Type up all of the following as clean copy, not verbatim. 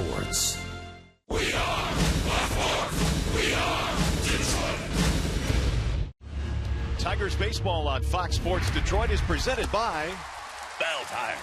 Sports. We are Baltimore. We are Detroit. Tigers baseball on Fox Sports Detroit is presented by Bell Tire.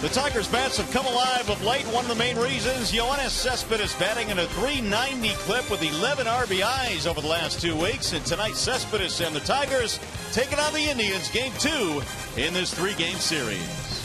The Tigers' bats have come alive of late. One of the main reasons, Yoenis Cespedes batting in a .390 clip with 11 RBIs over the last 2 weeks. And tonight, Cespedes and the Tigers taking on the Indians, Game 2 in this 3-game series.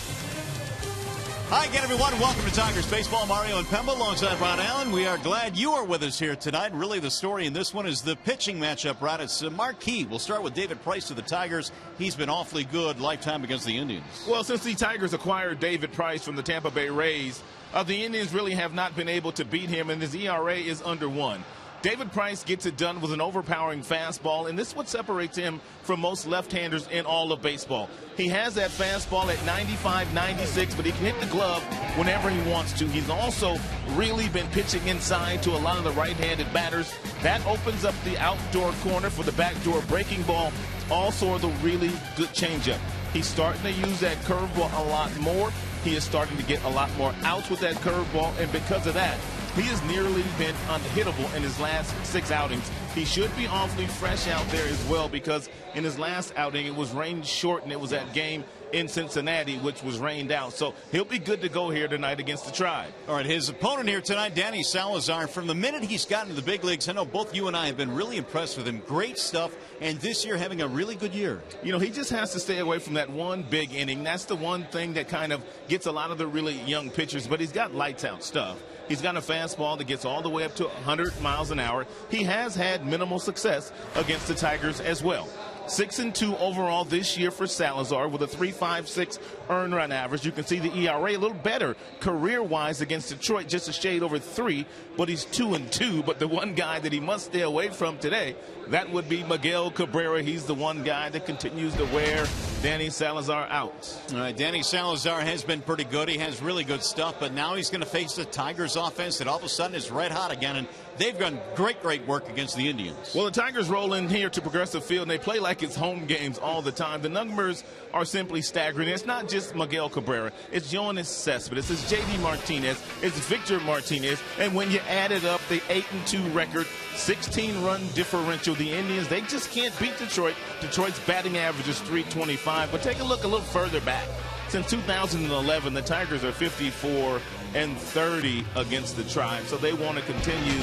Hi again, everyone. Welcome to Tigers Baseball. Mario and Pemba alongside Ron Allen. We are glad you are with us here tonight. Really, the story in this one is the pitching matchup, Ron. It's marquee. We'll start with David Price of the Tigers. He's been awfully good lifetime against the Indians. Well, since the Tigers acquired David Price from the Tampa Bay Rays, the Indians really have not been able to beat him, and his ERA is under 1. David Price gets it done with an overpowering fastball, and this is what separates him from most left-handers in all of baseball. He has that fastball at 95, 96, but he can hit the glove whenever he wants to. He's also really been pitching inside to a lot of the right-handed batters. That opens up the outdoor corner for the backdoor breaking ball. Also, the really good changeup. He's starting to use that curveball a lot more. He is starting to get a lot more outs with that curveball, and because of that, he has nearly been unhittable in his last 6 outings. He should be awfully fresh out there as well, because in his last outing it was rain short, and it was that game in Cincinnati which was rained out. So he'll be good to go here tonight against the Tribe. All right, his opponent here tonight, Danny Salazar. From the minute he's gotten to the big leagues, I know both you and I have been really impressed with him. Great stuff, and this year having a really good year. You know, he just has to stay away from that one big inning. That's the one thing that kind of gets a lot of the really young pitchers, but he's got lights out stuff. He's got a fastball that gets all the way up to 100 miles an hour. He has had minimal success against the Tigers as well. 6-2 overall this year for Salazar with a 3.56 earned run average. You can see the ERA a little better career-wise against Detroit, just a shade over 3, but he's 2-2. But the one guy that he must stay away from today, that would be Miguel Cabrera. He's the one guy that continues to wear Danny Salazar out. All right, Danny Salazar has been pretty good. He has really good stuff, but now he's going to face the Tigers offense that all of a sudden is red hot again, and they've done great work against the Indians. Well, the Tigers roll in here to Progressive Field, and they play like it's home games all the time. The numbers are simply staggering. It's not just Miguel Cabrera. It's Yoenis Cespedes. It's J.D. Martinez. It's Victor Martinez. And when you add it up, the 8-2 record, 16-run differential, the Indians, they just can't beat Detroit. Detroit's batting average is .325. But take a look a little further back. Since 2011, the Tigers are 54-30 against the Tribe. So they want to continue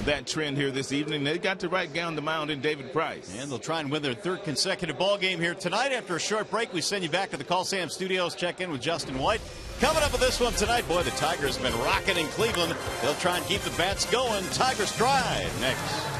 that trend here this evening. They got to right down the mound in David Price. And they'll try and win their 3rd consecutive ball game here tonight. After a short break, we send you back to the Call Sam Studios. Check in with Justin White. Coming up with this one tonight, boy, the Tigers have been rocking in Cleveland. They'll try and keep the bats going. Tigers Drive next.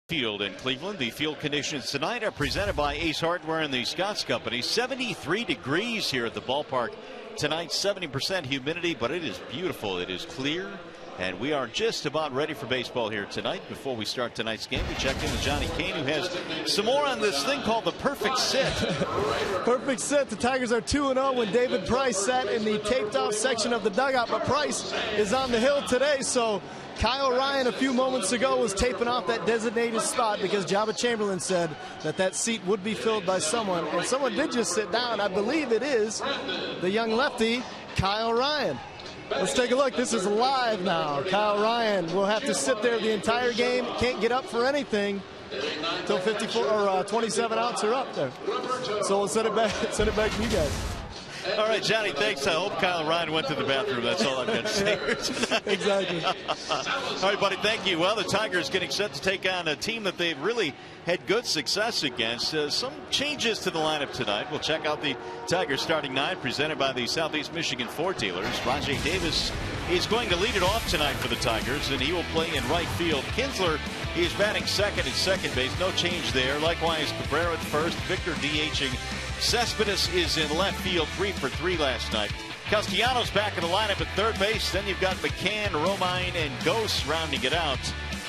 Field in Cleveland. The field conditions tonight are presented by Ace Hardware and the Scotts Company. 73 degrees here at the ballpark tonight, 70% humidity, but it is beautiful. It is clear, and we are just about ready for baseball here tonight. Before we start tonight's game, we checked in with Johnny Kane, who has some more on this thing called the perfect sit. Perfect sit. The Tigers are 2-0 when David Price sat in the taped off section of the dugout, but Price is on the hill today, so Kyle Ryan a few moments ago was taping off that designated spot because Jabba Chamberlain said that seat would be filled by someone, and someone did just sit down. I believe it is the young lefty, Kyle Ryan. Let's take a look. This is live now. Kyle Ryan will have to sit there the entire game. Can't get up for anything until 54 or 27 outs are up there. So we'll send it back to you guys. All right, Johnny, thanks. I hope Kyle Ryan went to the bathroom. That's all I've got to say here tonight. Exactly. All right, buddy, thank you. Well, the Tigers getting set to take on a team that they've really had good success against. Some changes to the lineup tonight. We'll check out the Tigers starting nine presented by the Southeast Michigan Ford dealers. Rajai Davis is going to lead it off tonight for the Tigers, and he will play in right field. Kinsler is batting second at second base. No change there. Likewise, Cabrera at first. Victor DHing. Cespedes is in left field, 3 for 3 last night. Castellanos back in the lineup at third base. Then you've got McCann, Romine, and Ghost rounding it out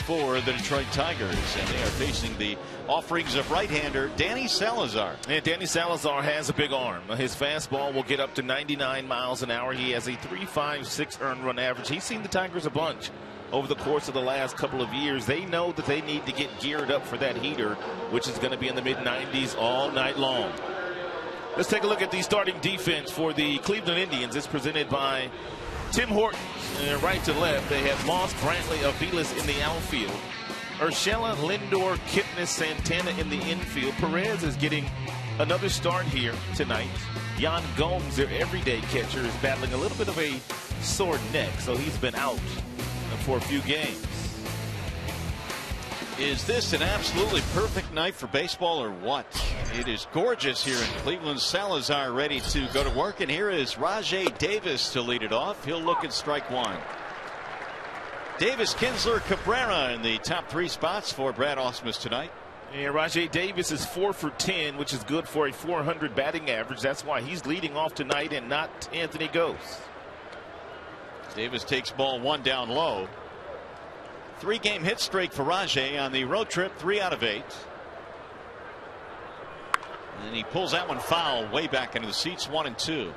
for the Detroit Tigers. And they are facing the offerings of right-hander Danny Salazar. And Danny Salazar has a big arm. His fastball will get up to 99 miles an hour. He has a 3.56 earned run average. He's seen the Tigers a bunch over the course of the last couple of years. They know that they need to get geared up for that heater, which is going to be in the mid-90s all night long. Let's take a look at the starting defense for the Cleveland Indians. It's presented by Tim Horton. Right to left, they have Moss, Brantley, Aviles in the outfield. Urshela, Lindor, Kipnis, Santana in the infield. Perez is getting another start here tonight. Yan Gomes, their everyday catcher, is battling a little bit of a sore neck, so he's been out for a few games. Is this an absolutely perfect night for baseball or what? It is gorgeous here in Cleveland. Salazar ready to go to work, and here is Rajai Davis to lead it off. He'll look at strike one. Davis, Kinsler, Cabrera in the top 3 spots for Brad Ausmus tonight. And Rajai Davis is 4 for 10, which is good for a 400 batting average. That's why he's leading off tonight and not Anthony Ghost. Davis takes ball 1 down low. 3-game hit streak for Rajai on the road trip, 3 out of 8. And he pulls that one foul way back into the seats, 1 and 2.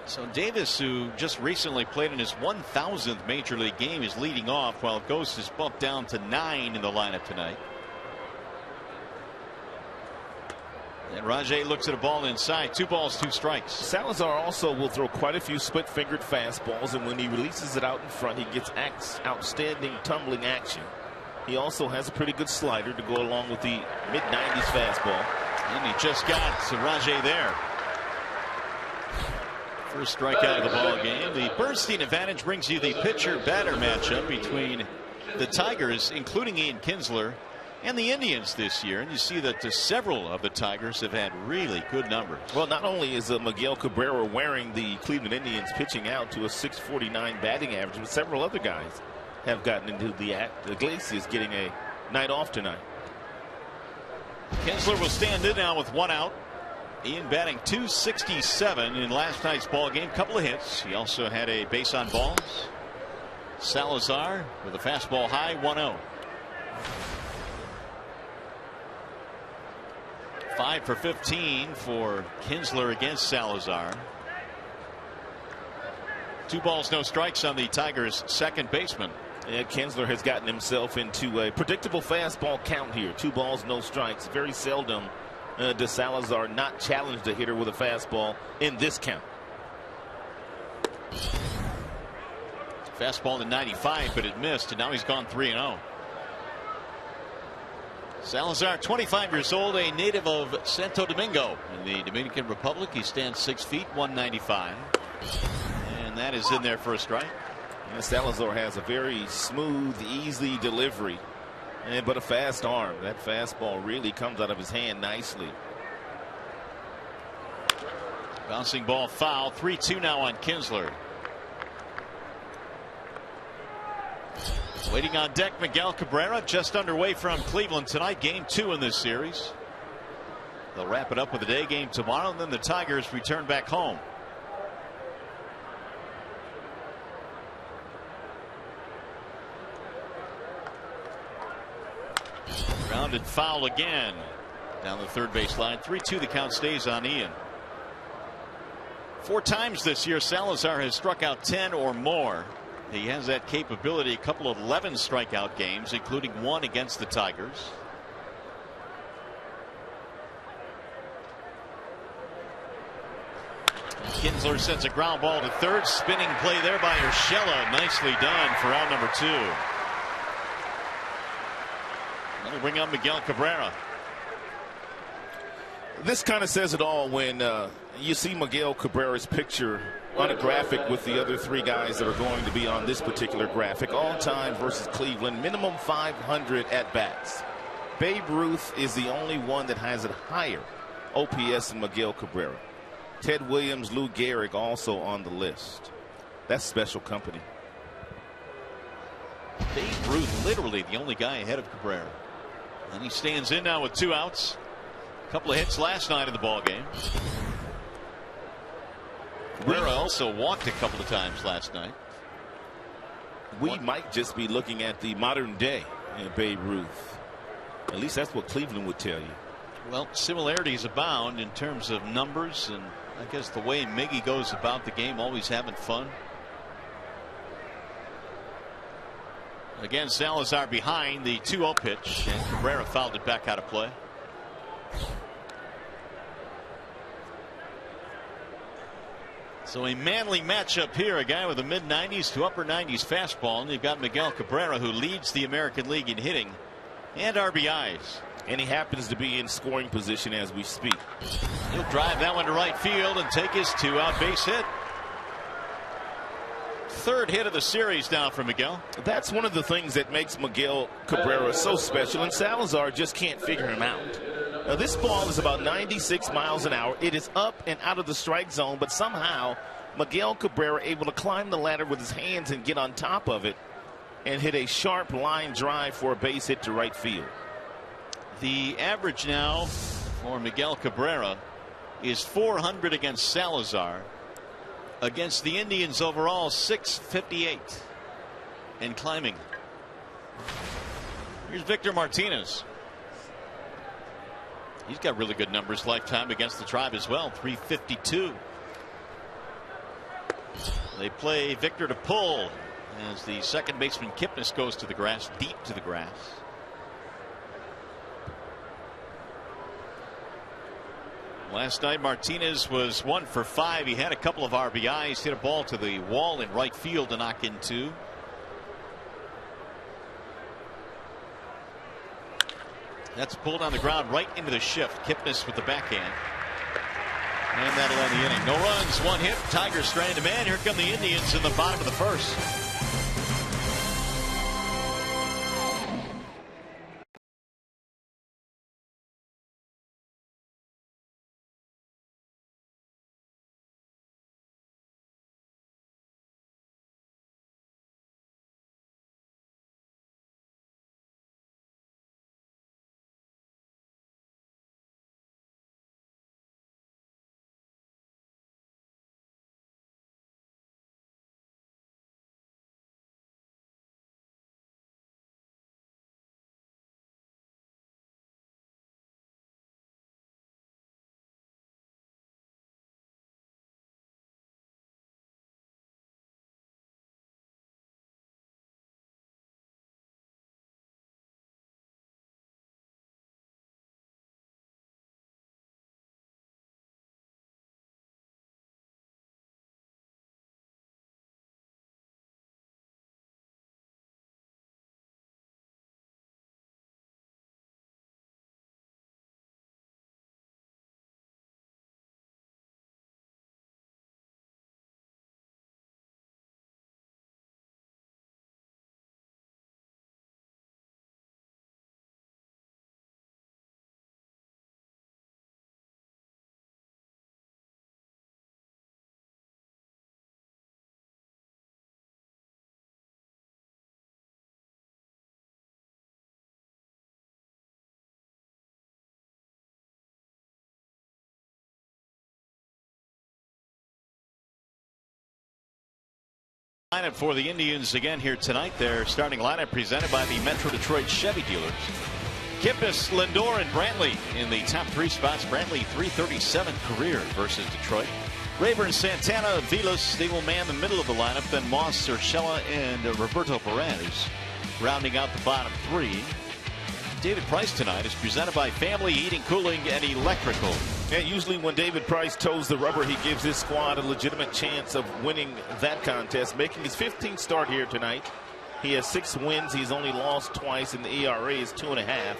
So Davis, who just recently played in his 1,000th major league game, is leading off while Ghost is bumped down to 9 in the lineup tonight. And Rajai looks at a ball inside. 2 balls, 2 strikes. Salazar also will throw quite a few split-fingered fastballs, and when he releases it out in front, he gets outstanding tumbling action. He also has a pretty good slider to go along with the mid-90s fastball. And he just got Rajai there. First strikeout of the ball game. The Bernstein advantage brings you the pitcher-batter matchup between the Tigers, including Ian Kinsler, and the Indians this year, and you see that several of the Tigers have had really good numbers. Well, not only is Miguel Cabrera wearing the Cleveland Indians pitching out to a 649 batting average, but several other guys have gotten into the act. Iglesias getting a night off tonight. Kinsler will stand in now with 1 out. Ian batting .267 in last night's ball game. Couple of hits. He also had a base on balls. Salazar with a fastball high, 1-0. 5 for 15 for Kinsler against Salazar. 2 balls, no strikes on the Tigers' second baseman. And Kinsler has gotten himself into a predictable fastball count here. 2 balls, no strikes. Very seldom does Salazar not challenge the hitter with a fastball in this count. Fastball to 95, but it missed, and now he's gone 3-0. Salazar, 25 years old, a native of Santo Domingo in the Dominican Republic. He stands 6 feet, 195. And that is in there for a strike. And Salazar has a very smooth, easy delivery, but a fast arm. That fastball really comes out of his hand nicely. Bouncing ball foul. 3-2 now on Kinsler. Waiting on deck, Miguel Cabrera, just underway from Cleveland tonight. Game 2 in this series. They'll wrap it up with a day game tomorrow, and then the Tigers return back home. Grounded foul again down the third base line. 3-2 the count stays on Ian. 4 times this year Salazar has struck out 10 or more. He has that capability. A couple of 11 strikeout games, including 1 against the Tigers. Kinsler sends a ground ball to third. Spinning play there by Urshela. Nicely done for out number 2. That'll bring up Miguel Cabrera. This kind of says it all when you see Miguel Cabrera's picture on a graphic with the other 3 guys that are going to be on this particular graphic. All time versus Cleveland, minimum 500 at bats. Babe Ruth is the only one that has a higher OPS than Miguel Cabrera. Ted Williams, Lou Gehrig also on the list. That's special company. Babe Ruth literally the only guy ahead of Cabrera. And he stands in now with 2 outs. A couple of hits last night in the ball game. Cabrera also walked a couple of times last night. We might just be looking at the modern day in Babe Ruth. At least that's what Cleveland would tell you. Well, similarities abound in terms of numbers, and I guess the way Miggy goes about the game, always having fun. Again, Salazar behind the 2-0 pitch, and Cabrera fouled it back out of play. So a manly matchup here, a guy with a mid-90s to upper 90s fastball, and you've got Miguel Cabrera, who leads the American League in hitting and RBIs. And he happens to be in scoring position as we speak. He'll drive that one to right field and take his 2-out base hit. 3rd hit of the series now for Miguel. That's one of the things that makes Miguel Cabrera so special, and Salazar just can't figure him out. Now, this ball is about 96 miles an hour. It is up and out of the strike zone, but somehow Miguel Cabrera able to climb the ladder with his hands and get on top of it and hit a sharp line drive for a base hit to right field. The average now for Miguel Cabrera is 400 against Salazar. Against the Indians overall, 658 and climbing. Here's Victor Martinez. He's got really good numbers lifetime against the Tribe as well. 352. They play Victor to pull as the second baseman Kipnis goes to the grass, deep to the grass. Last night Martinez was 1 for 5. He had a couple of RBIs, hit a ball to the wall in right field to knock in 2. That's pulled on the ground right into the shift. Kipnis with the backhand. And that'll end the inning. No runs, 1 hit. Tigers stranded a man. Here come the Indians in the bottom of the 1st. Lineup for the Indians again here tonight. Their starting lineup presented by the Metro Detroit Chevy dealers. Kipnis, Lindor, and Brantley in the top 3 spots. Brantley 337 career versus Detroit. Rayburn, Santana, Vilas, they will man the middle of the lineup. Then Moss, Urshela, and Roberto Perez rounding out the bottom 3. David Price tonight is presented by Family Heating, Cooling, and Electrical. And usually when David Price toes the rubber, he gives his squad a legitimate chance of winning that contest. Making his 15th start here tonight. He has 6 wins. He's only lost twice, and the ERA is 2.5.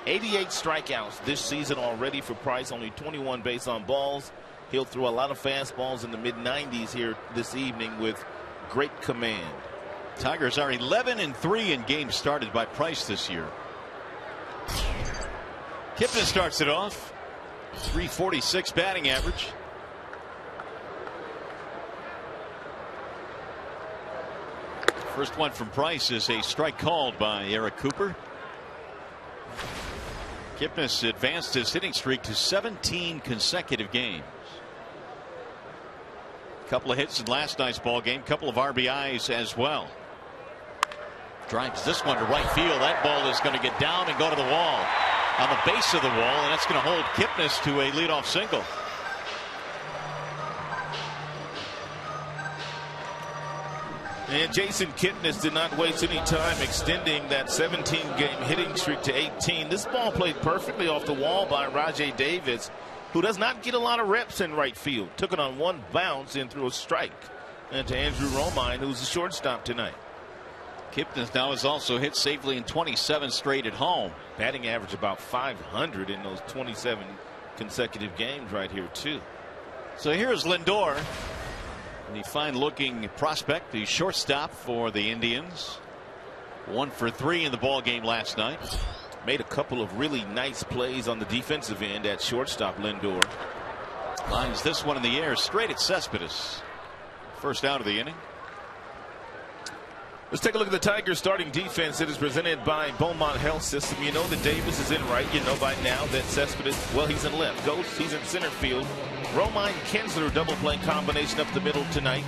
88 strikeouts this season already for Price. Only 21 base on balls. He'll throw a lot of fastballs in the mid-90s here this evening with great command. Tigers are 11-3 in games started by Price this year. Kipnis starts it off. 346 batting average. First one from Price is a strike called by Eric Cooper. Kipnis advanced his hitting streak to 17 consecutive games. Couple of hits in last night's ball game. Couple of RBIs as well. Drives this one to right field. That ball is going to get down and go to the wall. On the base of the wall, and that's going to hold Kipnis to a leadoff single. And Jason Kipnis did not waste any time extending that 17-game hitting streak to 18. This ball played perfectly off the wall by Rajay Davis, who does not get a lot of reps in right field. Took it on one bounce and threw a strike. And to Andrew Romine, who's the shortstop tonight. Kipnis now has also hit safely in 27 straight at home. Batting average about 500 in those 27 consecutive games right here too. So here's Lindor, the fine-looking prospect, the shortstop for the Indians. 1 for 3 in the ball game last night. Made a couple of really nice plays on the defensive end at shortstop. Lindor lines this one in the air straight at Cespedes. First out of the inning. Let's take a look at the Tigers starting defense. It is presented by Beaumont Health System. You know that Davis is in right. You know by now that Cespedes, well, he's in left. Ghost, he's in center field. Romine, Kinsler double play combination up the middle tonight.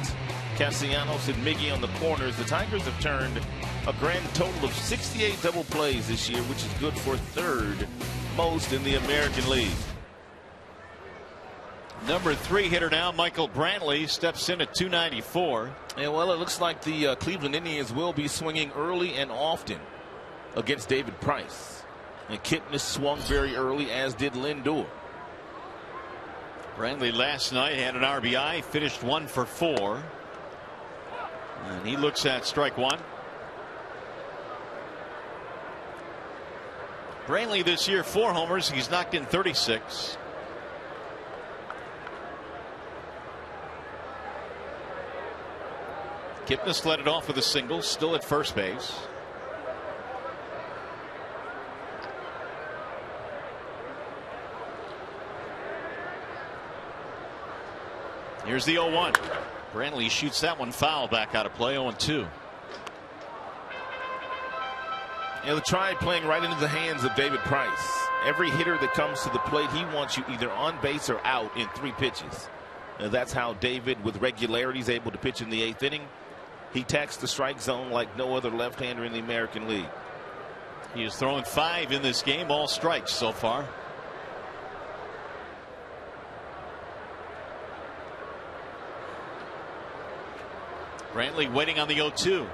Castellanos and Miggy on the corners. The Tigers have turned a grand total of 68 double plays this year, which is good for 3rd most in the American League. Number 3 hitter now, Michael Brantley, steps in at 294. And well, it looks like the Cleveland Indians will be swinging early and often against David Price. And Kipnis swung very early, as did Lindor. Brantley last night had an RBI, finished 1 for 4. And he looks at strike 1. Brantley this year 4 homers. He's knocked in 36. Kipnis led it off with a single, still at first base. Here's the 0-1. Brantley shoots that one foul, back out of play. 0-2. They tried playing right into the hands of David Price. Every hitter that comes to the plate, he wants you either on base or out in 3 pitches. And that's how David, with regularity, is able to pitch in the 8th inning. He attacks the strike zone like no other left-hander in the American League. He has thrown 5 in this game, all strikes so far. Brantley waiting on the 0-2.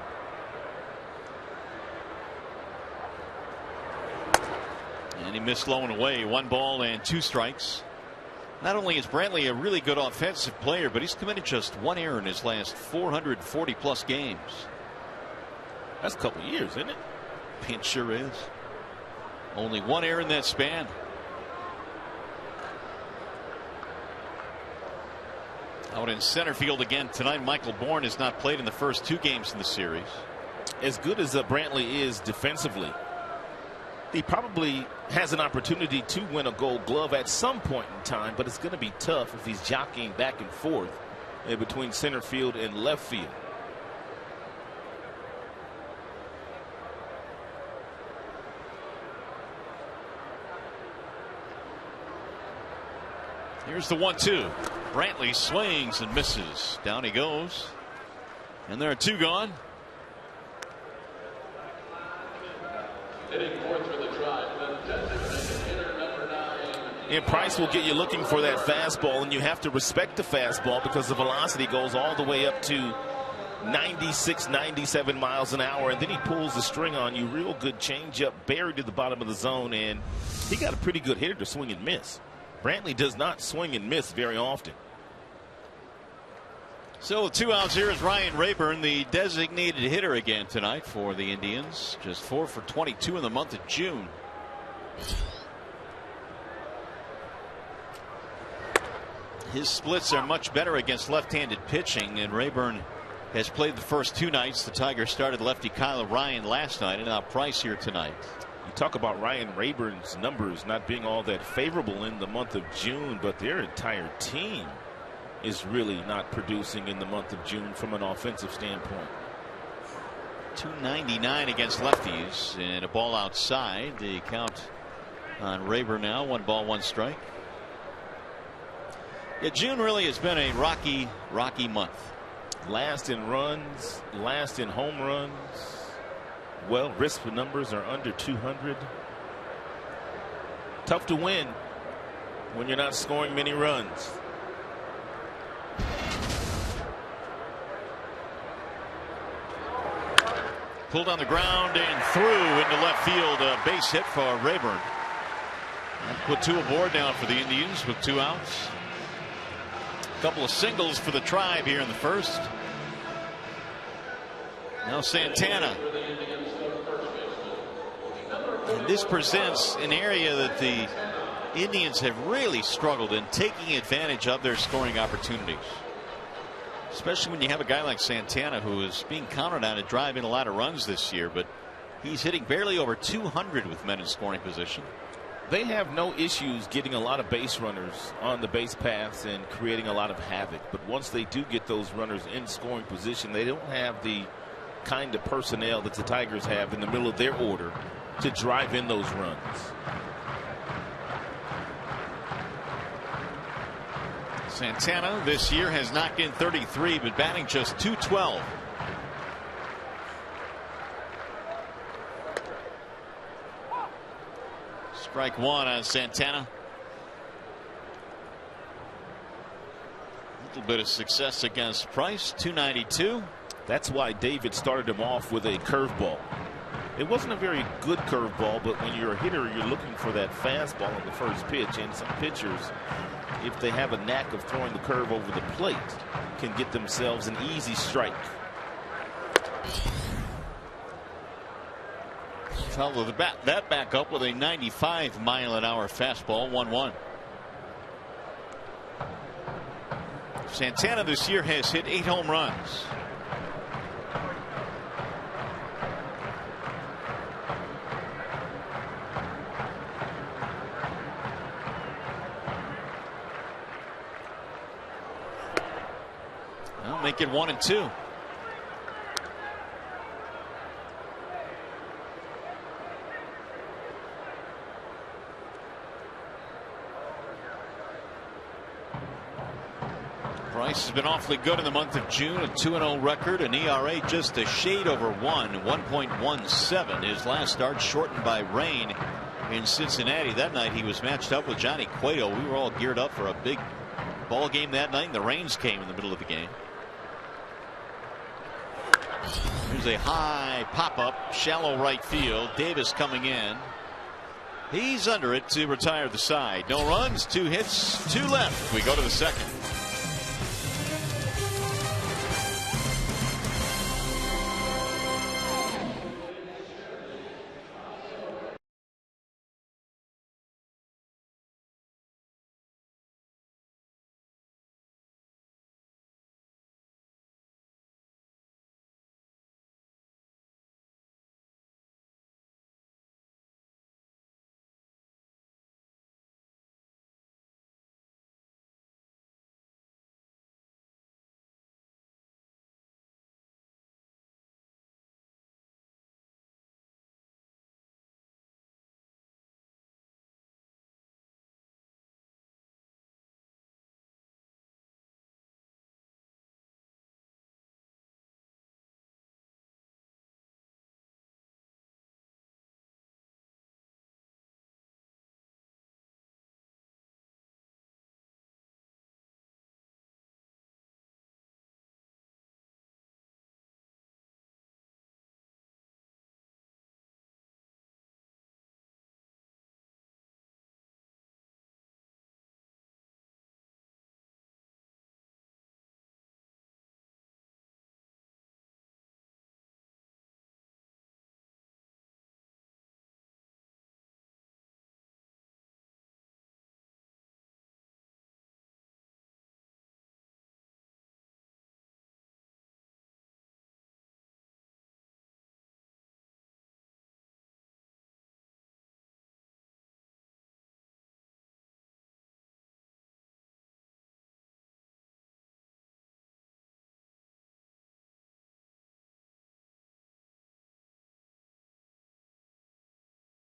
And he missed low and away. 1 ball and 2 strikes. Not only is Brantley a really good offensive player, but he's committed just 1 error in his last 440 plus games. That's a couple years, isn't it? It sure is. Only 1 error in that span. Out in center field again tonight, Michael Bourne has not played in the first 2 games in the series. As good as Brantley is defensively, he probably has an opportunity to win a Gold Glove at some point in time, but it's going to be tough if he's jockeying back and forth between center field and left field. Here's the 1-2. Brantley swings and misses. Down he goes. And there are 2 gone. And Price will get you looking for that fastball, and you have to respect the fastball because the velocity goes all the way up to 96, 97 miles an hour, and then he pulls the string on you. Real good changeup buried to the bottom of the zone, and he got a pretty good hitter to swing and miss. Brantley does not swing and miss very often. So with 2 outs, here is Ryan Rayburn, the designated hitter again tonight for the Indians. Just 4 for 22 in the month of June. His splits are much better against left-handed pitching, and Rayburn has played the first 2 nights. The Tigers started lefty Kyle Ryan last night, and now Price here tonight. You talk about Ryan Rayburn's numbers not being all that favorable in the month of June, but their entire team is really not producing in the month of June from an offensive standpoint. .299 against lefties, and a ball outside. The count on Rayburn now, 1 ball, 1 strike. Yeah, June really has been a rocky month. Last in runs, last in home runs. Well, risk numbers are under 200. Tough to win when you're not scoring many runs. Pulled on the ground and through into left field. A base hit for Rayburn. Put 2 aboard now for the Indians with 2 outs. A couple of singles for the Tribe here in the first. Now Santana. And this presents an area that the Indians have really struggled in taking advantage of their scoring opportunities. Especially when you have a guy like Santana who is being counted on to drive in a lot of runs this year, but he's hitting barely over 200 with men in scoring position. They have no issues getting a lot of base runners on the base paths and creating a lot of havoc. But once they do get those runners in scoring position, they don't have the kind of personnel that the Tigers have in the middle of their order to drive in those runs. Santana this year has knocked in 33, but batting just .212. Strike 1 on Santana. A little bit of success against Price. .292. That's why David started him off with a curveball. It wasn't a very good curveball, but when you're a hitter, you're looking for that fastball on the first pitch. And some pitchers, if they have a knack of throwing the curve over the plate, can get themselves an easy strike. Follow that back up with a 95-mile-an-hour fastball. 1-1. Santana this year has hit 8 home runs. I'll make it 1-2. Price has been awfully good in the month of June. A 2-0 record, an ERA just a shade over 1.17. His last start shortened by rain in Cincinnati. That night he was matched up with Johnny Cueto. We were all geared up for a big ball game that night, and the rains came in the middle of the game. Here's a high pop-up, shallow right field. Davis coming in. He's under it to retire the side. No runs, 2 hits, 2 left. We go to the second.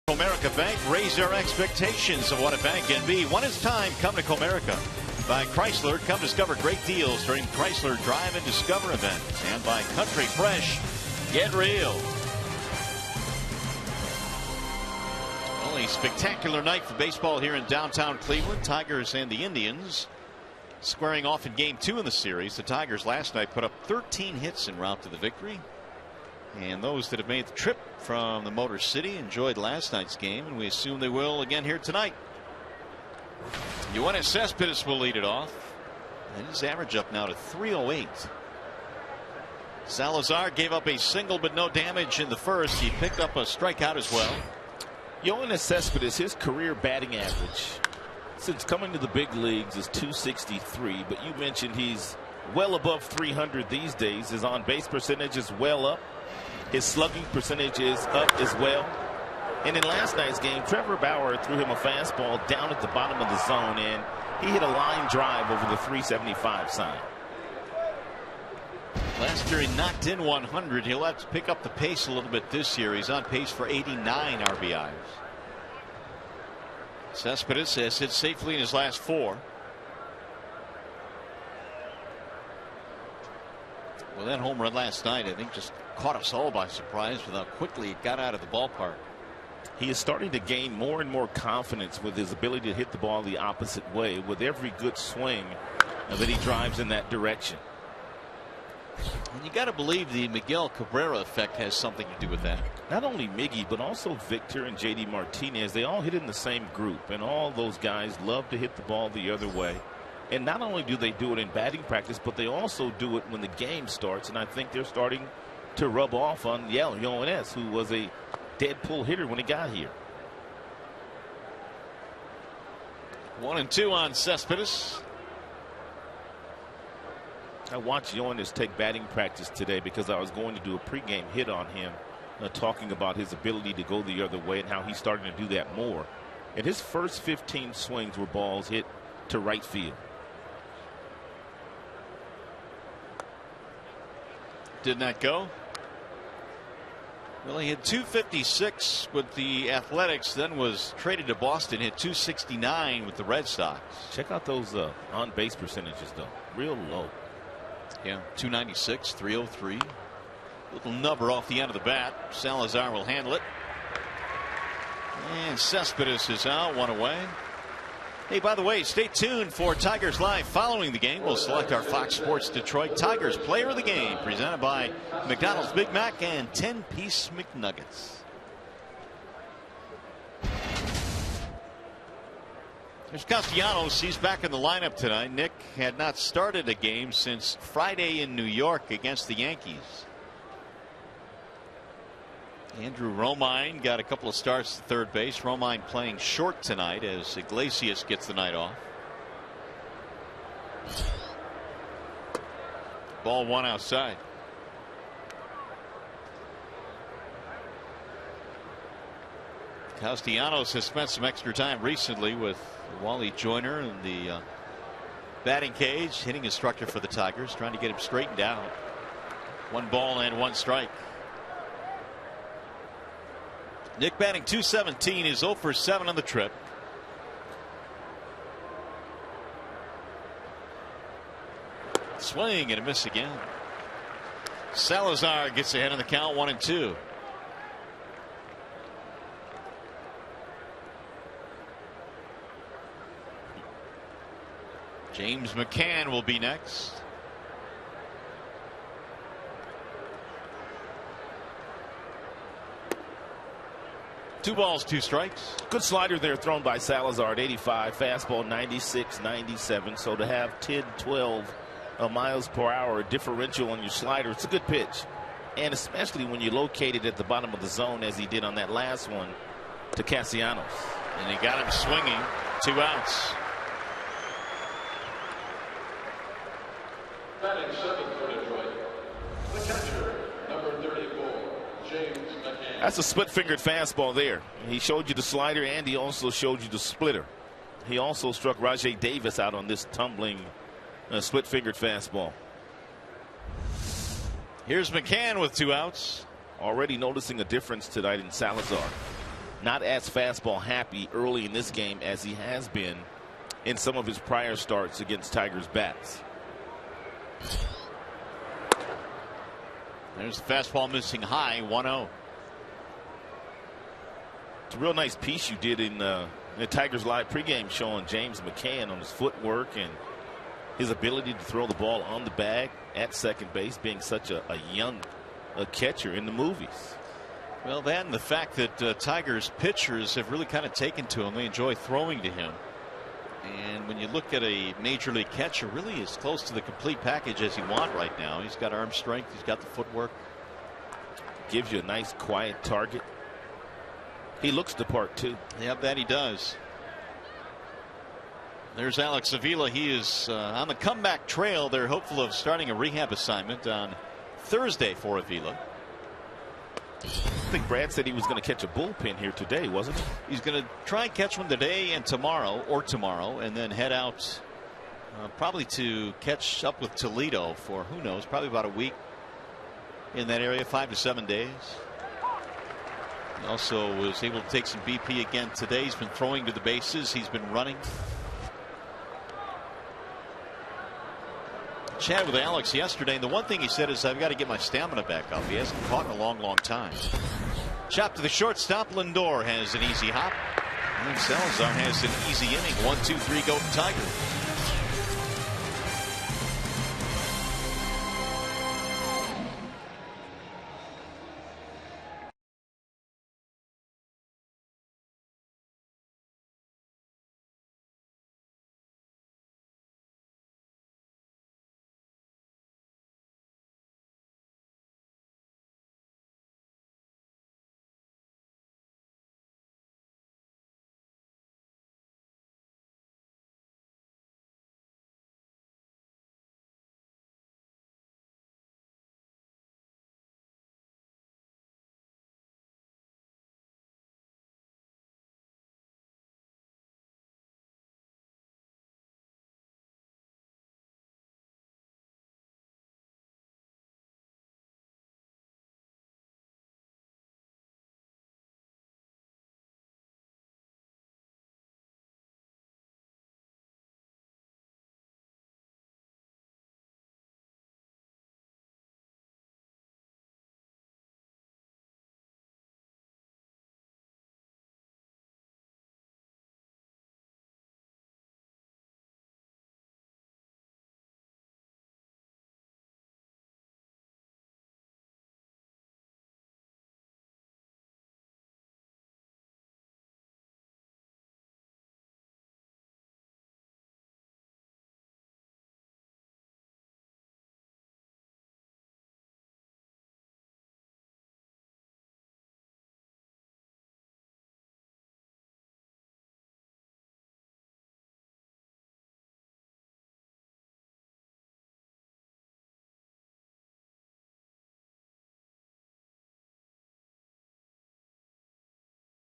Comerica Bank, raise your expectations of what a bank can be. When it's time, come to Comerica. By Chrysler, come discover great deals during Chrysler Drive and Discover events. And by Country Fresh, get real. Well, a spectacular night for baseball here in downtown Cleveland. Tigers and the Indians squaring off in game 2 in the series. The Tigers last night put up 13 hits en route to the victory. And those that have made the trip from the Motor City enjoyed last night's game, and we assume they will again here tonight. Yoenis Cespedes will lead it off, and his average up now to 308. Salazar gave up a single but no damage in the first. He picked up a strikeout as well. Yoenis Cespedes, his career batting average since coming to the big leagues is 263, but you mentioned he's well above 300 these days. His on-base percentage is well up. His slugging percentage is up as well. And in last night's game, Trevor Bauer threw him a fastball down at the bottom of the zone, and he hit a line drive over the 375 sign. Last year he knocked in 100. He'll have to pick up the pace a little bit this year. He's on pace for 89 RBIs. Cespedes has hit safely in his last 4. Well, that home run last night, I think, just caught us all by surprise with how quickly it got out of the ballpark. He is starting to gain more and more confidence with his ability to hit the ball the opposite way with every good swing that he drives in that direction. And you got to believe the Miguel Cabrera effect has something to do with that. Not only Miggy, but also Victor and JD Martinez. They all hit in the same group, and all those guys love to hit the ball the other way. And not only do they do it in batting practice, but they also do it when the game starts. And I think they're starting to rub off on Yoenis, who was a dead pull hitter when he got here. 1-2 on Cespedes. I watched Yoenis take batting practice today because I was going to do a pregame hit on him, talking about his ability to go the other way and how he's starting to do that more. And his first 15 swings were balls hit to right field. Did not go. Well, he had 256 with the Athletics, then was traded to Boston, hit 269 with the Red Sox. Check out those on-base percentages, though. Real low. Yeah, 296, 303. Little nubber off the end of the bat. Salazar will handle it. And Cespedes is out, 1 away. Hey, by the way, stay tuned for Tigers Live. Following the game, we'll select our Fox Sports Detroit Tigers Player of the Game, presented by McDonald's Big Mac and 10-piece McNuggets. There's Castellanos. He's back in the lineup tonight. Nick had not started a game since Friday in New York against the Yankees. Andrew Romine got a couple of starts at third base. Romine playing short tonight as Iglesias gets the night off. Ball 1 outside. Castellanos has spent some extra time recently with Wally Joyner in the batting cage, hitting instructor for the Tigers, trying to get him straightened out. 1 ball and 1 strike. Nick batting .217 is 0 for 7 on the trip. Swing and a miss again. Salazar gets ahead in the count, 1-2. James McCann will be next. Two balls, 2 strikes. Good slider there thrown by Salazar at 85. Fastball 96, 97. So to have 10, 12 miles per hour differential on your slider, it's a good pitch. And especially when you locate it at the bottom of the zone as he did on that last one to Castellanos. And he got him swinging. 2 outs. Batting 7th for Detroit, the catcher, number 34, James McCann. That's a split-fingered fastball there. He showed you the slider, and he also showed you the splitter. He also struck Rajay Davis out on this tumbling split-fingered fastball. Here's McCann with 2 outs. Already noticing a difference tonight in Salazar. not as fastball happy early in this game as he has been in some of his prior starts against Tigers bats. There's the fastball missing high, 1-0. It's a real nice piece you did in the Tigers Live pregame showing James McCann on his footwork and his ability to throw the ball on the bag at second base, being such a young catcher in the movies. Well, that and the fact that Tigers pitchers have really kind of taken to him. They enjoy throwing to him. And when you look at a major league catcher, really as close to the complete package as you want right now. He's got arm strength. He's got the footwork. Gives you a nice quiet target. He looks the part too. Yeah, that he does. There's Alex Avila. He is on the comeback trail. They're hopeful of starting a rehab assignment on Thursday for Avila. I think Brad said he was going to catch a bullpen here today, wasn't he? He's going to try and catch one today and tomorrow, and then head out probably to catch up with Toledo for, who knows, probably about a week in that area, 5 to 7 days. He also was able to take some BP again today. He's been throwing to the bases. He's been running. Chatted with Alex yesterday, and the one thing he said is, I've got to get my stamina back up. He hasn't caught in a long time. Chop to the shortstop. Lindor has an easy hop. And Salazar has an easy inning. 1-2-3 go to Tigers.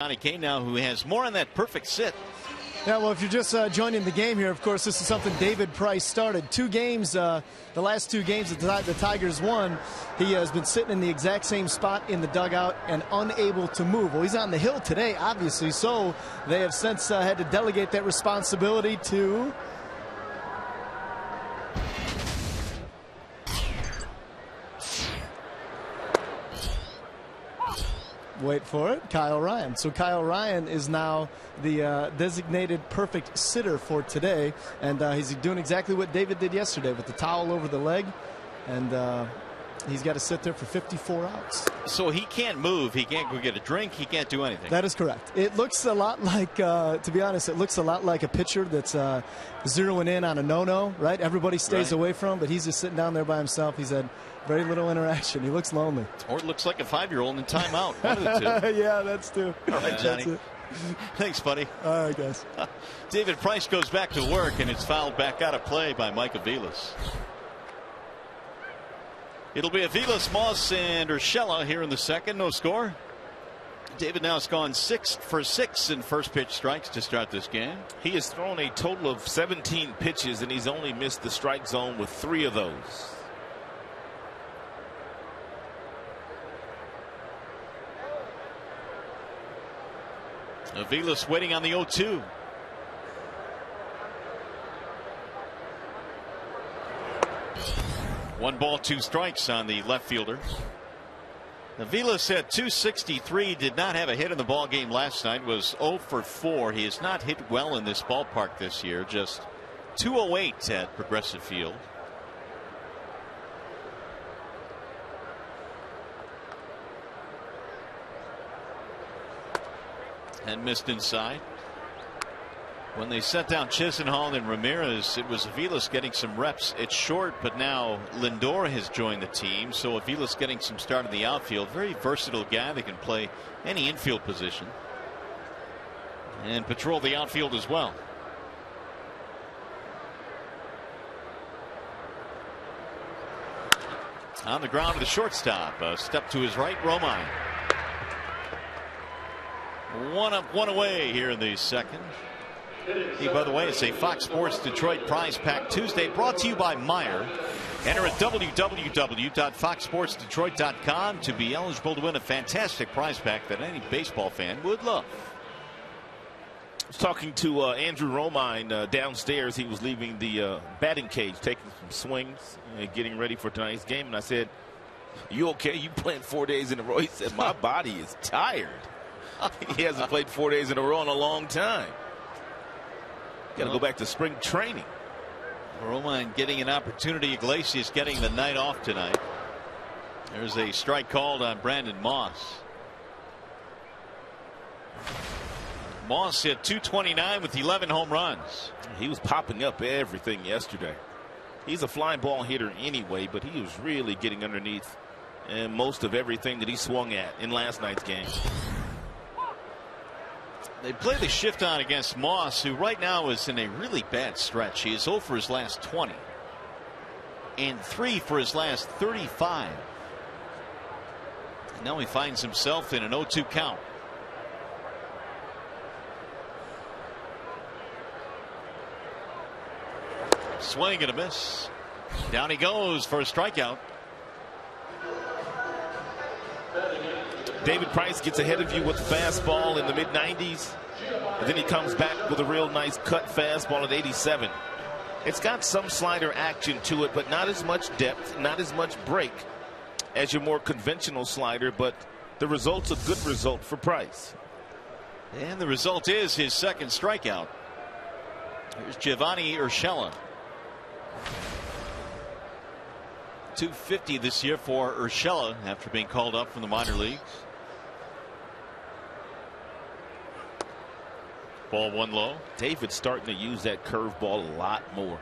Johnny Kane now, who has more on that perfect sit. Yeah, well, if you're just joining the game here, of course, this is something David Price started. 2 games, the last 2 games that the Tigers won, he has been sitting in the exact same spot in the dugout and unable to move. Well, he's on the hill today, obviously, so they have since had to delegate that responsibility to wait for it, Kyle Ryan. So Kyle Ryan is now the designated perfect sitter for today, and he's doing exactly what David did yesterday with the towel over the leg, and he's got to sit there for 54 outs. So he can't move, he can't go get a drink, he can't do anything. That is correct. It looks a lot like, to be honest, it looks a lot like a pitcher that's zeroing in on a no-no, right? Everybody stays away from him, but he's just sitting down there by himself. He's had very little interaction. He looks lonely. Or it looks like a 5-year-old in timeout. One of the 2. Yeah, that's true. All right, Johnny. Thanks, buddy. All right, guys. David Price goes back to work, and it's fouled back out of play by Mike Aviles. It'll be Aviles, Moss, and Urshela here in the second. No score. David now has gone 6 for 6 in first pitch strikes to start this game. He has thrown a total of 17 pitches, and he's only missed the strike zone with 3 of those. Aviles waiting on the 0-2. One ball, two strikes on the left fielder. Aviles at 263, did not have a hit in the ball game last night, was 0 for 4. He has not hit well in this ballpark this year, just 208 at Progressive Field. And missed inside. When they set down Chisenhall and Ramirez, it was Aviles getting some reps at short, but now Lindor has joined the team, so Aviles getting some start in the outfield. Very versatile guy that can play any infield position and patrol the outfield as well. On the ground to the shortstop, a step to his right, Romine. One up, one away here in the second. Hey, by the way, it's a Fox Sports Detroit Prize Pack Tuesday brought to you by Meyer. Enter at www.foxsportsdetroit.com to be eligible to win a fantastic prize pack that any baseball fan would love. I was talking to Andrew Romine downstairs. He was leaving the batting cage, taking some swings and getting ready for tonight's game. And I said, "You okay? You playing 4 days in a row?" He said, "My body is tired." He hasn't played 4 days in a row in a long time. Got to go back to spring training. Romine getting an opportunity. Iglesias getting the night off tonight. There's a strike called on Brandon Moss. Moss hit .229 with 11 home runs. He was popping up everything yesterday. He's a fly ball hitter anyway, but he was really getting underneath and most of everything that he swung at in last night's game. They play the shift on against Moss, who right now is in a really bad stretch. He is 0 for his last 20 and 3 for his last 35. And now he finds himself in an 0-2 count. Swing and a miss. Down he goes for a strikeout. David Price gets ahead of you with the fastball in the mid-90s. And then he comes back with a real nice cut fastball at 87. It's got some slider action to it, but not as much depth, not as much break as your more conventional slider. But the result's a good result for Price. And the result is his second strikeout. Here's Giovanni Urshela. .250 this year for Urshela after being called up from the minor leagues. Ball one low. David's starting to use that curveball a lot more.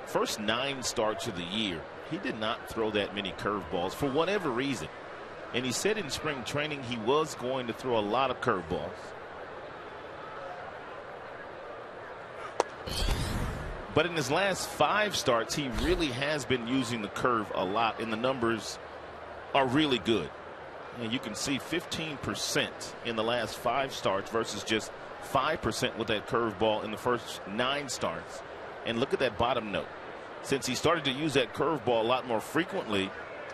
First 9 starts of the year, he did not throw that many curveballs for whatever reason. And he said in spring training he was going to throw a lot of curveballs. But in his last 5 starts, he really has been using the curve a lot, and the numbers are really good. And you can see 15% in the last 5 starts versus just 5% with that curveball in the first 9 starts. And look at that bottom note. Since he started to use that curveball a lot more frequently,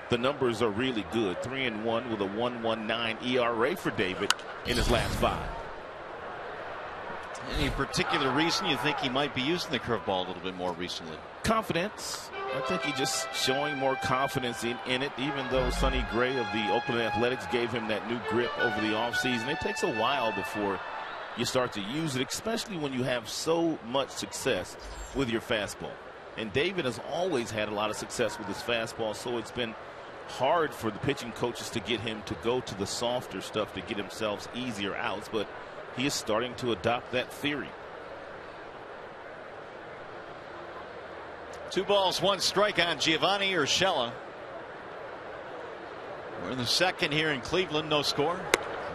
the numbers are really good. 3-1 with a 1.19 ERA for David in his last 5. Any particular reason you think he might be using the curveball a little bit more recently? Confidence. I think he's just showing more confidence in it, even though Sonny Gray of the Oakland Athletics gave him that new grip over the offseason. It takes a while before you start to use it, especially when you have so much success with your fastball. And David has always had a lot of success with his fastball, so it's been hard for the pitching coaches to get him to go to the softer stuff to get himself easier outs, but he is starting to adopt that theory. 2 balls, 1 strike on Giovanni Urshela. We're in the second here in Cleveland, no score.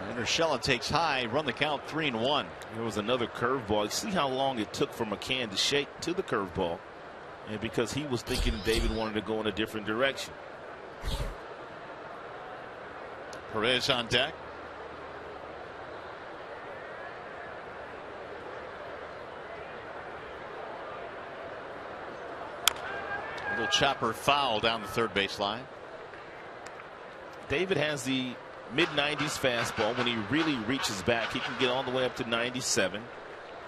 And Urshela takes high, run the count 3-1. There was another curveball. You see how long it took for McCann to shake to the curveball, and because he was thinking David wanted to go in a different direction. Perez on deck. Little chopper foul down the third base line. David has the mid-90s fastball. When he really reaches back, he can get all the way up to 97.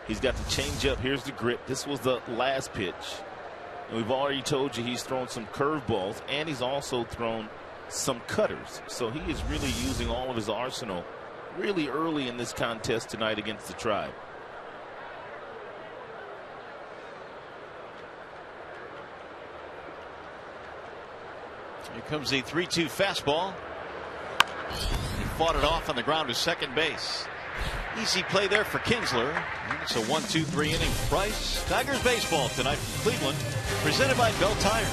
He's got the changeup. Here's the grip. This was the last pitch. And we've already told you he's thrown some curveballs, and he's also thrown some cutters. So he is really using all of his arsenal really early in this contest tonight against the Tribe. Here comes the 3-2 fastball. He fought it off on the ground to second base. Easy play there for Kinsler. And it's a 1-2-3 inning for Price. Tigers baseball tonight from Cleveland, presented by Bell Tire.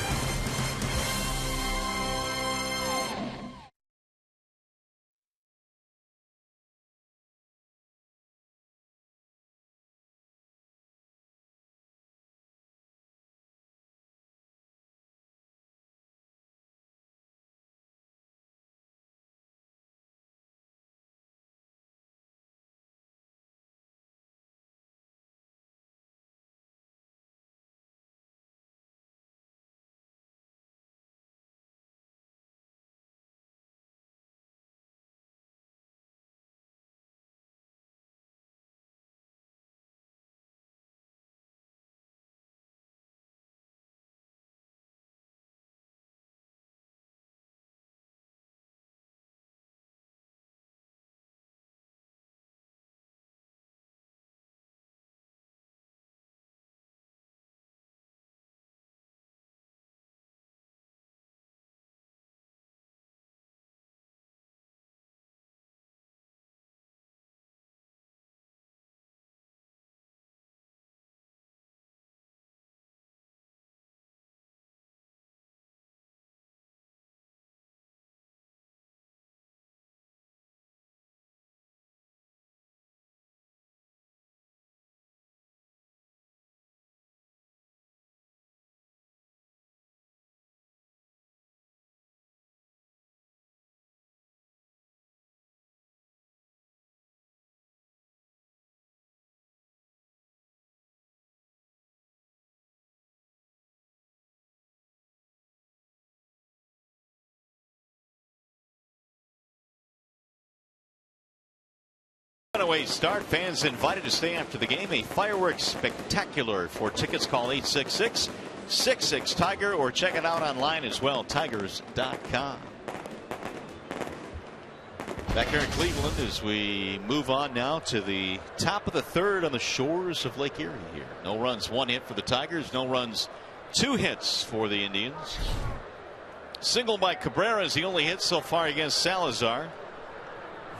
Runaway start. Fans invited to stay after the game. A fireworks spectacular. For tickets, call 866-66-TIGER or check it out online as well, tigers.com. Back here in Cleveland as we move on now to the top of the third on the shores of Lake Erie here. No runs, 1 hit for the Tigers. No runs, 2 hits for the Indians. Single by Cabrera is the only hit so far against Salazar.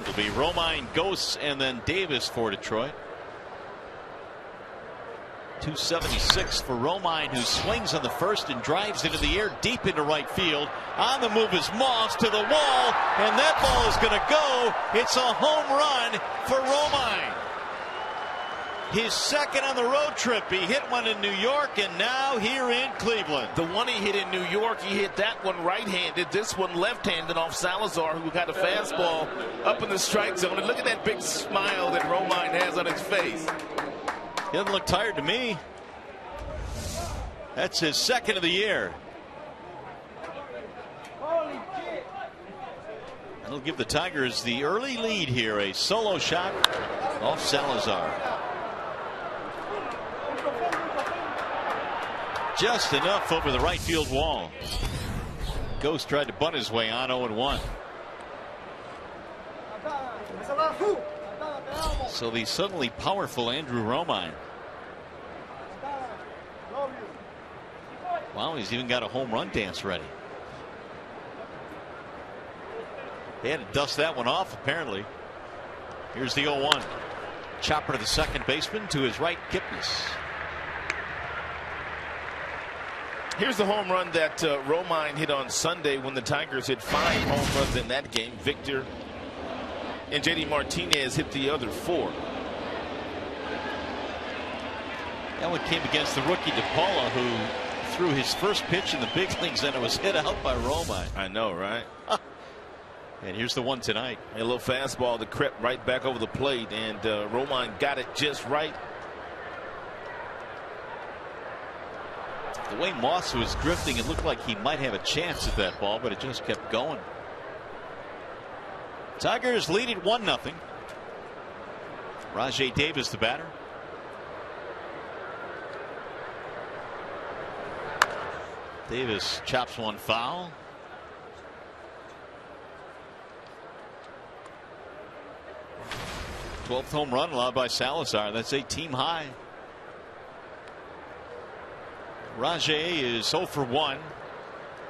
It'll be Romine, Ghosts, and then Davis for Detroit. 276 for Romine, who swings on the first and drives into the air deep into right field. On the move is Moss to the wall, and that ball is going to go. It's a home run for Romine. His second on the road trip. He hit one in New York, and now here in Cleveland. The one he hit in New York, he hit that one right-handed, this one left-handed off Salazar, who got a fastball up in the strike zone. And look at that big smile that Romine has on his face. He doesn't look tired to me. That's his second of the year. That'll give the Tigers the early lead here. A solo shot off Salazar. Just enough over the right field wall. Ghost tried to bunt his way on 0-1. So the suddenly powerful Andrew Romine. Wow, he's even got a home run dance ready. They had to dust that one off, apparently. Here's the 0-1. Chopper to the second baseman, to his right, Kipnis. Here's the home run that Romine hit on Sunday when the Tigers hit 5 home runs in that game. Victor and J.D. Martinez hit the other 4. That one came against the rookie DePaula, who threw his first pitch in the big leagues, and it was hit out by Romine. I know, right? And here's the one tonight. A little fastball that crept right back over the plate, and Romine got it just right. The way Moss was drifting, it looked like he might have a chance at that ball, but it just kept going. Tigers lead it 1-0. Rajai Davis, the batter. Davis chops one foul. #12th home run allowed by Salazar. That's a team high. Rajai is 0 for 1.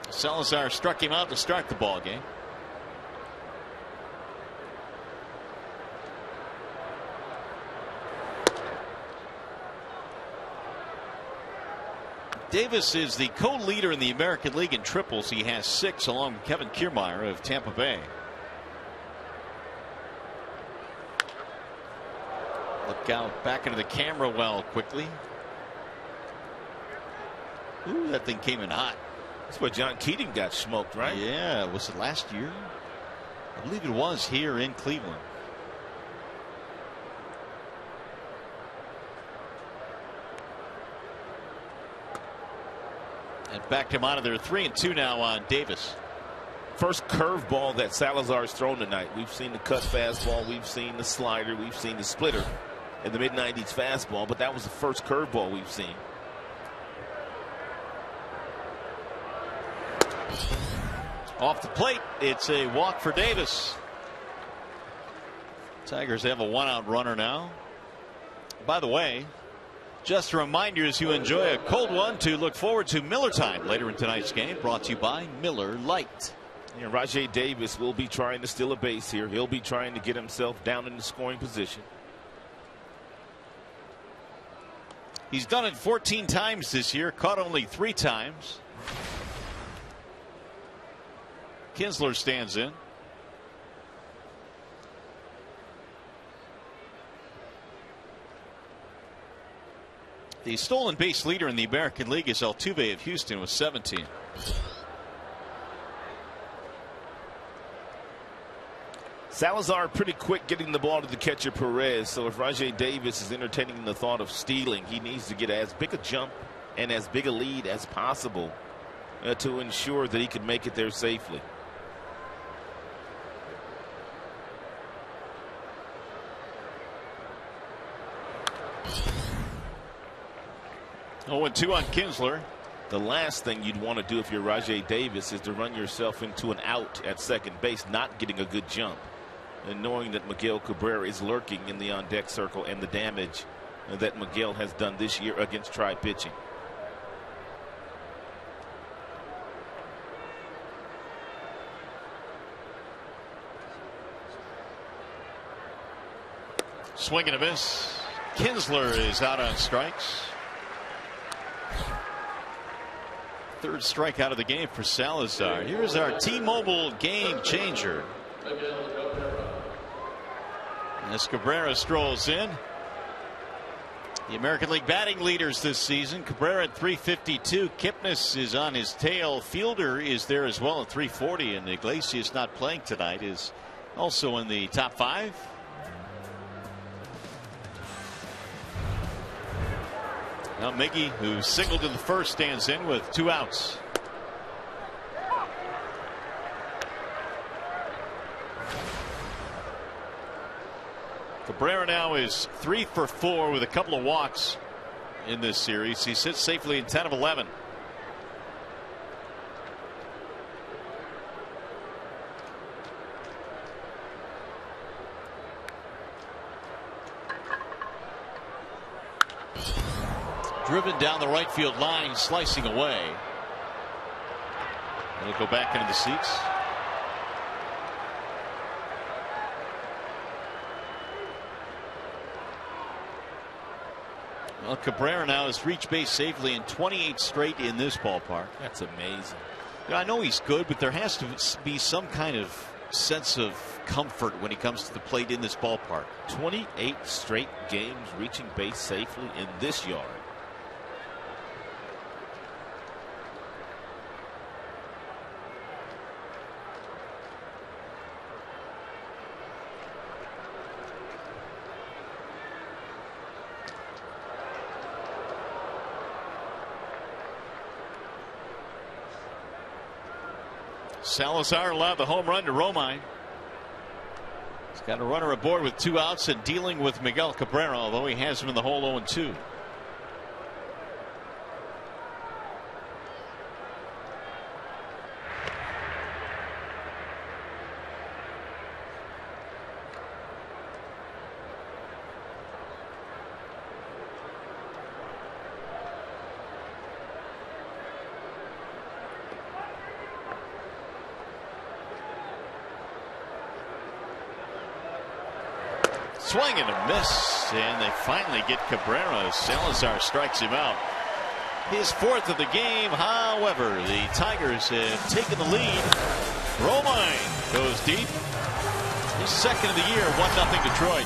Salazar struck him out to start the ball game. Davis is the co-leader in the American League in triples. He has 6 along with Kevin Kiermaier of Tampa Bay. Look out back into the camera well quickly. Ooh, that thing came in hot. That's where John Keating got smoked, right? Yeah, was it last year? I believe it was here in Cleveland. And backed him out of there. 3-2 now on Davis. First curveball that Salazar's thrown tonight. We've seen the cut fastball, we've seen the slider, we've seen the splitter, and the mid-90s fastball, but that was the first curveball we've seen. Off the plate, it's a walk for Davis. Tigers have a 1-out runner now. By the way, just a reminder as you enjoy a cold one to look forward to Miller Time later in tonight's game, brought to you by Miller Lite. Yeah, Rajai Davis will be trying to steal a base here. He'll be trying to get himself down in the scoring position. He's done it 14 times this year, caught only 3 times. Kinsler stands in. The stolen base leader in the American League is Altuve of Houston with 17. Salazar pretty quick getting the ball to the catcher Perez, so if Rajai Davis is entertaining the thought of stealing, he needs to get as big a jump and as big a lead as possible to ensure that he can make it there safely. 0-2 on Kinsler. The last thing you'd want to do if you're Rajai Davis is to run yourself into an out at second base, not getting a good jump, and knowing that Miguel Cabrera is lurking in the on-deck circle and the damage that Miguel has done this year against tri pitching. Swing and a miss. Kinsler is out on strikes. Third strikeout of the game for Salazar. Here's our T-Mobile game changer. As Cabrera strolls in. The American League batting leaders this season. Cabrera at 352. Kipnis is on his tail. Fielder is there as well at 340. And Iglesias, not playing tonight, is also in the top 5. Now Miggy, who singled in the first, stands in with 2 outs. Cabrera now is 3 for 4 with a couple of walks in this series. He sits safely in 10 of 11. Driven down the right field line, slicing away. It'll go back into the seats. Well, Cabrera now has reached base safely in 28 straight in this ballpark. That's amazing. I know he's good, but there has to be some kind of sense of comfort when he comes to the plate in this ballpark. 28 straight games reaching base safely in this yard. Salazar allowed the home run to Romine. Got a runner aboard with 2 outs and dealing with Miguel Cabrera, although he has him in the hole 0-2. Swing and a miss, and they finally get Cabrera. Salazar strikes him out. His 4th of the game. However, the Tigers have taken the lead. Romine goes deep. His 2nd of the year, 1-0 Detroit.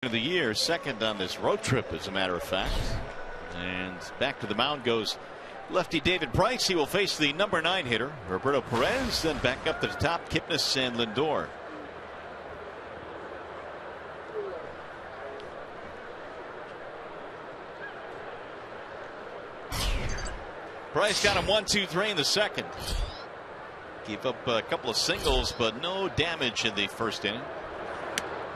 Of the year, 2nd on this road trip, as a matter of fact. And back to the mound goes lefty David Price. He will face the number 9 hitter Roberto Perez. Then back up to the top, Kipnis and Lindor. Price got him 1-2-3 in the 2nd. Keep up a couple of singles, but no damage in the 1st inning.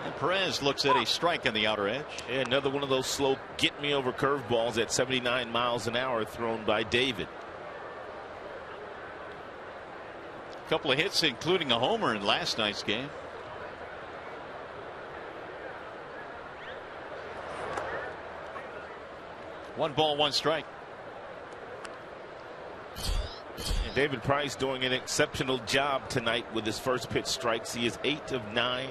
And Perez looks at a strike on the outer edge. Yeah, another one of those slow get me over curveballs at 79 miles an hour thrown by David. A couple of hits, including a homer in last night's game. One ball, one strike. And David Price doing an exceptional job tonight with his first pitch strikes. He is 8 of 9.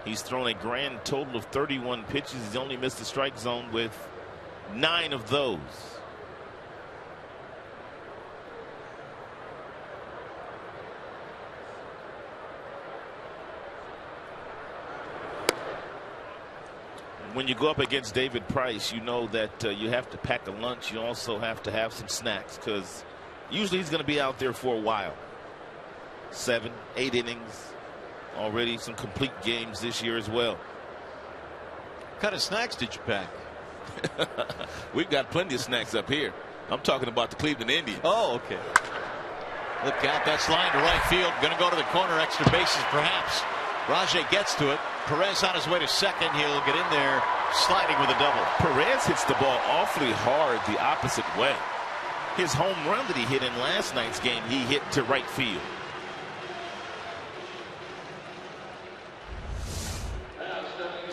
He's thrown a grand total of 31 pitches. He's only missed the strike zone with 9 of those. When you go up against David Price, you know that you have to pack a lunch. You also have to have some snacks, because usually he's going to be out there for a while. 7, 8 innings. Already some complete games this year as well. What kind of snacks did you pack? We've got plenty of snacks up here. I'm talking about the Cleveland Indians. Oh, okay. Look out, that's line to right field. Going to go to the corner, extra bases perhaps. Rajay gets to it. Perez on his way to 2nd. He'll get in there sliding with a double. Perez hits the ball awfully hard the opposite way. His home run that he hit in last night's game, he hit to right field.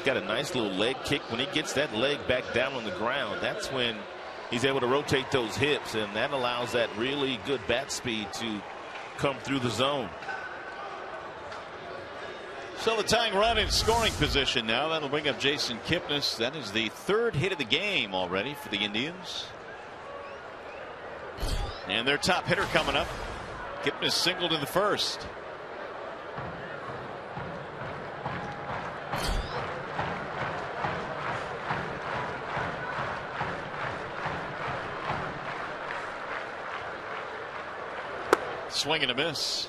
Got a nice little leg kick. When he gets that leg back down on the ground, that's when he's able to rotate those hips, and that allows that really good bat speed to come through the zone. So the tying run in scoring position now. That'll bring up Jason Kipnis. That is the 3rd hit of the game already for the Indians. And their top hitter coming up. Kipnis singled in the 1st. Swing and a miss.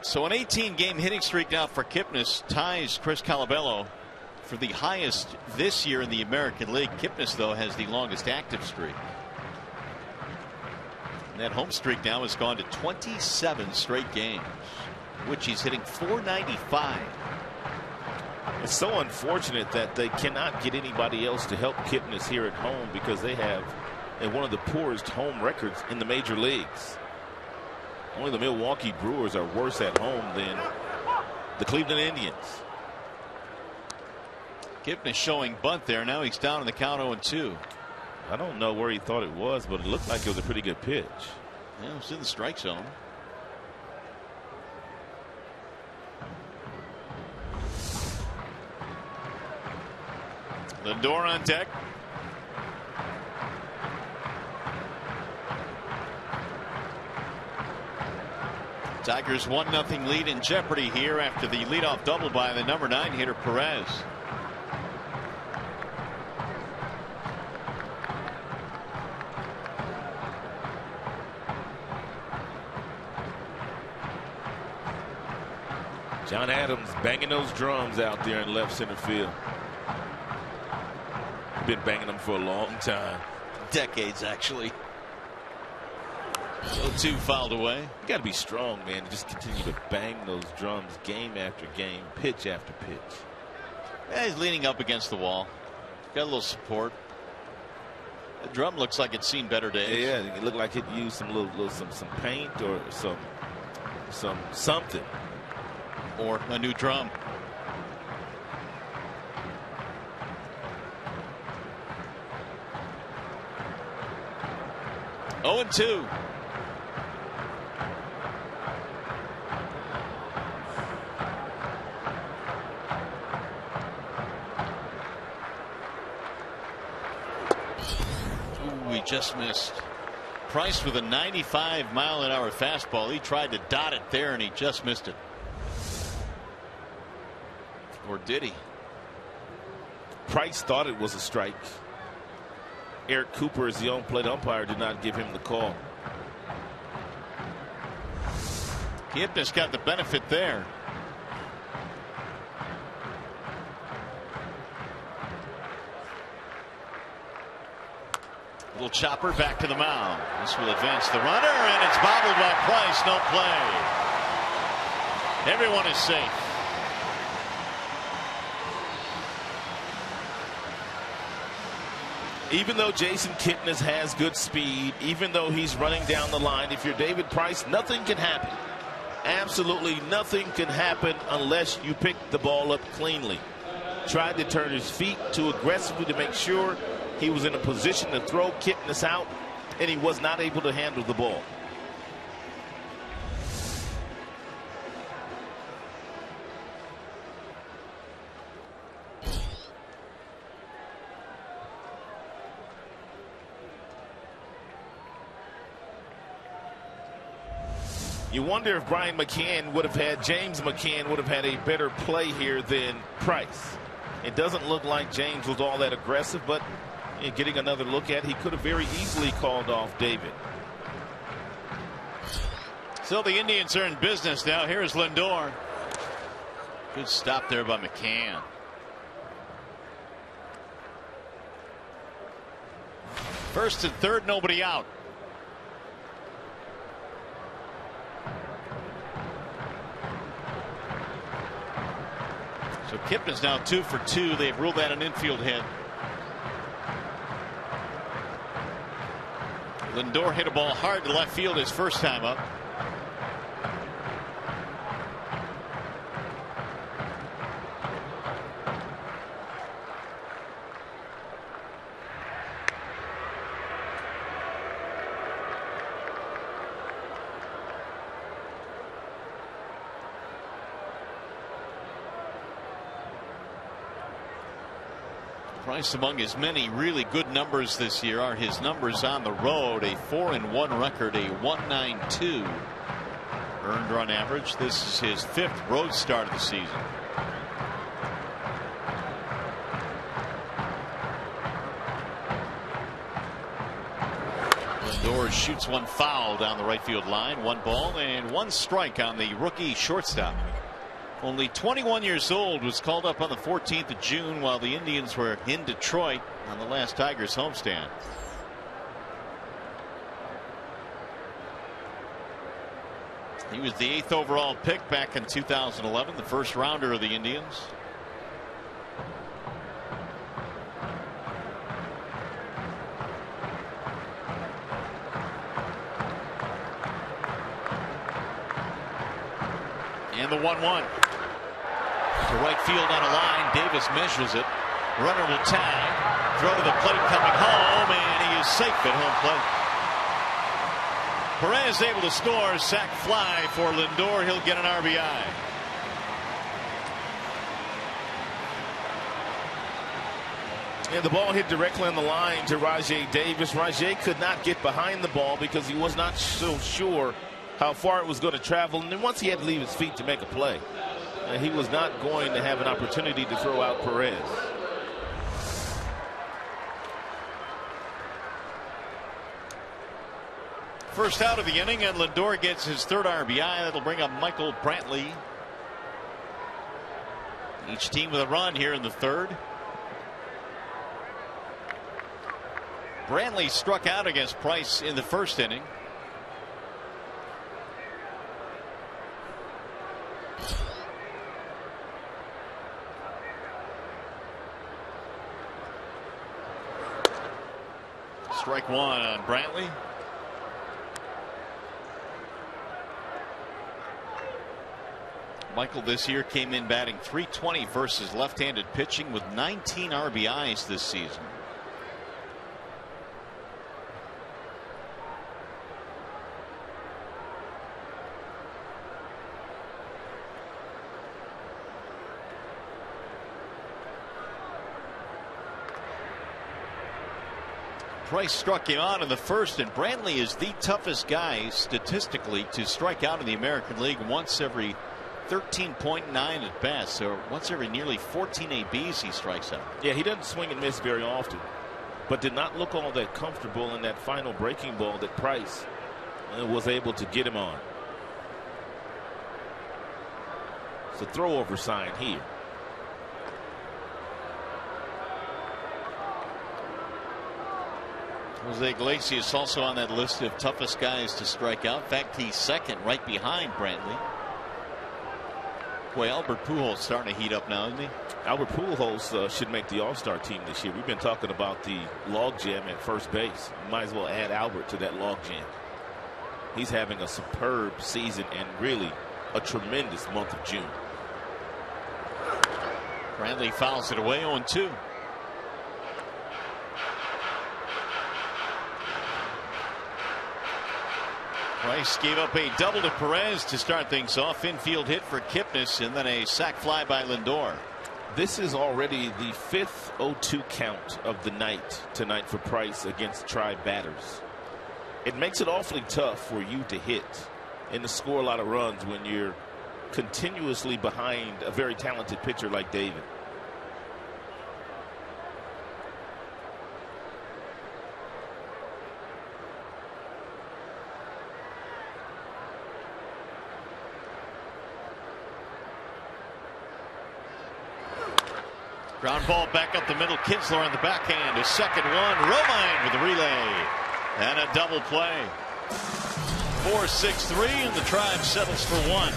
So an 18-game hitting streak now for Kipnis ties Chris Colabello for the highest this year in the American League. Kipnis, though, has the longest active streak. And that home streak now has gone to 27 straight games, which he's hitting .495. It's so unfortunate that they cannot get anybody else to help Kipnis here at home, because they have one of the poorest home records in the major leagues. Only the Milwaukee Brewers are worse at home than the Cleveland Indians. Kipnis showing bunt there. Now he's down in the count 0-2. I don't know where he thought it was, but it looked like it was a pretty good pitch. Yeah, it was in the strike zone. Lindor on deck. Tigers 1-0 lead in jeopardy here after the leadoff double by the number 9 hitter Perez. John Adams banging those drums out there in left center field. Been banging them for a long time. Decades, actually. 0-2 fouled away. You got to be strong, man, to just continue to bang those drums game after game, pitch after pitch. Yeah, he's leaning up against the wall. Got a little support. The drum looks like it's seen better days. Yeah, it looked like it used some some paint or something. Or a new drum. Oh, 2. Ooh, he just missed. Price with a 95-mile-an-hour fastball. He tried to dot it there, and he just missed it. Or did he? Price thought it was a strike. Eric Cooper, as the on-plate umpire, did not give him the call. Kipnis got the benefit there. Little chopper back to the mound. This will advance the runner, and it's bobbled by Price. No play. Everyone is safe. Even though Jason Kipnis has good speed, even though he's running down the line, if you're David Price, nothing can happen. Absolutely nothing can happen unless you pick the ball up cleanly. Tried to turn his feet too aggressively to make sure he was in a position to throw Kipnis out, and he was not able to handle the ball. You wonder if James McCann would have had a better play here than Price. It doesn't look like James was all that aggressive, but getting another look at it, he could have very easily called off David. So the Indians are in business now. Here's Lindor. Good stop there by McCann. First and third, nobody out. So Kipnis now 2 for 2. They've ruled that an infield hit. Lindor hit a ball hard to left field his first time up. Price, among his many really good numbers this year, are his numbers on the road. A 4-1 record, a 1.92 earned run average. This is his 5th road start of the season. Lindor shoots one foul down the right field line. 1 ball and 1 strike on the rookie shortstop. Only 21 years old, was called up on the 14th of June while the Indians were in Detroit on the last Tigers homestand. He was the 8th overall pick back in 2011, the first rounder of the Indians. And the 1-1 to right field on a line. Davis measures it. Runner will tag. Throw to the plate coming home, and he is safe at home plate. Perez able to score. Sac fly for Lindor. He'll get an RBI. And the ball hit directly on the line to Rajay Davis. Rajay could not get behind the ball because he was not so sure how far it was going to travel. And then once he had to leave his feet to make a play, he was not going to have an opportunity to throw out Perez. First out of the inning, and Lindor gets his 3rd RBI. That'll bring up Michael Brantley. Each team with a run here in the 3rd. Brantley struck out against Price in the 1st inning. Strike 1 on Brantley. Michael this year came in batting .320 versus left-handed pitching with 19 RBIs this season. Price struck him out in the 1st, and Brantley is the toughest guy statistically to strike out in the American League. Once every 13.9 at best, so once every nearly 14 ABs he strikes out. Yeah, he doesn't swing and miss very often, but did not look all that comfortable in that final breaking ball that Price was able to get him on. It's a throw over sign here. Jose Iglesias also on that list of toughest guys to strike out. In fact, he's 2nd, right behind Brantley. Boy, Albert Pujols starting to heat up now, isn't he? Albert Pujols should make the All-Star team this year. We've been talking about the logjam at first base. Might as well add Albert to that logjam. He's having a superb season and really a tremendous month of June. Brantley fouls it away, 0-2. Price gave up a double to Perez to start things off. Infield hit for Kipnis, and then a sac fly by Lindor. This is already the 5th 0-2 count of the night tonight for Price against Tribe batters. It makes it awfully tough for you to hit and to score a lot of runs when you're continuously behind a very talented pitcher like David. Ground ball back up the middle. Kinsler on the backhand. A 2nd one. Romine with the relay. And a double play. 4-6-3, and the Tribe settles for 1.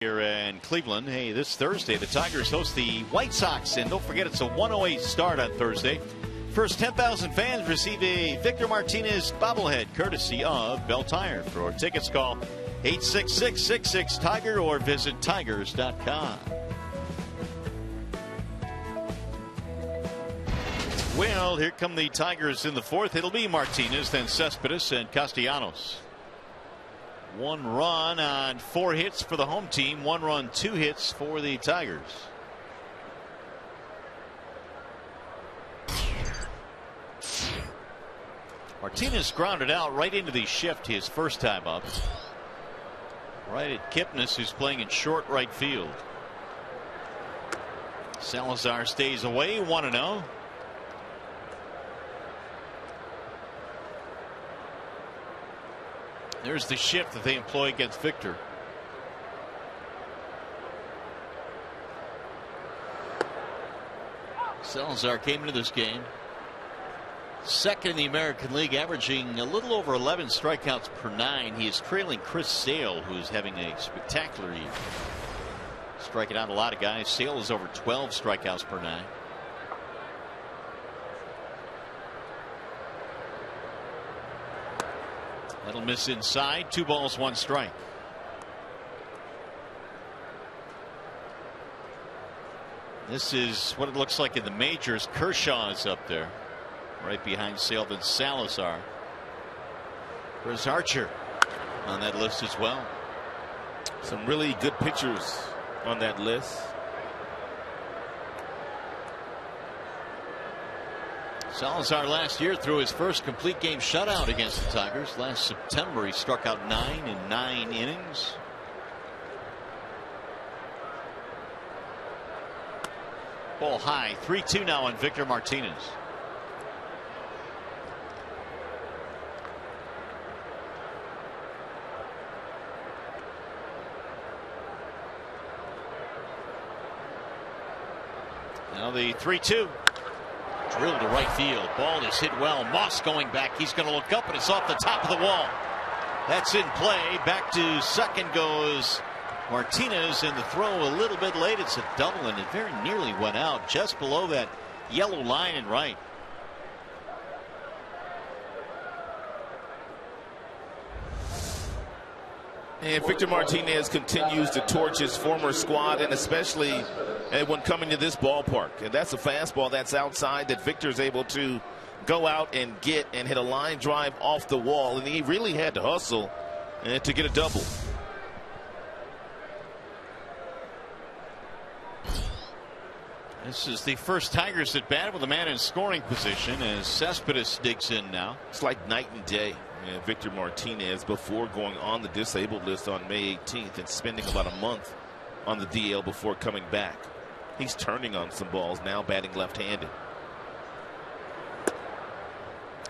here in Cleveland. Hey, this Thursday the Tigers host the White Sox, and don't forget it's a 1:08 start on Thursday. First 10,000 fans receive a Victor Martinez bobblehead courtesy of Bell Tire. For tickets, call 866-66-TIGER or visit tigers.com. Well, here come the Tigers in the fourth. It'll be Martinez, then Cespedes, and Castellanos. 1 run on 4 hits for the home team. 1 run, 2 hits for the Tigers. Martinez grounded out right into the shift his first time up. Right at Kipnis, who's playing in short right field. Salazar stays away, 1-0. There's the shift that they employ against Victor. Salazar came into this game second in the American League, averaging a little over 11 strikeouts per 9. He is trailing Chris Sale, who's having a spectacular year. Striking out a lot of guys. Sale is over 12 strikeouts per 9. That'll miss inside. 2 balls, 1 strike. This is what it looks like in the majors. Kershaw is up there, right behind Sale, then Salazar. There's Archer on that list as well. Some really good pitchers on that list. Salazar last year threw his first complete game shutout against the Tigers. Last September he struck out 9 in 9 innings. Ball high, 3-2 now on Victor Martinez. Now the 3-2. Drilled to right field. Ball is hit well. Moss going back. He's going to look up, and it's off the top of the wall. That's in play. Back to second goes Martinez, and the throw a little bit late. It's a double, and it very nearly went out just below that yellow line in right. And Victor Martinez continues to torch his former squad, and especially when coming to this ballpark. And that's a fastball that's outside that Victor's able to go out and get and hit a line drive off the wall. And he really had to hustle to get a double. This is the first Tigers at bat with a man in scoring position as Cespedes digs in now. It's like night and day. And Victor Martinez, before going on the disabled list on May 18th and spending about a month on the DL before coming back. He's turning on some balls now, batting left-handed.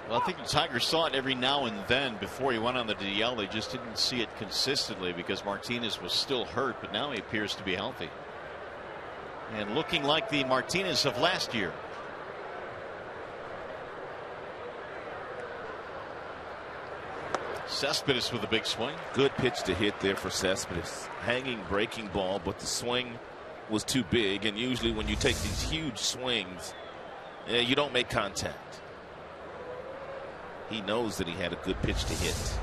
Well, I think the Tigers saw it every now and then before he went on the DL. They just didn't see it consistently because Martinez was still hurt, but now he appears to be healthy. And looking like the Martinez of last year. Cespedes with a big swing. Good pitch to hit there for Cespedes. Hanging breaking ball, but the swing was too big, and usually when you take these huge swings, you don't make contact. He knows that he had a good pitch to hit.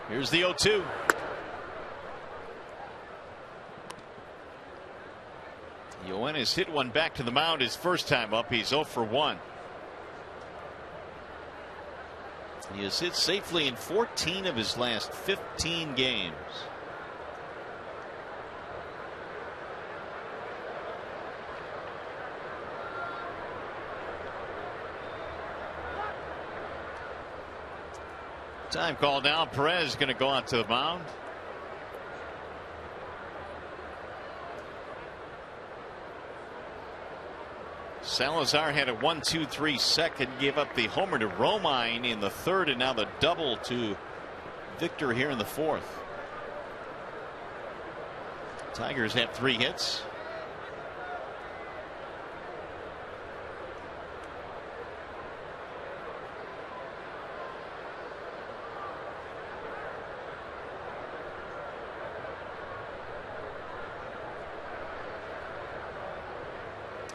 Here's the 0-2. Yoenis hit one back to the mound his first time up. He's 0 for 1. He has hit safely in 14 of his last 15 games. Time call down. Perez is going to go out to the mound. Salazar had a 1-2-3 second, gave up the homer to Romine in the third, and now the double to Victor here in the fourth. Tigers have 3 hits.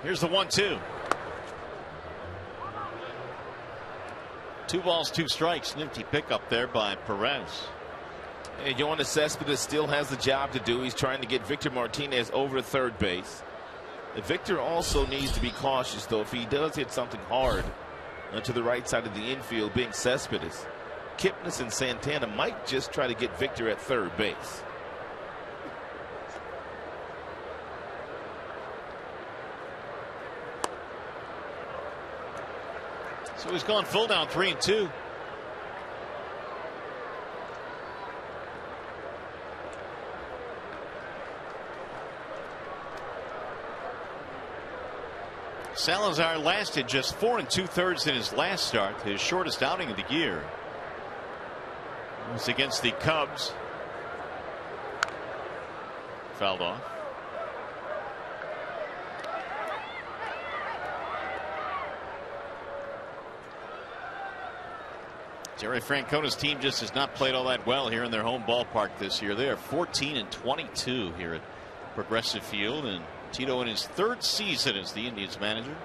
Here's the 1-2. 2 balls, 2 strikes. Nifty pickup there by Perez. And Yoenis Cespedes still has the job to do. He's trying to get Victor Martinez over third base. Victor also needs to be cautious, though. If he does hit something hard to the right side of the infield, being Cespedes, Kipnis and Santana might just try to get Victor at third base. So he's gone full now, 3-2. Salazar lasted just 4 2/3 in his last start, his shortest outing of the year. It was against the Cubs. Fouled off. Jerry Francona's team just has not played all that well here in their home ballpark this year. They are 14-22 here at Progressive Field, and Tito in his 3rd season as the Indians manager.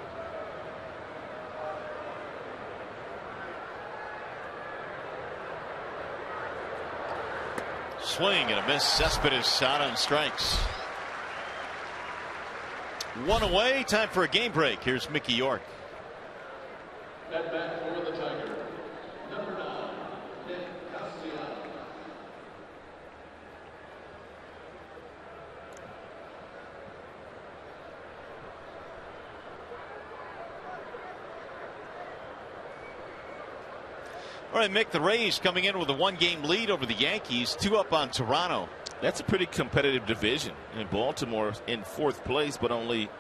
Swing and a miss. Cespedes out on strikes. 1 away. Time for a game break. Here's Mickey York. At bat for the Tigers, number 9, Nick Castellanos. All right, Mick, the Rays coming in with a 1-game lead over the Yankees, 2 up on Toronto. That's a pretty competitive division. And Baltimore in 4th place, but only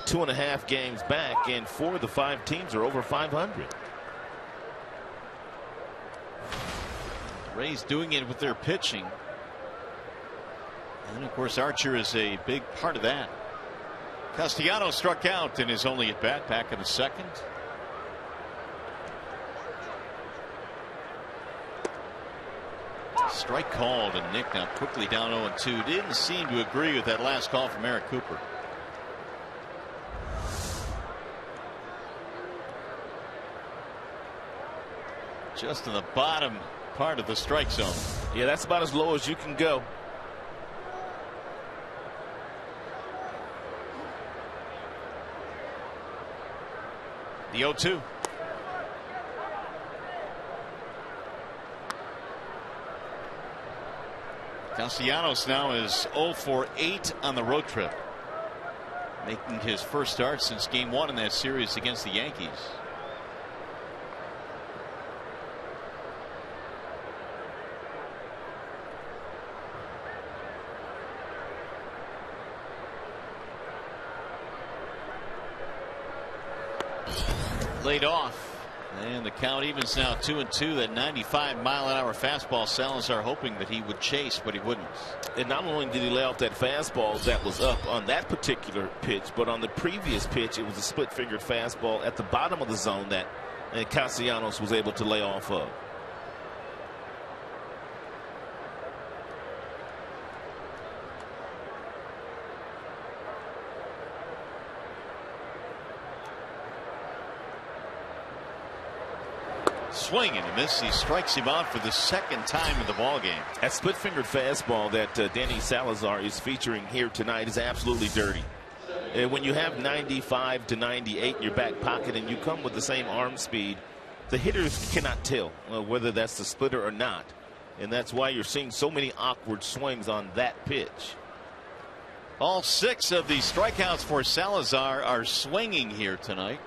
2.5 games back, and 4 of the 5 teams are over 500. The Rays doing it with their pitching. And of course, Archer is a big part of that. Castellanos struck out in his only at bat back in the 2nd. Strike called, and Nick now quickly down 0-2. Didn't seem to agree with that last call from Eric Cooper. Just in the bottom part of the strike zone. Yeah, that's about as low as you can go. The 0-2. Castellanos now is 0 for 8 on the road trip, making his first start since game 1 in that series against the Yankees. Laid off. And the count evens now 2-2. That 95-mile-an-hour fastball, Salazar hoping that he would chase, but he wouldn't. And not only did he lay off that fastball that was up on that particular pitch, but on the previous pitch, it was a split-fingered fastball at the bottom of the zone that Castellanos was able to lay off of. Swing and a miss. He strikes him out for the 2nd time in the ballgame. That split-fingered fastball that Danny Salazar is featuring here tonight is absolutely dirty. And when you have 95 to 98 in your back pocket and you come with the same arm speed, the hitters cannot tell whether that's the splitter or not. And that's why you're seeing so many awkward swings on that pitch. All 6 of the strikeouts for Salazar are swinging here tonight.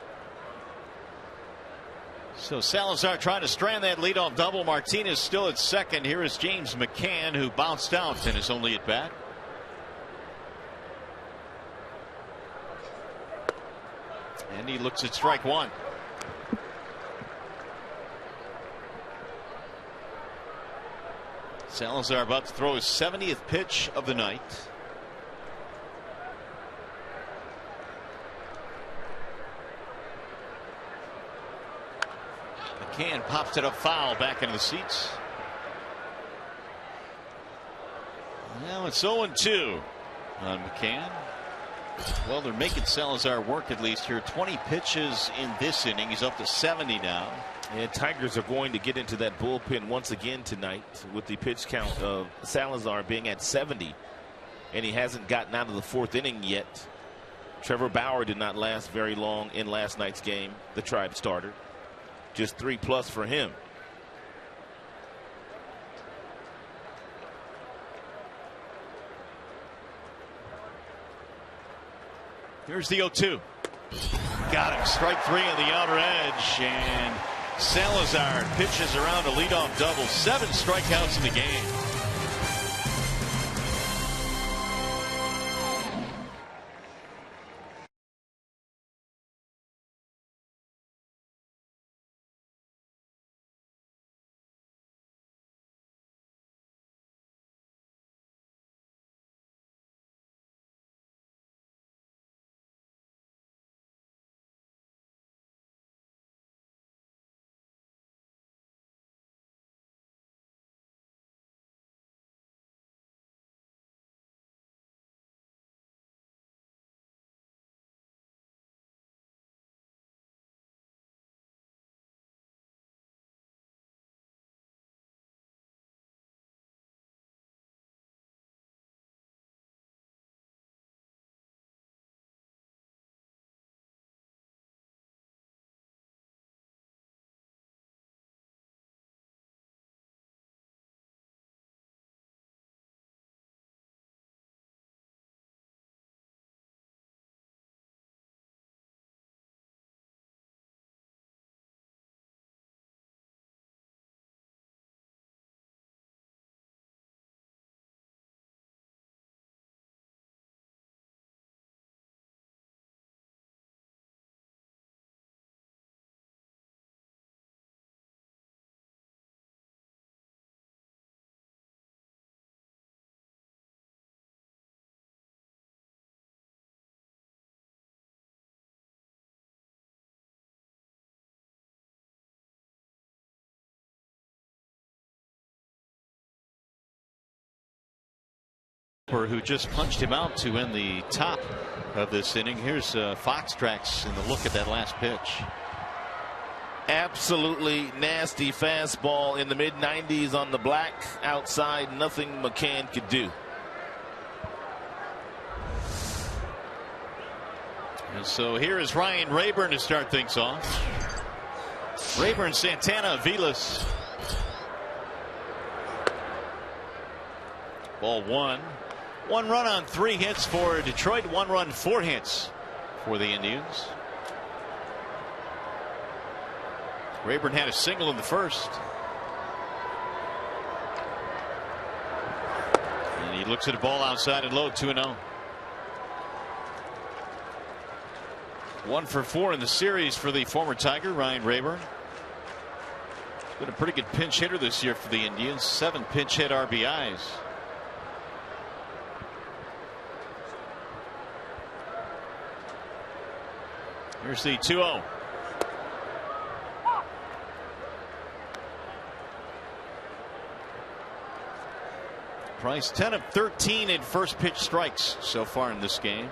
So Salazar trying to strand that leadoff double. Martinez still at second. Here is James McCann, who bounced out in his only at bat. And he looks at strike one. Salazar about to throw his 70th pitch of the night. McCann pops it up foul back into the seats. Now it's 0-2 on McCann. Well, they're making Salazar work at least here. 20 pitches in this inning. He's up to 70 now. And Tigers are going to get into that bullpen once again tonight with the pitch count of Salazar being at 70. And he hasn't gotten out of the 4th inning yet. Trevor Bauer did not last very long in last night's game, the Tribe starter. Just 3+ for him. Here's the 0-2. Got him. Strike 3 on the outer edge. And Salazar pitches around a leadoff double. 7 strikeouts in the game. Who just punched him out to end the top of this inning. Here's Fox Tracks in the look at that last pitch. Absolutely nasty fastball in the mid-90s on the black outside. Nothing McCann could do. And so here is Ryan Rayburn to start things off. Rayburn, Santana, Vilas. Ball 1. 1 run on 3 hits for Detroit. 1 run, 4 hits for the Indians. Rayburn had a single in the first. And he looks at a ball outside and low. 2-0. 1 for 4 in the series for the former Tiger, Ryan Rayburn. He's been a pretty good pinch hitter this year for the Indians. 7 pinch hit RBIs. Here's the 2-0. Price 10 of 13 in first pitch strikes so far in this game.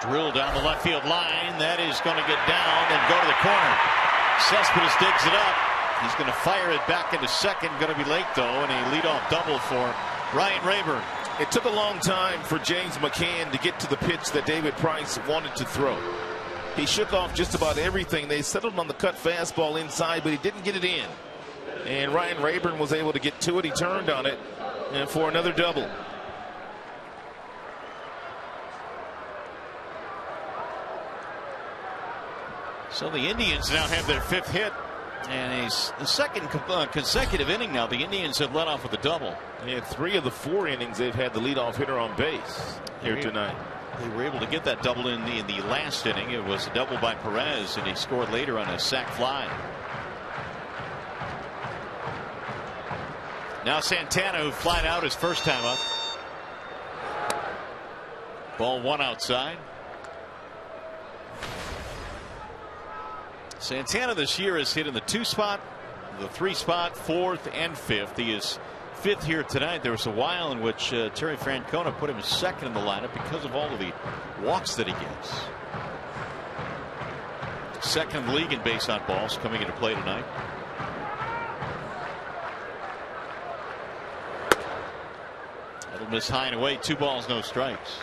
Drill down the left field line. That is going to get down and go to the corner. Cespedes digs it up. He's going to fire it back into second. Going to be late though, and a leadoff double for Ryan Rayburn. It took a long time for James McCann to get to the pitch that David Price wanted to throw. He shook off just about everything. They settled on the cut fastball inside, but he didn't get it in. And Ryan Rayburn was able to get to it. He turned on it and for another double. So the Indians now have their 5th hit, and the second consecutive inning now. The Indians have led off with a double. And 3 of the 4 innings they've had the leadoff hitter on base here tonight. They were able to get that double in the last inning. It was a double by Perez, and he scored later on a sac fly. Now Santana, who flied out his first time up. Ball one outside. Santana this year has hit in the 2 spot, the 3 spot, 4th, and 5th. He is 5th here tonight. There was a while in which Terry Francona put him 2nd in the lineup because of all of the walks that he gets. 2nd in the league in base on balls coming into play tonight. That'll miss high and away. 2 balls, no strikes.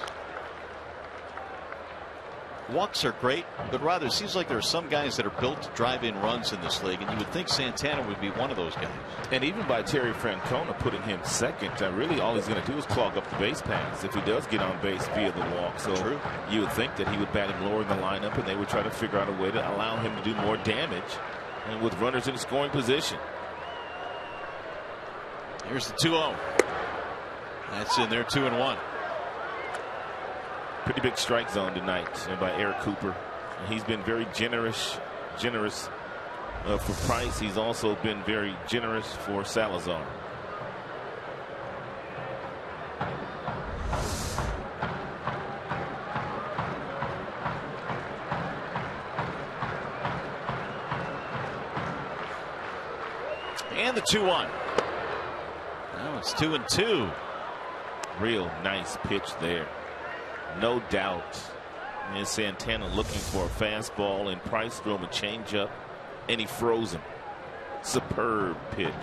Walks are great, but rather it seems like there are some guys that are built to drive in runs in this league, and you would think Santana would be one of those guys. And even by Terry Francona putting him 2nd, really all he's going to do is clog up the base paths if he does get on base via the walk. So True. You would think that he would bat him lower in the lineup, and they would try to figure out a way to allow him to do more damage, and with runners in scoring position. Here's the 2-0. That's in there, 2-1. Pretty big strike zone tonight by Eric Cooper. He's been very generous for Price. He's also been very generous for Salazar. And the 2-1. Now it's 2-2. Real nice pitch there. No doubt. And Santana looking for a fastball, and Price threw him a changeup, and he froze him. Superb pitch.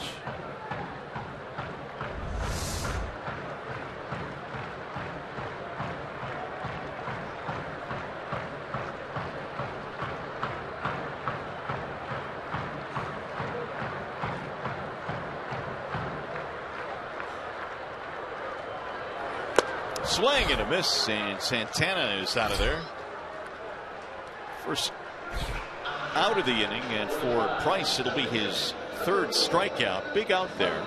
Swing and a miss, and Santana is out of there. First out of the inning, and for Price it'll be his 3rd strikeout. Big out there.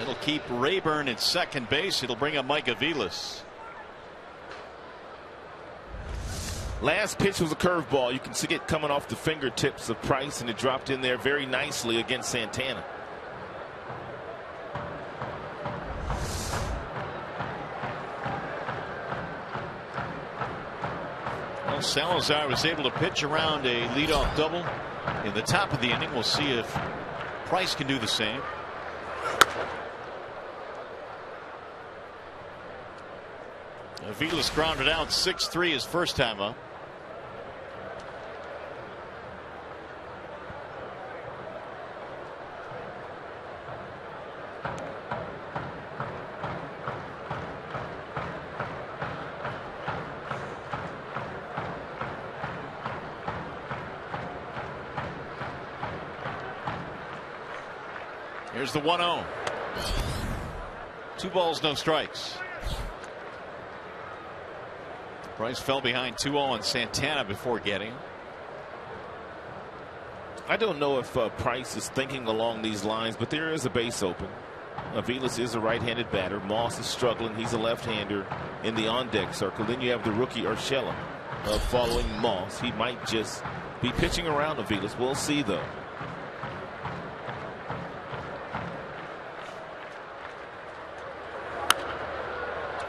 It'll keep Rayburn at second base. It'll bring up Mike Aviles. Last pitch was a curveball. You can see it coming off the fingertips of Price, and it dropped in there very nicely against Santana. Salazar was able to pitch around a leadoff double in the top of the inning. We'll see if Price can do the same. Aviles grounded out 6-3 his first time up. Here's the 1-0. 2 balls, no strikes. Price fell behind 2-0 on Santana before getting him. I don't know if Price is thinking along these lines, but there is a base open. Aviles is a right-handed batter. Moss is struggling. He's a left-hander in the on-deck circle. Then you have the rookie Urshela following Moss. He might just be pitching around Aviles. We'll see, though.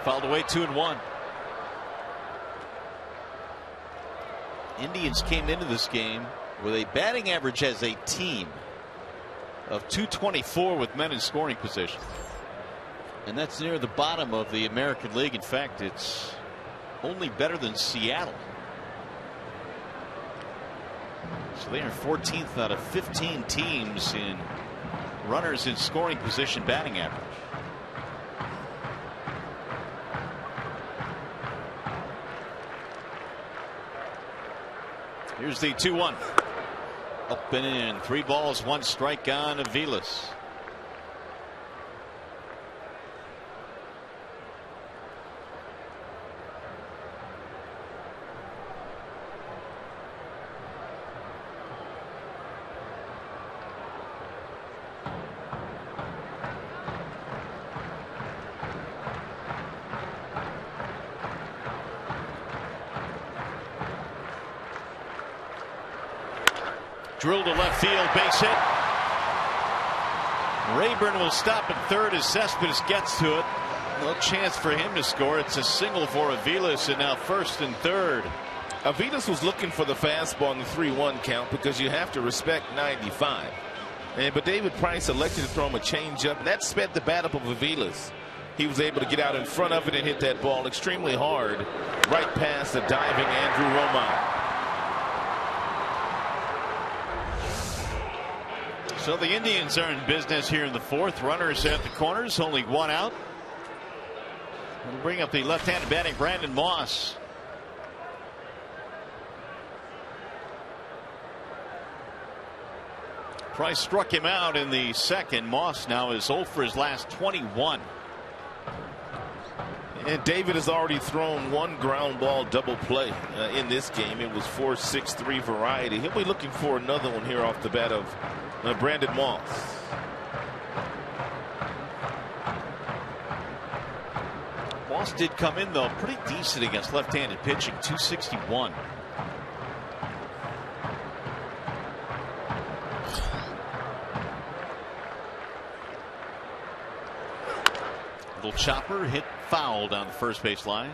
Fouled away, 2-1. Indians came into this game with a batting average as a team of .224 with men in scoring position. And that's near the bottom of the American League. In fact, it's only better than Seattle. So they are 14th out of 15 teams in runners in scoring position batting average. Here's the 2-1. Up and in. 3 balls, 1 strike on Aviles. Drilled to left field, base hit. Rayburn will stop at third as Cespedes gets to it. No chance for him to score. It's a single for Aviles, and now first and third. Aviles was looking for the fastball in the 3-1 count because you have to respect 95. But David Price elected to throw him a changeup, and that sped the bat up of Aviles. He was able to get out in front of it and hit that ball extremely hard, right past the diving Andrew Romine. So the Indians are in business here in the fourth. Runners at the corners, only one out. We'll bring up the left-handed batting Brandon Moss. Price struck him out in the second. Moss now is 0 for his last 21. And David has already thrown one ground ball double play in this game. It was 4.63 variety. He'll be looking for another one here off the bat of Brandon Moss. Moss did come in, though, pretty decent against left-handed pitching, 261. Little chopper hit foul down the first base line.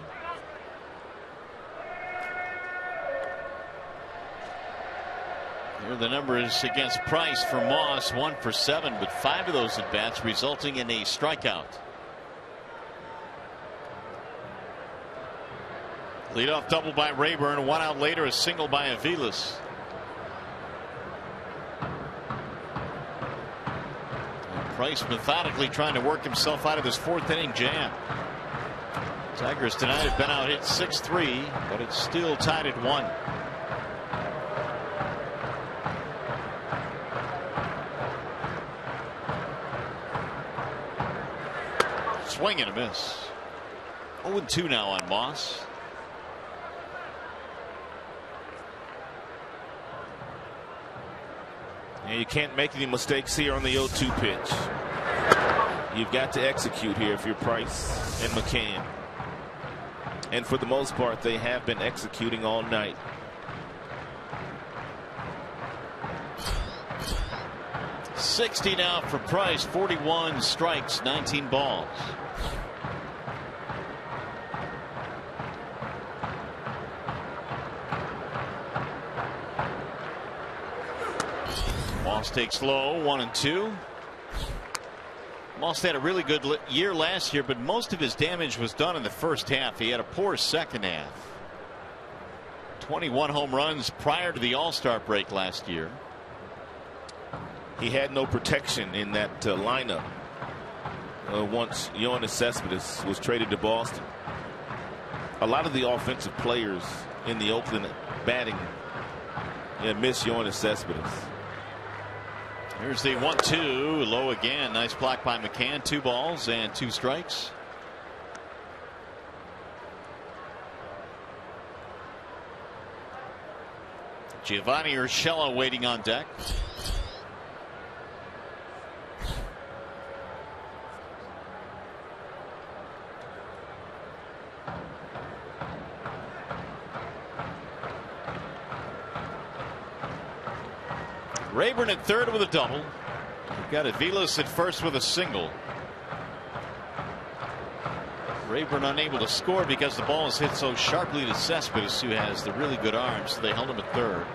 Here are the numbers against Price for Moss: 1 for 7, but 5 of those at bats resulting in a strikeout. Leadoff double by Rayburn, 1 out later, a single by Aviles. Price methodically trying to work himself out of this 4th inning jam. Tigers tonight have been out hit 6-3, but it's still tied at 1. Swing and a miss. 0-2 now on Moss. And you can't make any mistakes here on the 0-2 pitch. You've got to execute here if you're Price and McCann. And for the most part, they have been executing all night. $60 now for Price, 41 strikes, 19 balls. Moss takes low, 1-2. Moss had a really good year last year, but most of his damage was done in the first half. He had a poor second half. 21 home runs prior to the All-Star break last year. He had no protection in that lineup once Yoenis Cespedes was traded to Boston. A lot of the offensive players in the Oakland batting miss Yoenis Cespedes. Here's the 1-2, low again. Nice block by McCann. 2 balls and 2 strikes. Giovanni Urshela waiting on deck. Rayburn at third with a double. We've got Aviles at first with a single. Rayburn unable to score because the ball is hit so sharply to Cespedes, who has the really good arm, so they held him at third.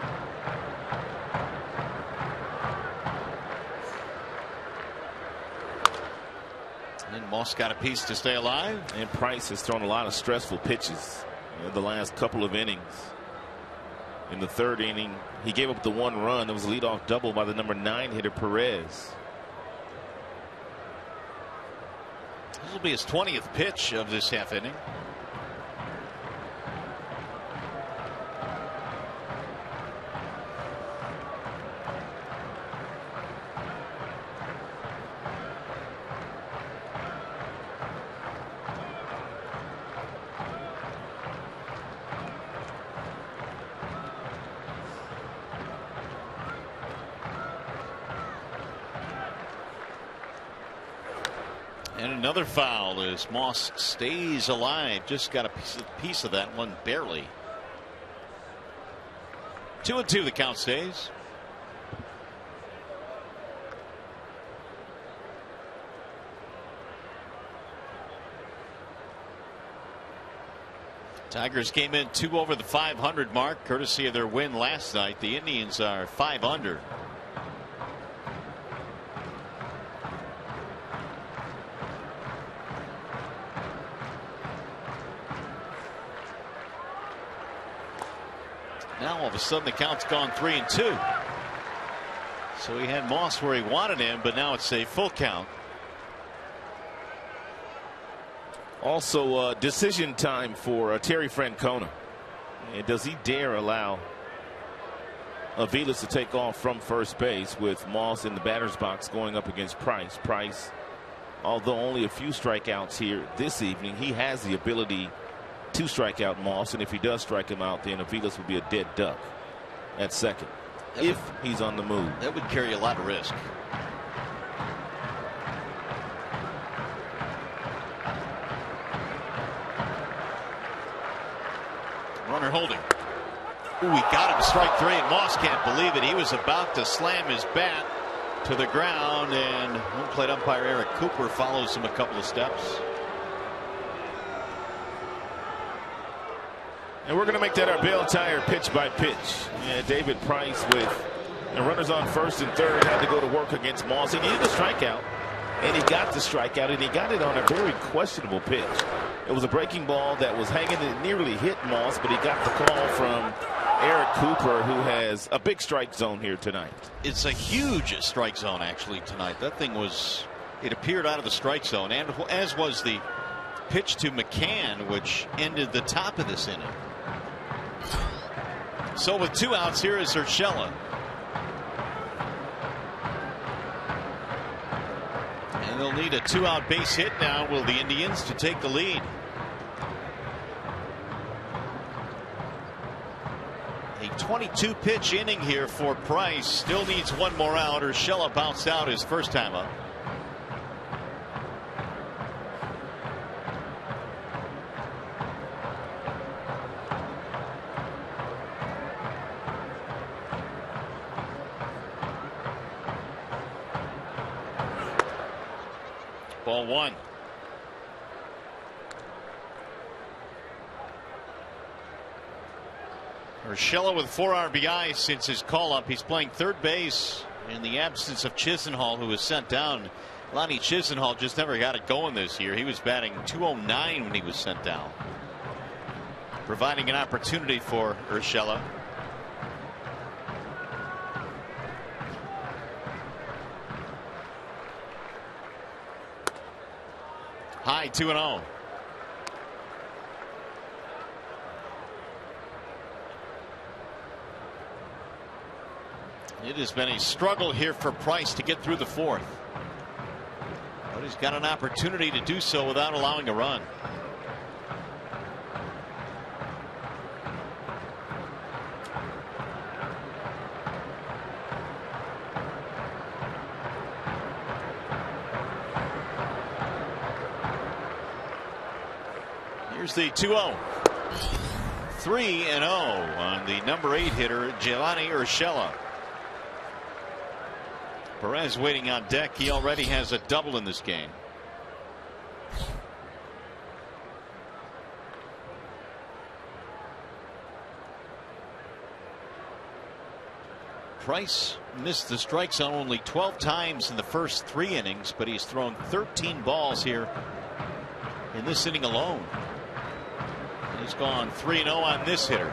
And Moss got a piece to stay alive. And Price has thrown a lot of stressful pitches in the last couple of innings. In the 3rd inning, he gave up the 1 run. It was a leadoff double by the number 9 hitter Perez. This will be his 20th pitch of this half inning. And another foul as Moss stays alive. Just got a piece of that one, barely. 2-2 the count stays. Tigers came in 2 over the 500 mark, courtesy of their win last night. The Indians are 5 under. Now all of a sudden the count's gone 3-2. So he had Moss where he wanted him, but now it's a full count. Also decision time for Terry Francona. And does he dare allow Aviles to take off from first base with Moss in the batter's box going up against Price? Price, although only a few strikeouts here this evening, he has the ability to strike out Moss, and if he does strike him out, then Aviles would be a dead duck at second if he's on the move. That would carry a lot of risk. Runner holding. Ooh, he got him strike 3, and Moss can't believe it. He was about to slam his bat to the ground, and home plate umpire Eric Cooper follows him a couple of steps. And we're going to make that our Bell Tire pitch by pitch. Yeah, David Price with runners on first and third had to go to work against Moss. He needed a strikeout, and he got the strikeout, and he got it on a very questionable pitch. It was a breaking ball that was hanging and nearly hit Moss, but he got the call from Eric Cooper, who has a big strike zone here tonight. It's a huge strike zone actually tonight. That thing was, it appeared out of the strike zone, and as was the pitch to McCann, which ended the top of this inning. So with 2 outs, here is Urshela. And they'll need a 2-out base hit now, will the Indians, to take the lead. A 22-pitch inning here for Price. Still needs 1 more out. Urshela bounced out his first time up. Ball 1. Urshela with 4 RBIs since his call up. He's playing third base in the absence of Chisenhall, who was sent down. Lonnie Chisenhall just never got it going this year. He was batting .209 when he was sent down, providing an opportunity for Urshela. High 2-0. It has been a struggle here for Price to get through the 4th. But he's got an opportunity to do so without allowing a run. Here's the 2-0. 3-0 on the number 8 hitter, Giovanni Urshela. Perez waiting on deck. He already has a double in this game. Price missed the strike zone only 12 times in the first 3 innings, but he's thrown 13 balls here in this inning alone. He's gone 3-0 on this hitter.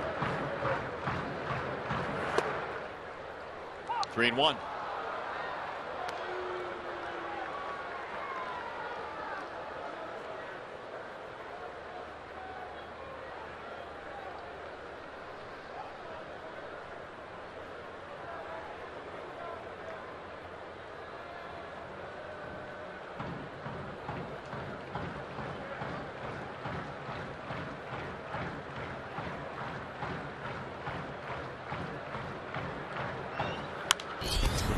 3-1.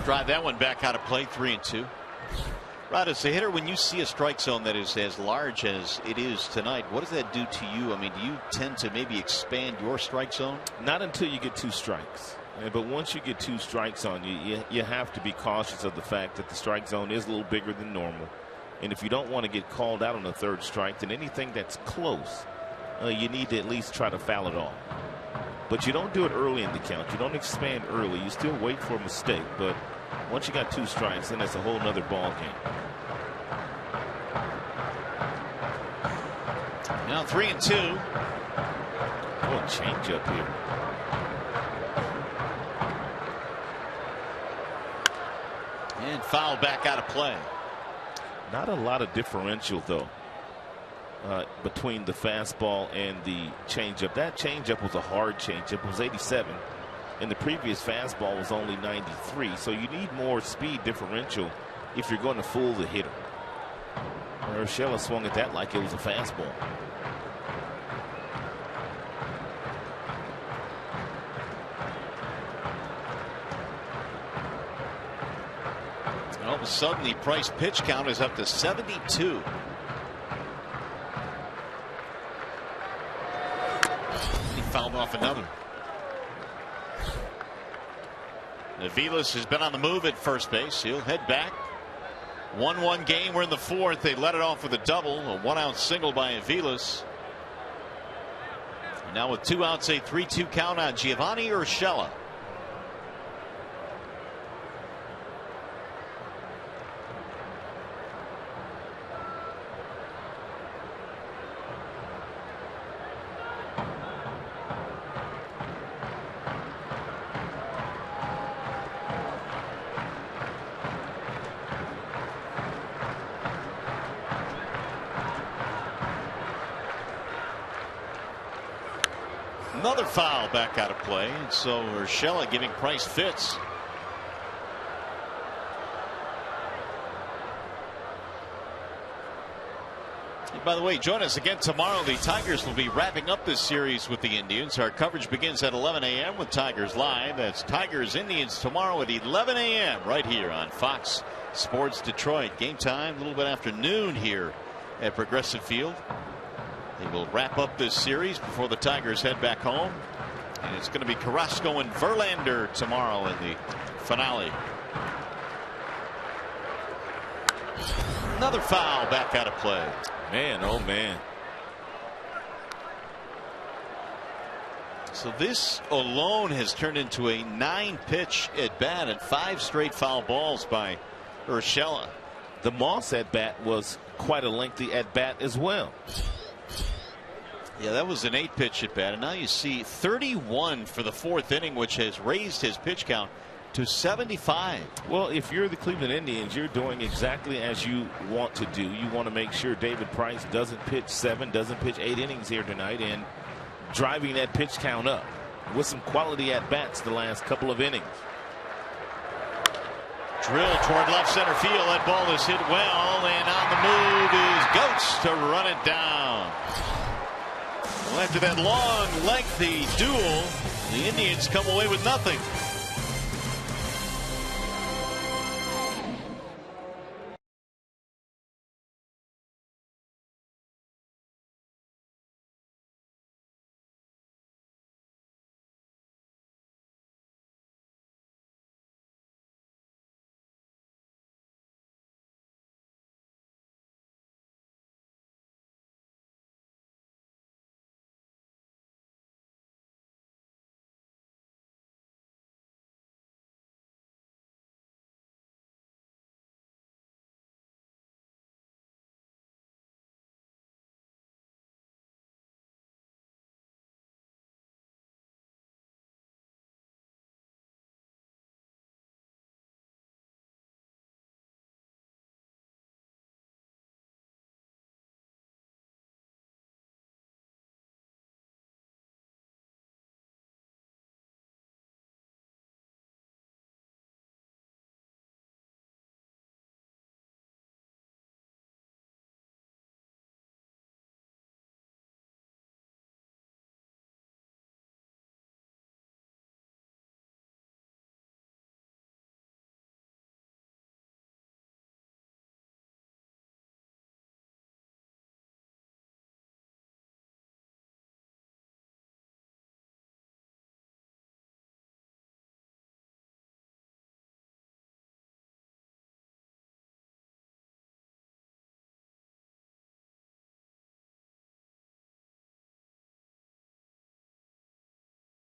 Drive that one back out of play. 3-2. Rod, as a hitter, when you see a strike zone that is as large as it is tonight, what does that do to you? I mean, do you tend to maybe expand your strike zone? Not until you get 2 strikes. But once you get 2 strikes on you have to be cautious of the fact that the strike zone is a little bigger than normal. And if you don't want to get called out on the 3rd strike, then anything that's close you need to at least try to foul it off. But you don't do it early in the count. You don't expand early. You still wait for a mistake. But once you got 2 strikes, then that's a whole nother ball game. Now 3-2. Oh, change up here. And foul back out of play. Not a lot of differential, though, between the fastball and the changeup. That changeup was a hard changeup. It was 87. And the previous fastball was only 93. So you need more speed differential if you're going to fool the hitter. Urshela swung at that like it was a fastball. All of a sudden, the Price pitch count is up to 72. He fouled off another. Aviles has been on the move at first base. He'll head back. 1-1 game. We're in the 4th. They let it off with a double. A 1-out single by Aviles. Now with 2 outs, a 3-2 count on Giovanni Urshela. Another foul back out of play, and so Urshela giving Price fits. And by the way, join us again tomorrow. The Tigers will be wrapping up this series with the Indians. Our coverage begins at 11 a.m. with Tigers Live. That's Tigers Indians tomorrow at 11 a.m. right here on Fox Sports Detroit. Game time a little bit after noon here at Progressive Field. They will wrap up this series before the Tigers head back home. And it's going to be Carrasco and Verlander tomorrow in the finale. Another foul back out of play. Man, oh man. So this alone has turned into a 9-pitch at bat and 5 straight foul balls by Urshela. The Moss at bat was quite a lengthy at bat as well. Yeah, that was an 8-pitch at bat, and now you see 31 for the 4th inning, which has raised his pitch count to 75. Well, if you're the Cleveland Indians, you're doing exactly as you want to do. You want to make sure David Price doesn't pitch 7, doesn't pitch 8 innings here tonight, and driving that pitch count up with some quality at bats the last couple of innings. Drill toward left center field. That ball is hit well, and on the move is Goetz to run it down. Well, after that long, lengthy duel, the Indians come away with nothing.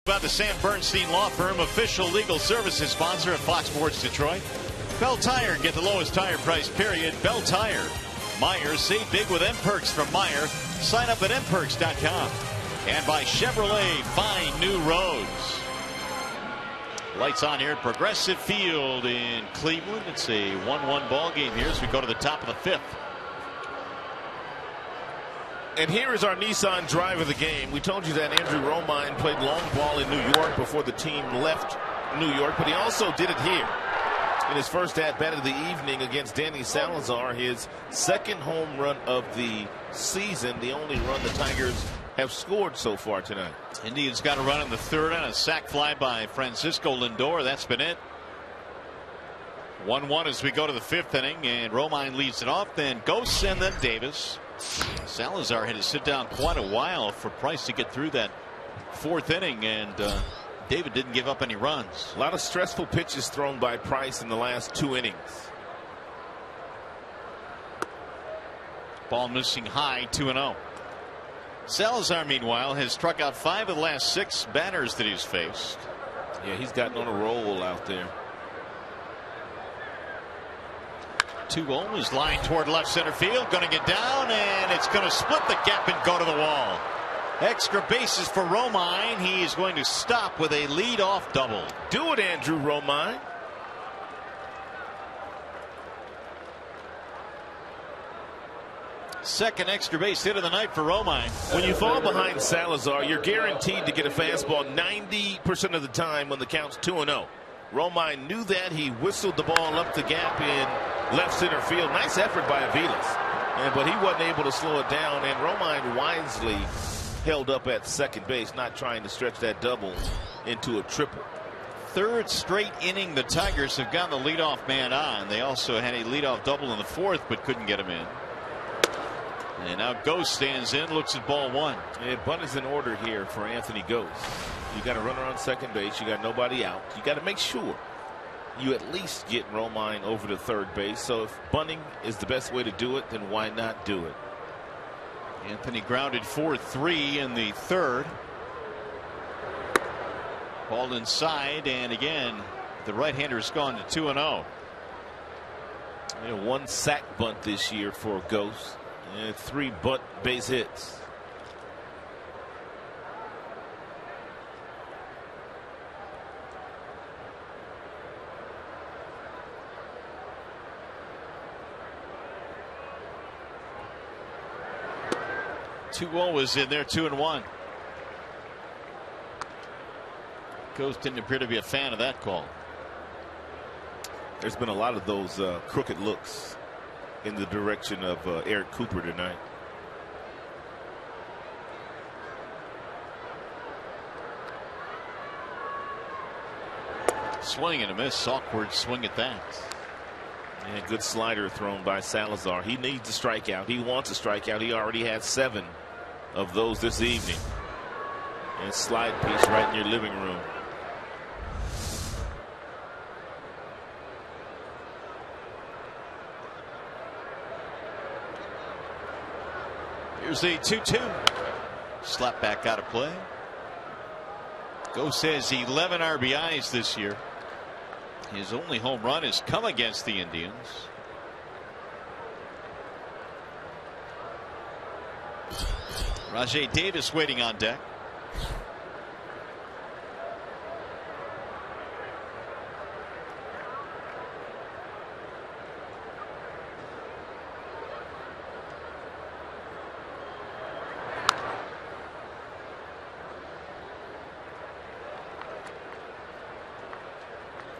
About the Sam Bernstein Law Firm, official legal services sponsor of Fox Sports Detroit. Bell Tire, get the lowest tire price, period. Bell Tire. Meyer, save big with M-Perks from Meyer. Sign up at mperks.com. And by Chevrolet, find new roads. Lights on here at Progressive Field in Cleveland. It's a 1-1 ball game here as we go to the top of the 5th. And here is our Nissan drive of the game. We told you that Andrew Romine played long ball in New York before the team left New York, but he also did it here in his first at-bat of the evening against Danny Salazar, his second home run of the season, the only run the Tigers have scored so far tonight. Indians got a run in the 3rd on a sac fly by Francisco Lindor. That's been it. 1-1 as we go to the 5th inning, and Romine leads it off, then Ghosts, and then Davis. Salazar had to sit down quite a while for Price to get through that 4th inning, and David didn't give up any runs. A lot of stressful pitches thrown by Price in the last 2 innings. Ball missing high, 2-0. Salazar, meanwhile, has struck out 5 of the last 6 batters that he's faced. Yeah, he's gotten on a roll out there. 2-0 is lined toward left center field. Going to get down, and it's going to split the gap and go to the wall. Extra bases for Romine. He is going to stop with a leadoff double. Do it, Andrew Romine. Second extra base hit of the night for Romine. When you fall behind Salazar, you're guaranteed to get a fastball 90% of the time when the count's 2-0. Romine knew that. He whistled the ball up the gap in left center field. Nice effort by Aviles. But he wasn't able to slow it down, and Romine wisely held up at second base, not trying to stretch that double into a triple. 3rd straight inning the Tigers have gotten the leadoff man on. They also had a leadoff double in the 4th, but couldn't get him in. And now Ghost stands in, looks at ball 1. Yeah, bunt is in order here for Anthony Ghost. You got a runner on second base. You got nobody out. You got to make sure you at least get Romine over to third base. So if bunting is the best way to do it, then why not do it? Anthony grounded 4-3 in the 3rd. Ball inside, and again, the right-hander's gone to 2-0. One sack bunt this year for Ghost. 3 bunt base hits. Two-0 is in there, 2-1. Ghost didn't appear to be a fan of that call. There's been a lot of those crooked looks in the direction of Eric Cooper tonight. Swing and a miss. Awkward swing at that. And good slider thrown by Salazar. He needs a strikeout. He wants a strikeout. He already had 7 of those this evening. And slide piece right in your living room. Here's a 2-2. Slap back out of play. Ghost says 11 RBIs this year. His only home run has come against the Indians. Rajai Davis waiting on deck.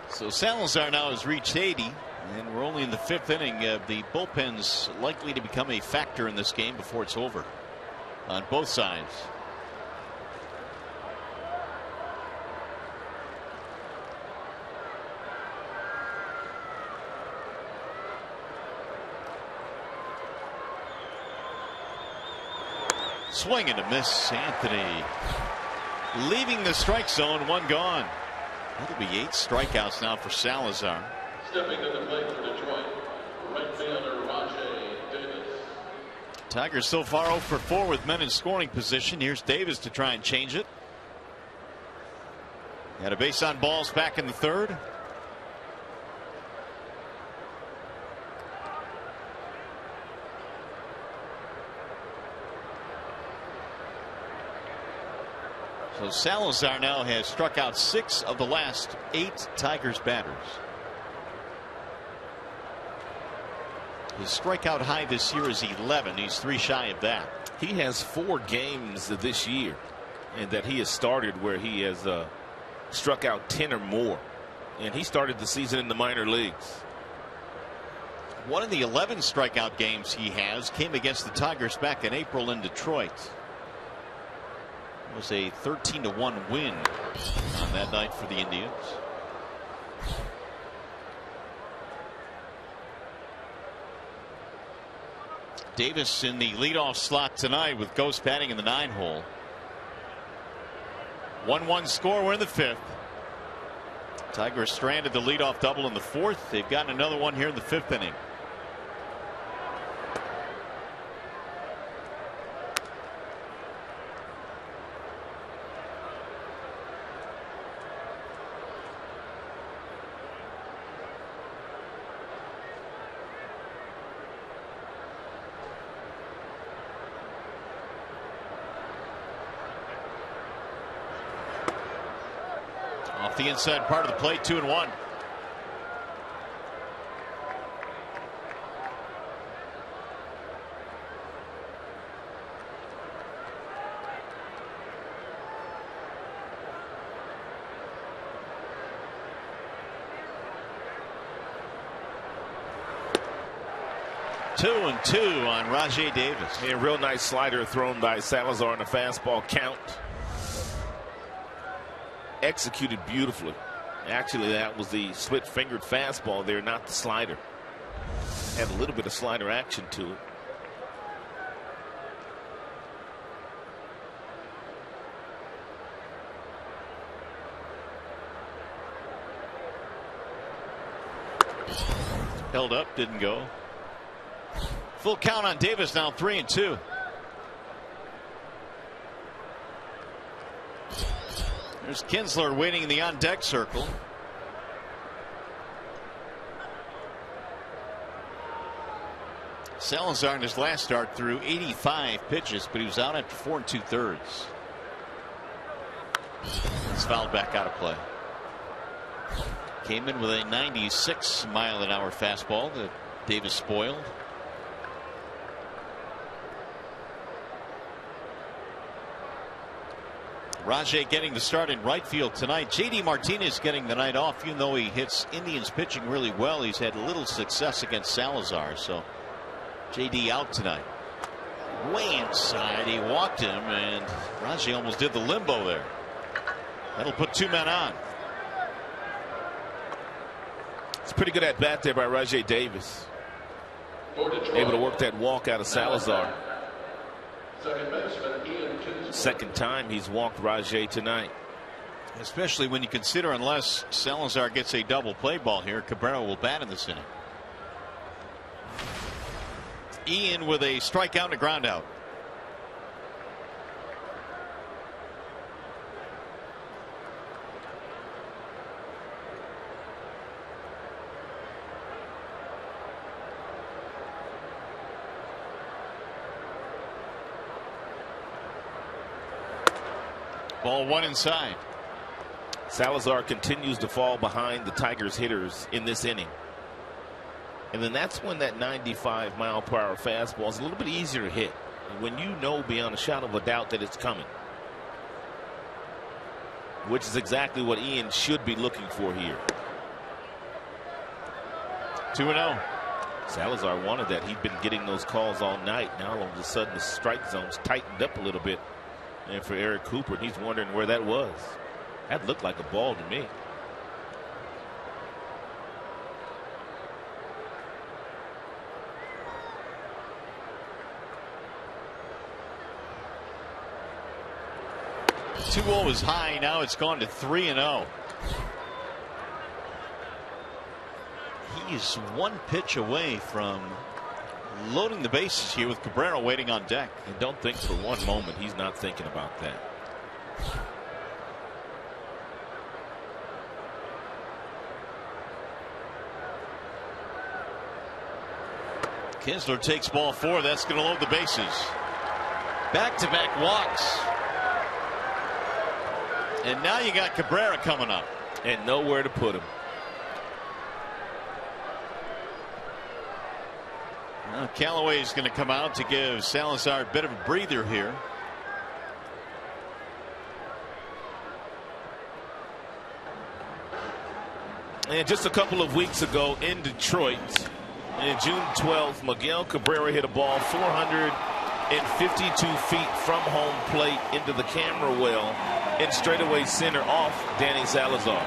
So Salazar now has reached 80, and we're only in the 5th inning. The bullpen's likely to become a factor in this game before it's over on both sides. Swing and a miss. Anthony leaving the strike zone, 1 gone. That'll be 8 strikeouts now for Salazar. Stepping to the plate for Detroit, right fielder Rajai Davis. Tigers so far 0 for 4 with men in scoring position. Here's Davis to try and change it. Had a base on balls back in the third. So Salazar now has struck out 6 of the last 8 Tigers batters. His strikeout high this year is 11. He's 3 shy of that. He has 4 games this year and that he has started where he has struck out 10 or more, and he started the season in the minor leagues. One of the 11 strikeout games he has came against the Tigers back in April in Detroit. It was a 13-1 win on that night for the Indians. Davis in the leadoff slot tonight with Ghost batting in the 9 hole. 1-1 score. We're in the 5th. Tigers stranded the leadoff double in the 4th. They've gotten another one here in the 5th inning. The inside part of the plate, 2-1. Two and 2 on Rajai Davis. A real nice slider thrown by Salazar on a fastball count. Executed beautifully. Actually, that was the split-fingered fastball there, not the slider. Had a little bit of slider action to it. Held up, didn't go. Full count on Davis now, 3 and 2. There's Kinsler waiting in the on-deck circle. Salazar in his last start threw 85 pitches, but he was out after 4 2/3. It's fouled back out of play. Came in with a 96-mile-an-hour fastball that Davis spoiled. Rajai getting the start in right field tonight. J.D. Martinez getting the night off. Even though he hits Indians pitching really well, he's had little success against Salazar. So J.D. out tonight. Way inside. He walked him, and Rajai almost did the limbo there. That'll put 2 men on. It's pretty good at bat there by Rajai Davis. Able to work that walk out of Salazar. Second time he's walked Rajai tonight. Especially when you consider, unless Salazar gets a double play ball here, Cabrera will bat in this inning. Ian with a strikeout and a ground out. Ball 1 inside. Salazar continues to fall behind the Tigers hitters in this inning. And then that's when that 95-mile-per-hour fastball is a little bit easier to hit. When you know beyond a shadow of a doubt that it's coming. Which is exactly what Ian should be looking for here. 2-0. Salazar wanted that. He'd been getting those calls all night. Now all of a sudden the strike zone's tightened up a little bit. And for Eric Cooper, he's wondering where that was. That looked like a ball to me. Two-0 is high. Now it's gone to 3-0. He's 1 pitch away from loading the bases here with Cabrera waiting on deck. And don't think for one moment he's not thinking about that. Kinsler takes ball 4. That's going to load the bases. Back-to-back walks. And now you got Cabrera coming up. And nowhere to put him. Well, Callaway is going to come out to give Salazar a bit of a breather here. And just a couple of weeks ago in Detroit, on June 12th, Miguel Cabrera hit a ball 452 feet from home plate into the camera well in straightaway center off Danny Salazar.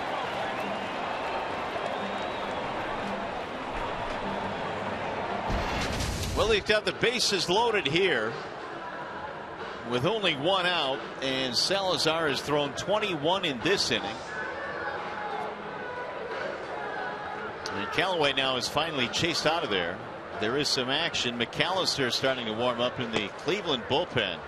Well, they've got the bases loaded here with only 1 out, and Salazar has thrown 21 in this inning. And Callaway now is finally chased out of there. There is some action. McAllister starting to warm up in the Cleveland bullpen.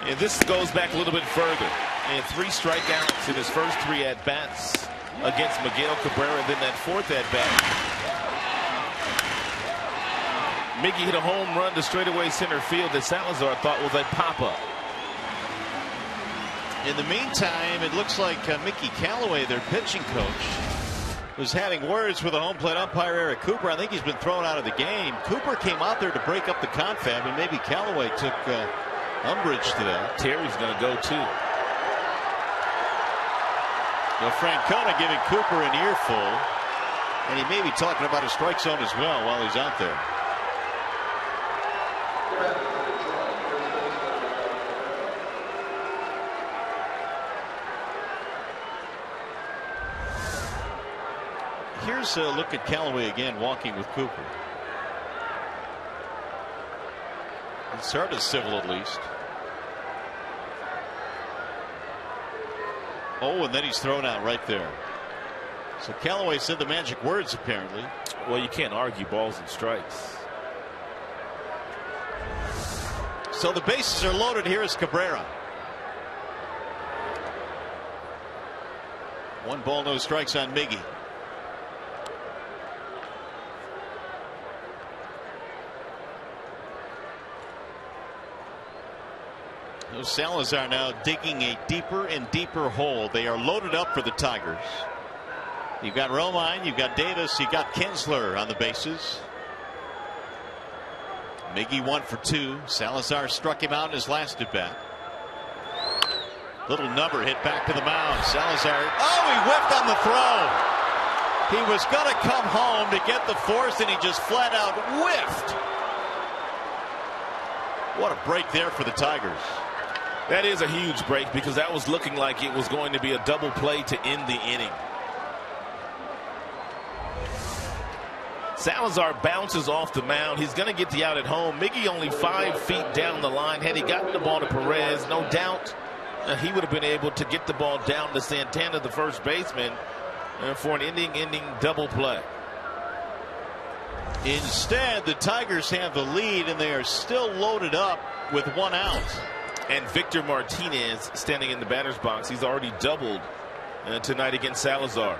And this goes back a little bit further. And 3 strikeouts in his first 3 at-bats against Miguel Cabrera. And then that 4th at-bat, Miggy hit a home run to straightaway center field that Salazar thought was a pop-up. In the meantime, it looks like Mickey Callaway, their pitching coach, was having words with the home plate umpire Eric Cooper. I think he's been thrown out of the game. Cooper came out there to break up the confab, and maybe Callaway took umbrage to that. Terry's going to go too. Well, Francona giving Cooper an earful, and he may be talking about a strike zone as well while he's out there. Here's a look at Callaway again walking with Cooper. It's hard to civil at least. Oh, and then he's thrown out right there. So Callaway said the magic words apparently. Well, you can't argue balls and strikes. So the bases are loaded. Here is Cabrera. 1 ball, no strikes on Miggy. Salazar now digging a deeper and deeper hole. They are loaded up for the Tigers. You've got Romine, you've got Davis, you've got Kinsler on the bases. Miggy 1 for 2. Salazar struck him out in his last at bat. Little number hit back to the mound. Salazar, oh, he whiffed on the throw. He was going to come home to get the force, and he just flat out whiffed. What a break there for the Tigers. That is a huge break because that was looking like it was going to be a double play to end the inning. Salazar bounces off the mound. He's going to get the out at home. Miggy only 5 feet down the line. Had he gotten the ball to Perez, no doubt he would have been able to get the ball down to Santana, the first baseman, for an ending double play. Instead, the Tigers have the lead, and they are still loaded up with 1 out. And Victor Martinez standing in the batter's box. He's already doubled tonight against Salazar.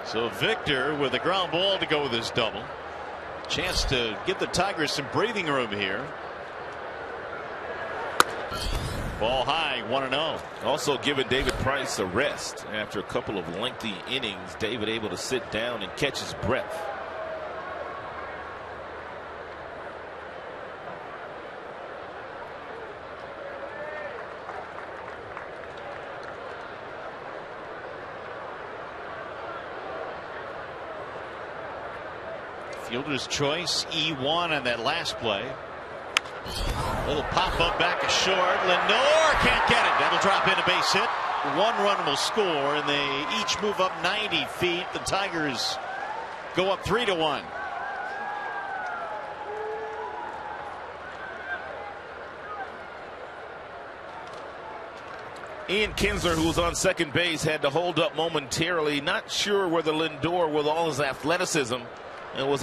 So Victor with a ground ball to go with his double. Chance to give the Tigers some breathing room here. Ball high, 1-0. Also giving David Price a rest after a couple of lengthy innings. David able to sit down and catch his breath. Fielder's choice, E1 on that last play. Little pop up back to short. Lindor can't get it. That'll drop in a base hit. 1 run will score, and they each move up 90 feet. The Tigers go up 3-1. Ian Kinsler, who was on second base, had to hold up momentarily. Not sure whether Lindor, with all his athleticism, was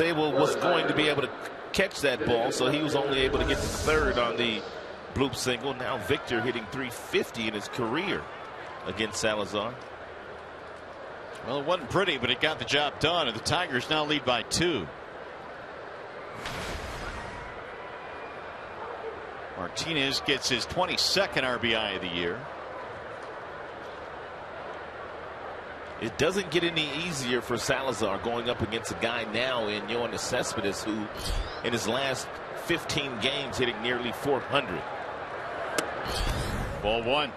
going to be able to catch that ball, so he was only able to get to third on the bloop single. Now Victor hitting .350 in his career against Salazar. Well, it wasn't pretty, but it got the job done, and the Tigers now lead by 2. Martinez gets his 22nd RBI of the year. It doesn't get any easier for Salazar going up against a guy now in Yoenis Cespedes, who in his last 15 games hitting nearly .400. Ball 1.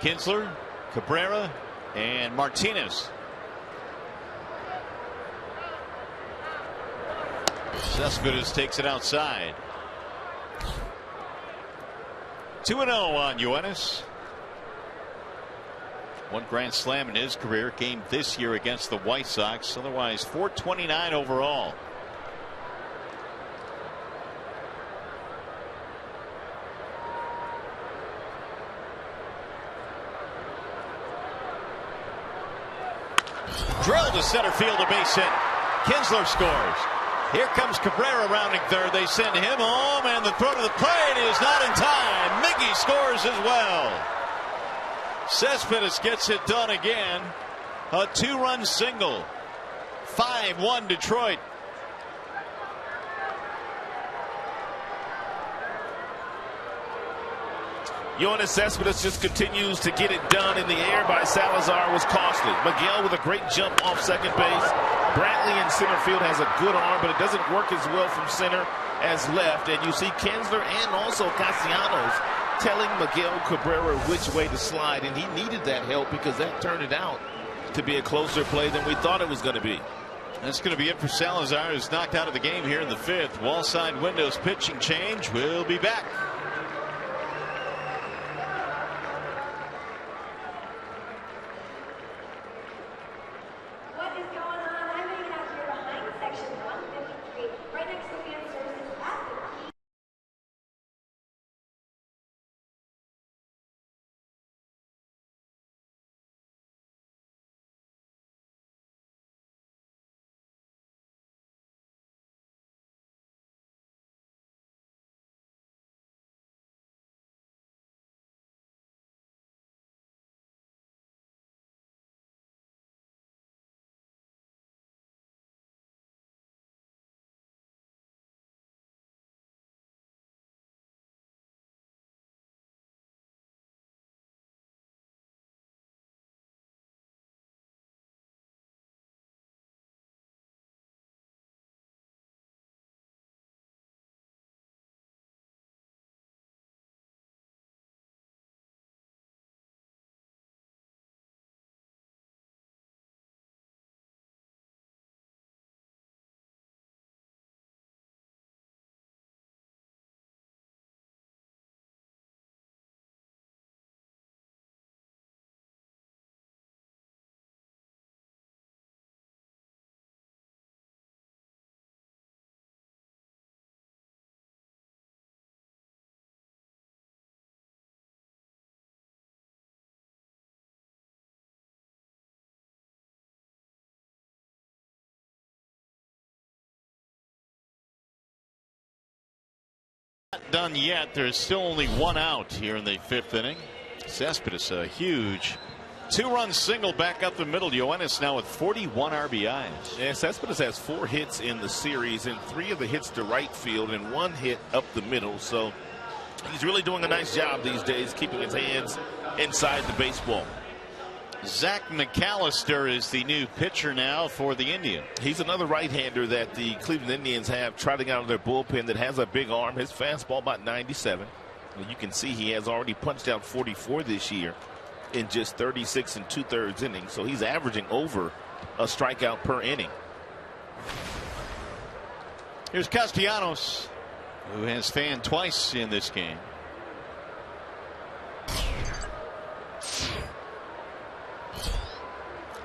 Kinsler, Cabrera, and Martinez. Cespedes takes it outside. 2-0 on Yoenis. 1 grand slam in his career, game this year against the White Sox. Otherwise, .429 overall. Drilled to center field, a base hit. Kinsler scores. Here comes Cabrera rounding third. They send him home, and the throw to the plate is not in time. Miggy scores as well. Cespedes gets it done again. A 2-run single. 5-1 Detroit. Yoenis Cespedes just continues to get it done. In the air by Salazar was costly. Miguel with a great jump off second base. Brantley in center field has a good arm, but it doesn't work as well from center as left. And you see Kinsler and also Castellanos telling Miguel Cabrera which way to slide. And he needed that help because that turned it out to be a closer play than we thought it was going to be. That's going to be it for Salazar, who's knocked out of the game here in the 5th. Wallside windows pitching change. We'll be back. Not done yet. There's still only 1 out here in the 5th inning. Cespedes, a huge 2-run single back up the middle. Yoenis now with 41 RBIs. Yeah, Cespedes has 4 hits in the series, and 3 of the hits to right field and 1 hit up the middle. So he's really doing a nice job these days keeping his hands inside the baseball. Zach McAllister is the new pitcher now for the Indians. He's another right-hander that the Cleveland Indians have trotting out of their bullpen that has a big arm. His fastball about 97. And you can see he has already punched out 44 this year in just 36 2/3 innings. So he's averaging over a strikeout per inning. Here's Castellanos, who has fanned twice in this game.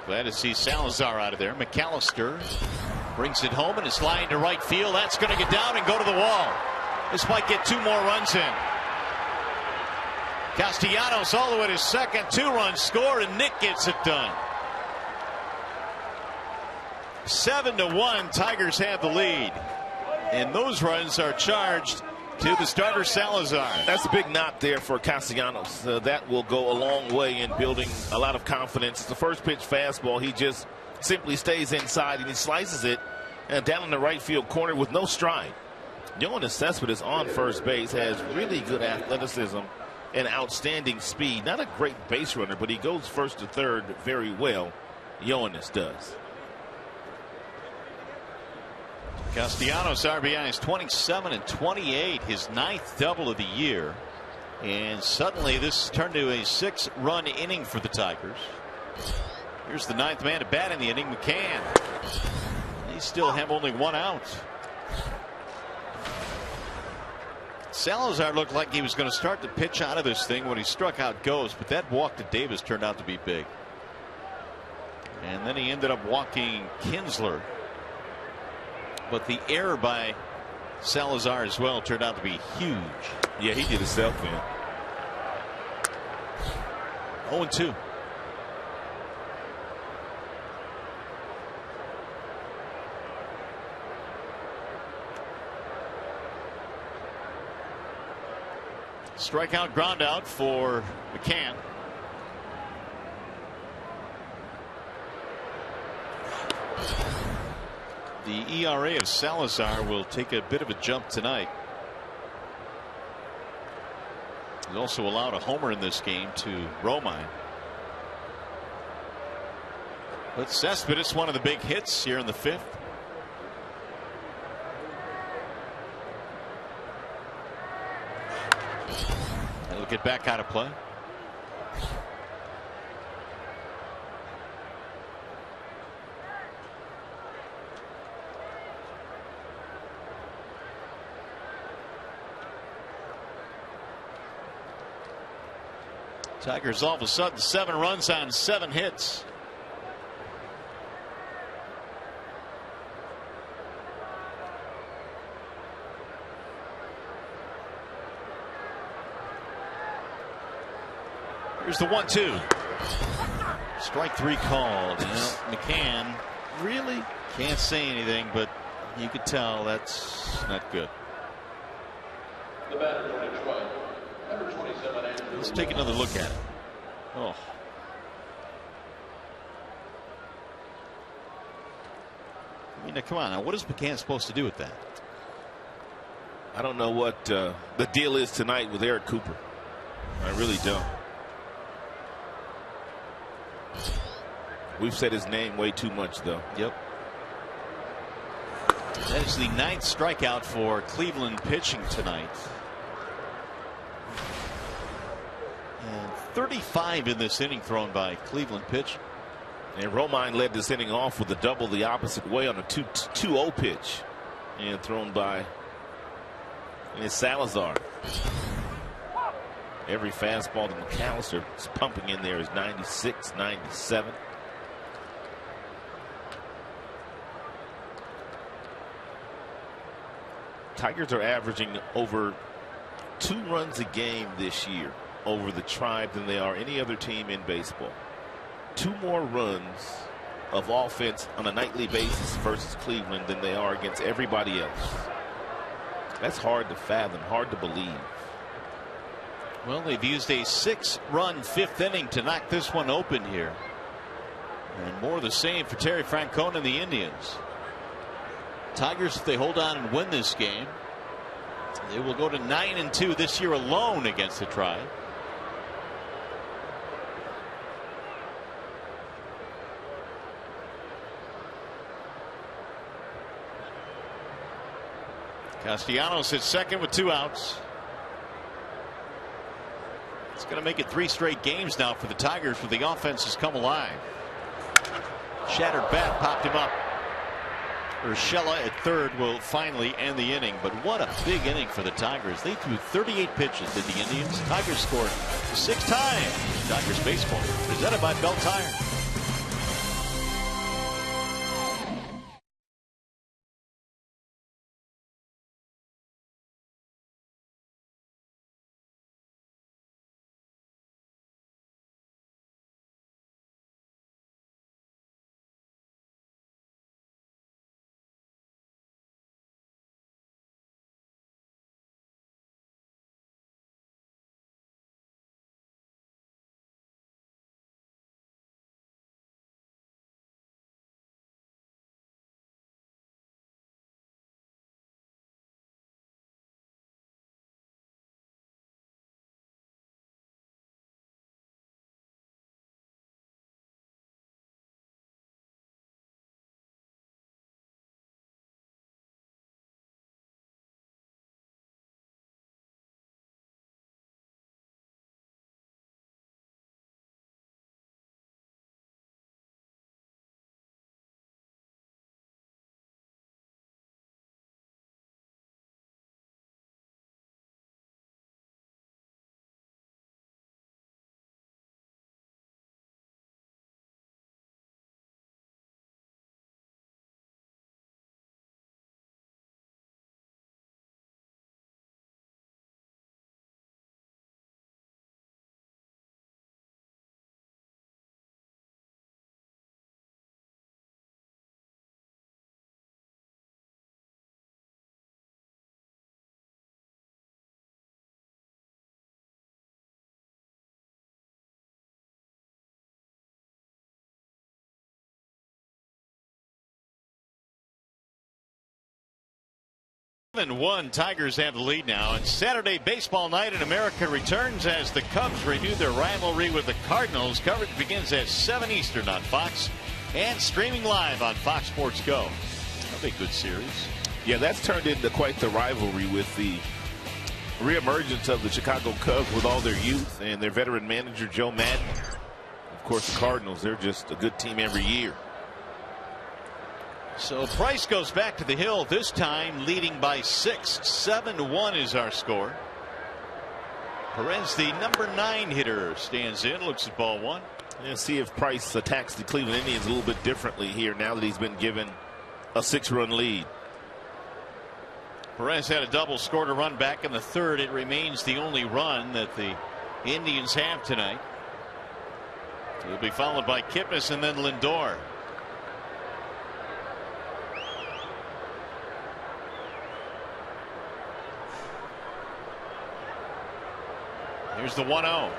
Glad to see Salazar out of there. McAllister brings it home and is flying to right field. That's going to get down and go to the wall. This might get 2 more runs in. Castellanos all the way to second. 2-run score, and Nick gets it done. 7-1. Tigers have the lead. And those runs are charged to the starter Salazar. That's a big knock there for Castellanos. That will go a long way in building a lot of confidence. The first pitch fastball, he just simply stays inside and he slices it down in the right field corner with no stride. Yoenis Cespedes on first base has really good athleticism and outstanding speed. Not a great base runner, but he goes first to third very well. Yoenis does. Castellanos' RBI is 27 and 28, his 9th double of the year. And suddenly this turned to a 6-run inning for the Tigers. Here's the 9th man to bat in the inning, McCann. They still have only 1 out. Salazar looked like he was going to start to pitch out of this thing when he struck out Ghost, but that walk to Davis turned out to be big. And then he ended up walking Kinsler. But the error by Salazar as well turned out to be huge. Yeah, he did himself in. 0-2. Strikeout, ground out for McCann. The ERA of Salazar will take a bit of a jump tonight. He's also allowed a homer in this game to Romine. But Cespedes, one of the big hits here in the 5th. It'll get back out of play. Tigers all of a sudden 7 runs on 7 hits. Here's the 1-2. Strike 3 called. You know, McCann really can't say anything, but you could tell that's not good. The batter for Detroit, number 27, Andrew. Let's take another look at it. Oh. I mean, now, come on. Now, what is McCann supposed to do with that? I don't know what the deal is tonight with Eric Cooper. I really don't. We've said his name way too much, though. Yep. That is the 9th strikeout for Cleveland pitching tonight. And 35 in this inning thrown by Cleveland pitch. And Romine led this inning off with a double the opposite way on a 2-0 pitch. And thrown by Salazar. Every fastball that McAllister is pumping in there is 96, 97. Tigers are averaging over 2 runs a game this year over the Tribe than they are any other team in baseball. 2 more runs of offense on a nightly basis versus Cleveland than they are against everybody else. That's hard to fathom, hard to believe. Well, they've used a 6-run 5th inning to knock this one open here. And more of the same for Terry Francona and the Indians. Tigers, if they hold on and win this game, they will go to 9-2 this year alone against the Tribe. Castellanos hits second with 2 outs. It's going to make it 3 straight games now for the Tigers, where the offense has come alive. Shattered bat popped him up. Urshela at third will finally end the inning. But what a big inning for the Tigers. They threw 38 pitches to the Indians. Tigers scored 6 times. Tigers baseball presented by Bell Tire. 7-1, Tigers have the lead now. And Saturday baseball night in America returns as the Cubs renew their rivalry with the Cardinals. Coverage begins at 7 Eastern on Fox and streaming live on Fox Sports Go. That'll be a good series. Yeah, that's turned into quite the rivalry with the reemergence of the Chicago Cubs with all their youth and their veteran manager Joe Madden. Of course, the Cardinals, they're just a good team every year. So Price goes back to the hill, this time leading by 6. 7-1 is our score. Perez, the number 9 hitter, stands in, looks at ball 1. Let's see if Price attacks the Cleveland Indians a little bit differently here now that he's been given a 6-run lead. Perez had a double, scored a run back in the third. It remains the only run that the Indians have tonight. He'll be followed by Kipnis and then Lindor. Here's the 1-0.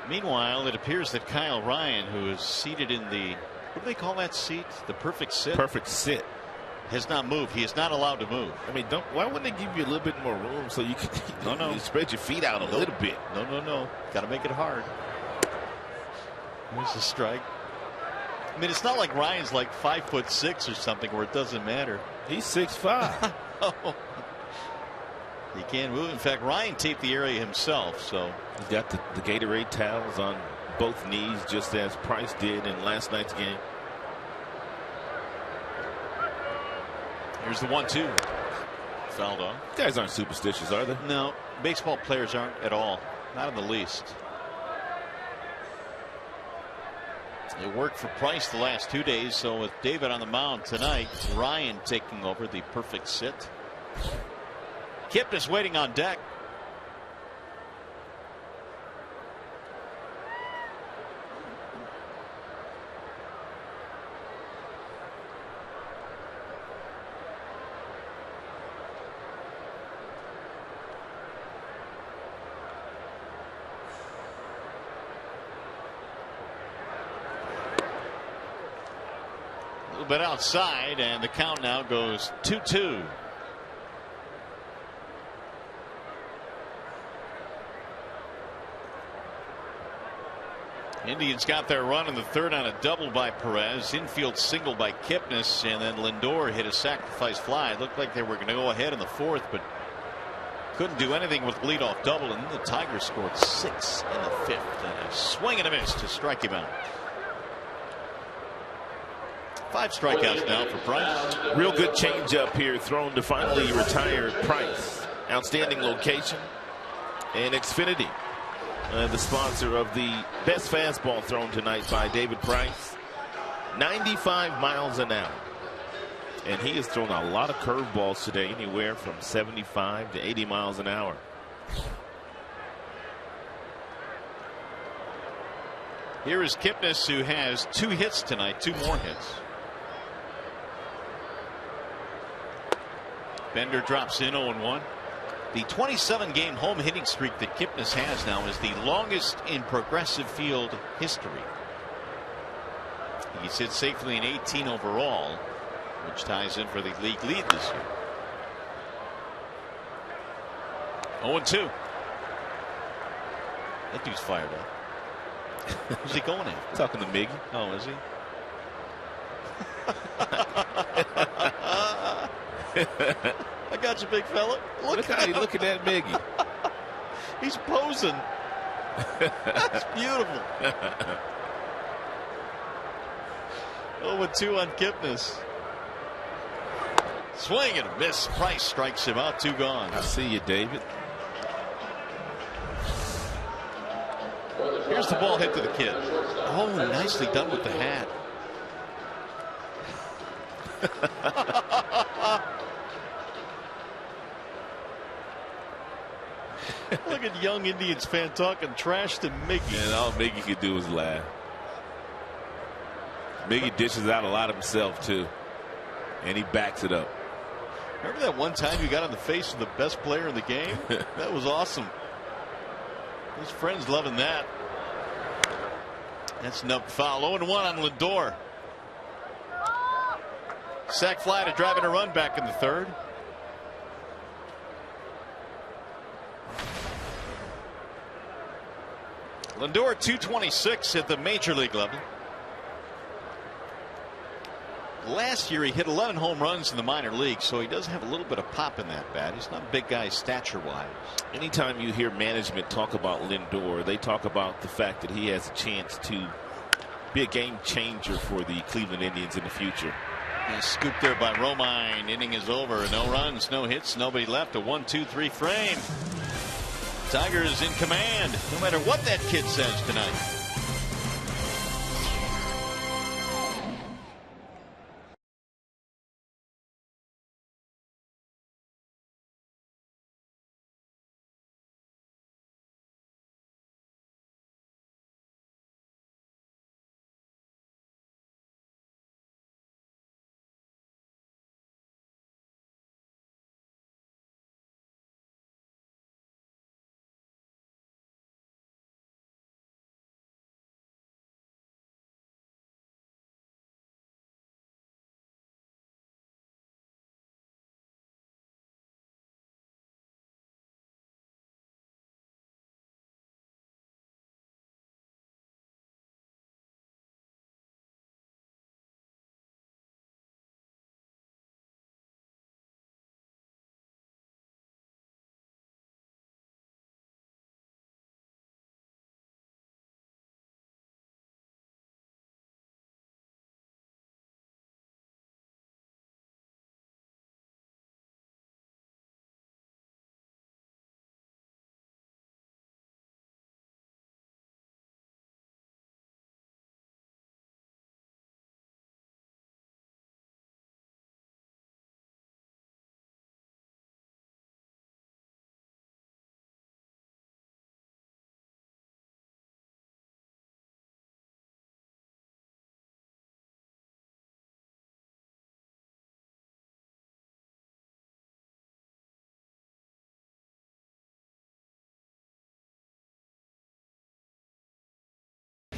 Meanwhile, it appears that Kyle Ryan, who is seated in the, what do they call that seat? The perfect sit? Perfect sit. Has not moved. He is not allowed to move. I mean, why wouldn't they give you a little bit more room so you can you spread your feet out a little bit? No. Got to make it hard. Here's the strike. I mean, it's not like Ryan's like 5'6" or something where it doesn't matter. He's 6'5". Oh. He can't move. In fact, Ryan taped the area himself. So he's got the Gatorade towels on both knees, just as Price did in last night's game. Here's the 1-2. Fouled off. Guys aren't superstitious, are they? No, baseball players aren't at all. Not in the least. It worked for Price the last 2 days, so with David on the mound tonight, Ryan taking over the perfect sit. Kipnis waiting on deck. Bit outside, and the count now goes 2-2. Indians got their run in the third on a double by Perez, infield single by Kipnis, and then Lindor hit a sacrifice fly. It looked like they were going to go ahead in the fourth, but couldn't do anything with the leadoff double, and then the Tigers scored 6 in the fifth, and a swing and a miss to strike him out. 5 strikeouts now for Price. Real good changeup here thrown to finally retire Price. Outstanding location. And Xfinity, the sponsor of the best fastball thrown tonight by David Price. 95 miles an hour. And he has thrown a lot of curveballs today, anywhere from 75 to 80 miles an hour. Here is Kipnis, who has 2 hits tonight, 2 more hits. Bender drops in 0-1. The 27-game home hitting streak that Kipnis has now is the longest in Progressive Field history. He sits safely in 18 overall, which ties in for the league lead this year. 0-2. That dude's fired up. Who's he going at? Talking to Miggy. Oh, is he? I got you, big fella. Look how he's looking at Miggy. He's posing. That's beautiful. 0-2 on Kipnis. Swing and a miss. Price strikes him out. 2 gone. I see you, David. Here's the ball hit to the kid. Oh, nicely done with the hat. Look at young Indians fan talking trash to Miggy. And all Miggy could do was laugh. Miggy dishes out a lot of himself too, and he backs it up. Remember that one time you got on the face of the best player in the game? That was awesome. His friends loving that. That's nubbed foul. 0-1 on Lindor. Sac fly to drive in a run back in the third. Lindor 226 at the major league level. Last year he hit 11 home runs in the minor leagues, so he does have a little bit of pop in that bat. He's not a big guy stature wise. Anytime you hear management talk about Lindor, they talk about the fact that he has a chance to be a game changer for the Cleveland Indians in the future. He's scooped there by Romine. Inning is over. No runs, no hits, nobody left. A 1-2-3 frame. Tigers in command, no matter what that kid says tonight.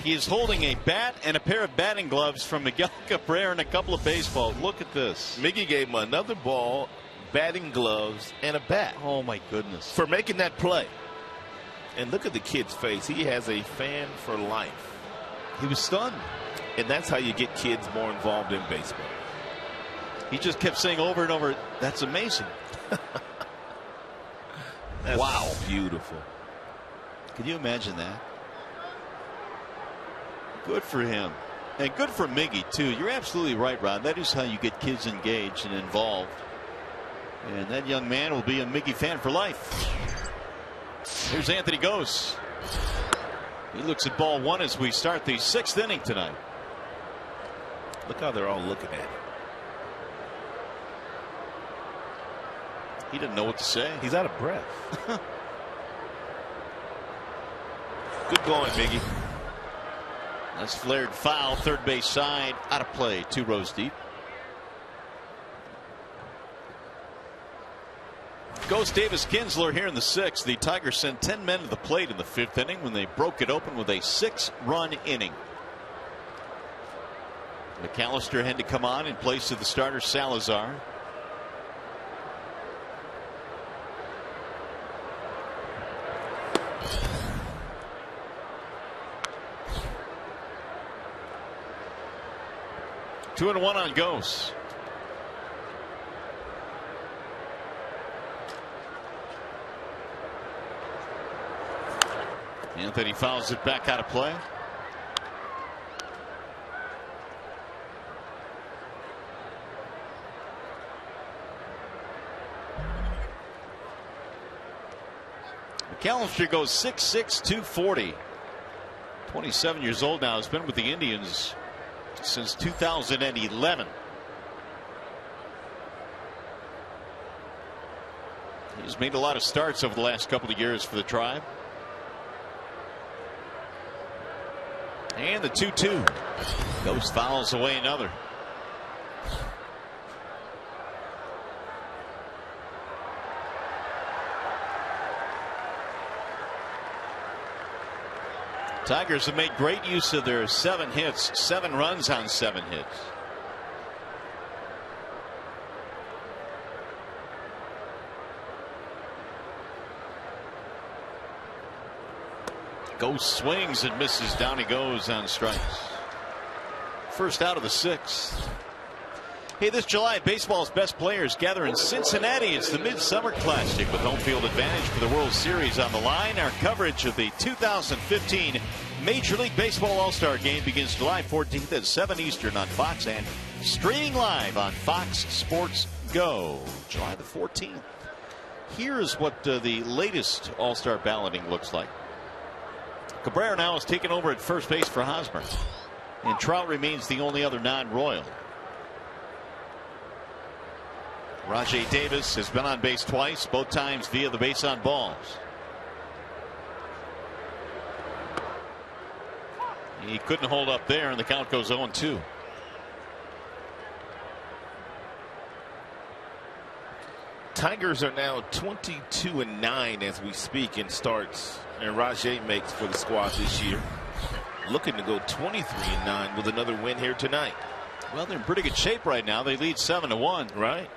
He is holding a bat and a pair of batting gloves from Miguel Cabrera and a couple of baseballs. Look at this. Miggy gave him another ball, batting gloves, and a bat. Oh, my goodness. For making that play. And look at the kid's face. He has a fan for life. He was stunned. And that's how you get kids more involved in baseball. He just kept saying over and over, that's amazing. That's wow. Beautiful. Can you imagine that? Good for him. And good for Miggy, too. You're absolutely right, Ron. That is how you get kids engaged and involved. And that young man will be a Miggy fan for life. Here's Anthony Gose. He looks at ball one as we start the sixth inning tonight. Look how they're all looking at him. He didn't know what to say. He's out of breath. Good going, Miggy. That's flared foul, third base side, out of play, 2 rows deep. Goes Davis Kinsler here in the sixth. The Tigers sent 10 men to the plate in the fifth inning when they broke it open with a 6-run inning. McAllister had to come on in place of the starter Salazar. Two and one on Gose. Anthony fouls it back out of play. McAllister goes 6'6", 240. 27 years old now. Has been with the Indians since 2011. He's made a lot of starts over the last couple of years for the Tribe. And the 2-2. Gose fouls away another. Tigers have made great use of their 7 hits, 7 runs on 7 hits. Ghost swings and misses. Down he goes on strikes. First out of the 6th. Hey, this July, baseball's best players gather in Cincinnati. It's the Midsummer Classic with home field advantage for the World Series on the line. Our coverage of the 2015 Major League Baseball All-Star Game begins July 14th at 7 Eastern on Fox and streaming live on Fox Sports Go, July the 14th. Here's what the latest All-Star balloting looks like. Cabrera now is taken over at first base for Hosmer, and Trout remains the only other non-Royal. Rajai Davis has been on base twice, both times via the base on balls. He couldn't hold up there, and the count goes 0-2. Tigers are now 22-9 as we speak in starts, and Rajai makes for the squad this year. Looking to go 23-9 with another win here tonight. Well, they're in pretty good shape right now. They lead 7-1. Right.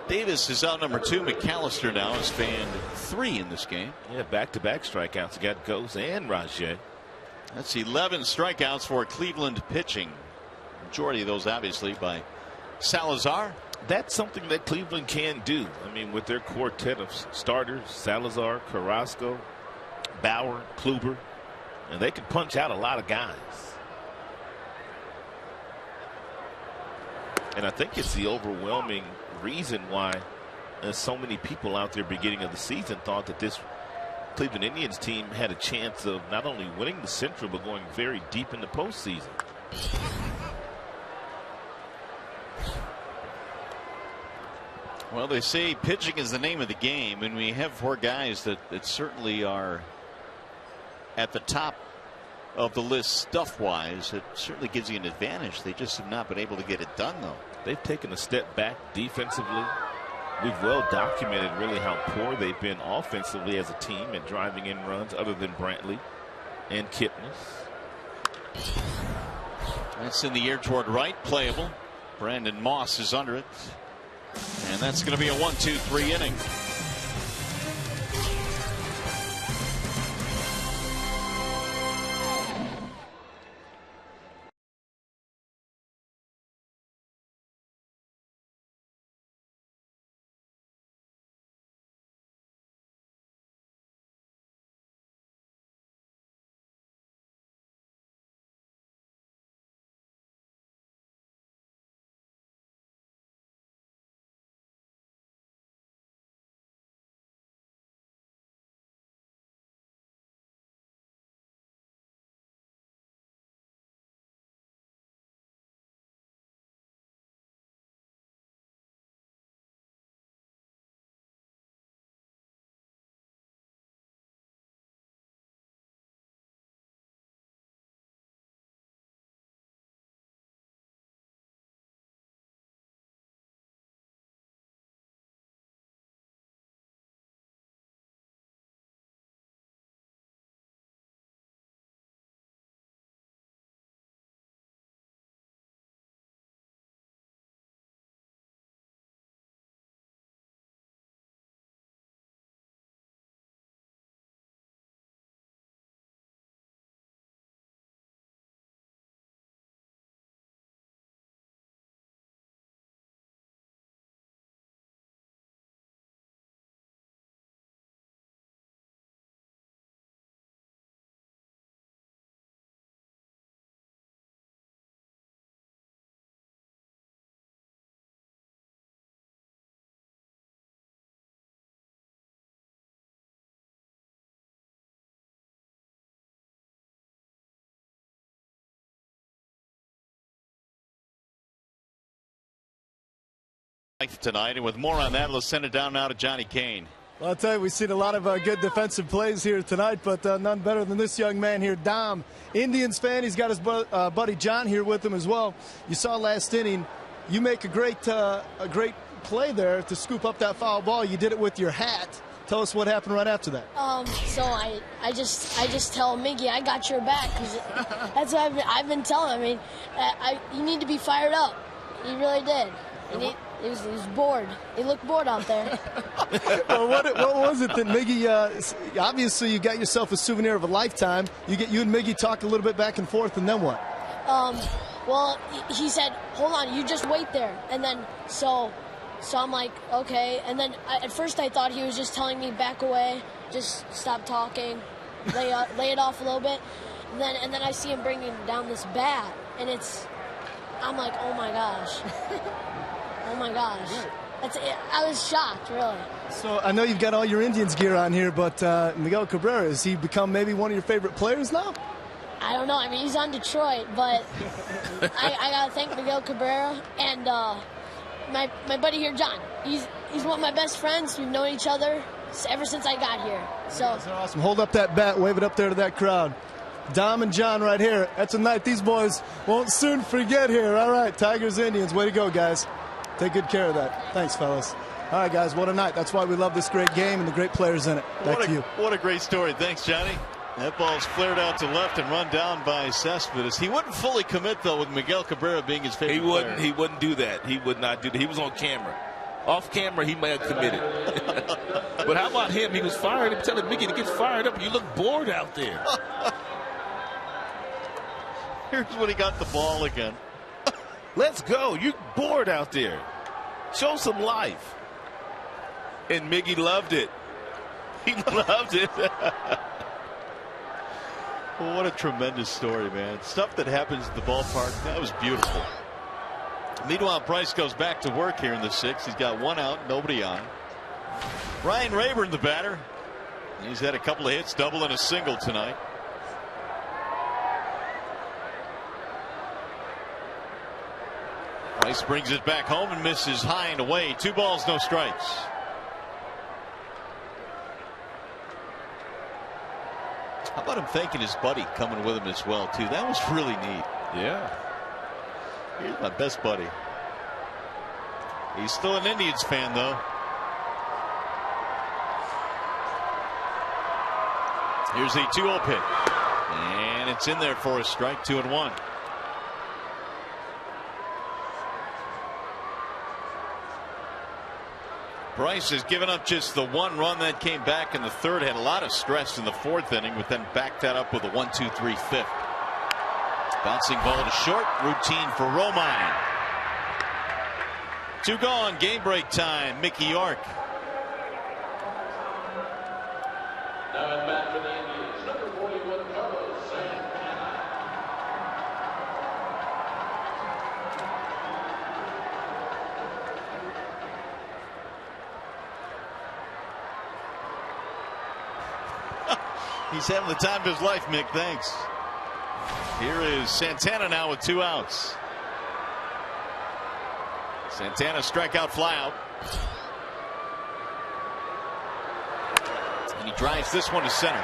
Davis is out number 2. McAllister now has fanned 3 in this game. Yeah, back-to-back strikeouts. You got Ghost and Rajai. That's 11 strikeouts for Cleveland pitching. Majority of those obviously by Salazar. That's something that Cleveland can do. I mean, with their quartet of starters, Salazar, Carrasco, Bauer, Kluber, and they can punch out a lot of guys. And I think it's the overwhelming reason why so many people out there beginning of the season thought that this Cleveland Indians team had a chance of not only winning the Central but going very deep in the postseason. Well, they say pitching is the name of the game, and we have 4 guys that certainly are at the top of the list stuff-wise. It certainly gives you an advantage. They just have not been able to get it done, though. They've taken a step back defensively. We've well documented really how poor they've been offensively as a team and driving in runs other than Brantley and Kipnis. That's in the air toward right, playable. Brandon Moss is under it. And that's going to be a 1-2-3 inning. Tonight, and with more on that, let's send it down now to Johnny Kane. Well, I'll tell you, we've seen a lot of good defensive plays here tonight, but none better than this young man here, Dom. Indians fan. He's got his buddy John here with him as well. You saw last inning, you make a great play there to scoop up that foul ball. You did it with your hat. Tell us what happened right after that. So I just tell Miggy I got your back, because that's what I've been telling him. I mean, you need to be fired up. You really did. He was bored. He looked bored out there. Well, what was it that Miggy? Obviously, you got yourself a souvenir of a lifetime. You and Miggy talked a little bit back and forth, and then what? Well, he said, "Hold on, you just wait there." And then so I'm like, okay. And then at first I thought he was just telling me back away, just stop talking, lay it off a little bit. And then I see him bringing down this bat, and I'm like, oh my gosh. Oh my gosh. I was shocked, really. So I know you've got all your Indians gear on here, but Miguel Cabrera, has he become maybe one of your favorite players now? I don't know. I mean, he's on Detroit, but I got to thank Miguel Cabrera and my buddy here, John. He's one of my best friends. We've known each other ever since I got here. So that's awesome. Hold up that bat. Wave it up there to that crowd. Dom and John right here. That's a night these boys won't soon forget here. All right, Tigers, Indians. Way to go, guys. Take good care of that. Thanks, fellas. All right, guys, what a night. That's why we love this great game and the great players in it. Back to you. What a great story. Thanks, Johnny. That ball's flared out to left and run down by Cespedes. He wouldn't fully commit, though, with Miguel Cabrera being his favorite player. He wouldn't do that. He would not do that. He was on camera. Off camera, he may have committed. But how about him? He was fired. I'm telling Mickey to get fired up. You look bored out there. Here's when he got the ball again. Let's go. You're bored out there. Show some life. And Miggy loved it. He loved it. Well, what a tremendous story, man. Stuff that happens at the ballpark. That was beautiful. Meanwhile, Price goes back to work here in the sixth. He's got one out, nobody on. Ryan Rayburn, the batter. He's had a couple of hits, double and a single tonight. Price brings it back home and misses high and away. 2 balls, no strikes. How about him thanking his buddy coming with him as well, too? That was really neat. Yeah. Here's my best buddy. He's still an Indians fan, though. Here's a 2-0 pitch. And it's in there for a strike, 2-1. Price has given up just the 1 run that came back in the third. Had a lot of stress in the 4th inning, but then backed that up with a 1-2-3 fifth. Bouncing ball to short. Routine for Romine. 2 gone. Game break time. Mickey York. Now at bat for the Indians, number 41, Carlos Santana. He's having the time of his life, Mick. Thanks. Here is Santana now with 2 outs. Santana strikeout, fly out. And he drives this one to center.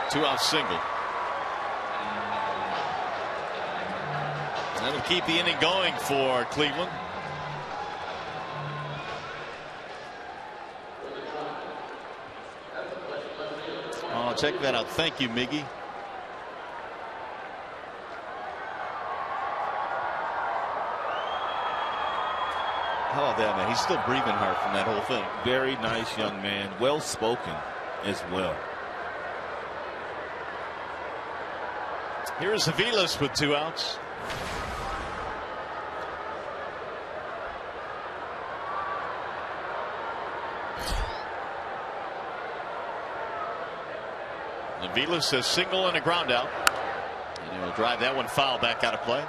2-out single. That'll keep the inning going for Cleveland. Oh, check that out. Thank you, Miggy. How about that, man? He's still breathing hard from that whole thing. Very nice young man. Well spoken as well. Here's Aviles with 2 outs. Aviles says single and a ground out. And he'll drive that one foul back out of play.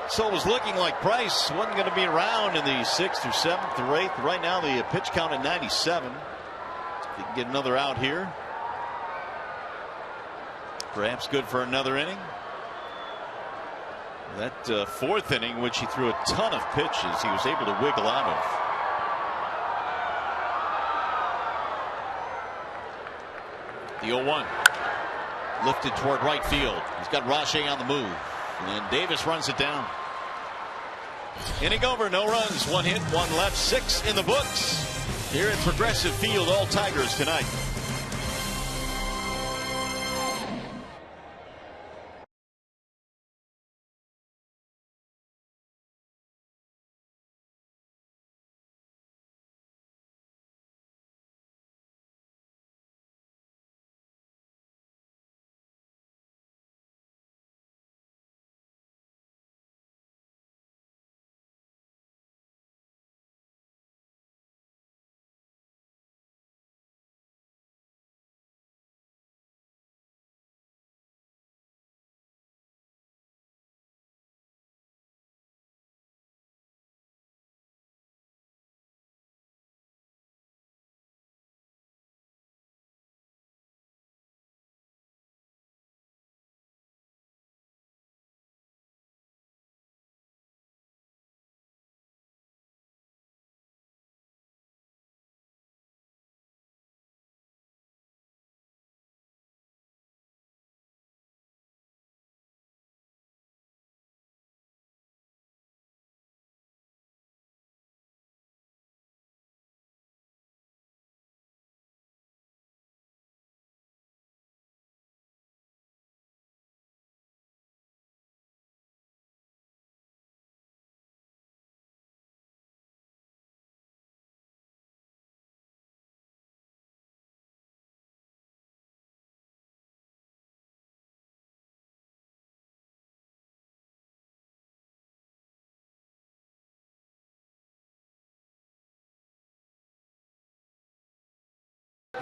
So it was looking like Price wasn't going to be around in the 6th or 7th or 8th. Right now the pitch count at 97. If he can get another out here, perhaps good for another inning. That 4th inning, which he threw a ton of pitches, he was able to wiggle out of. The 0-1 lifted toward right field. He's got Roche on the move, and Davis runs it down. Inning over, no runs, 1 hit, 1 left, 6 in the books here at Progressive Field. All Tigers tonight.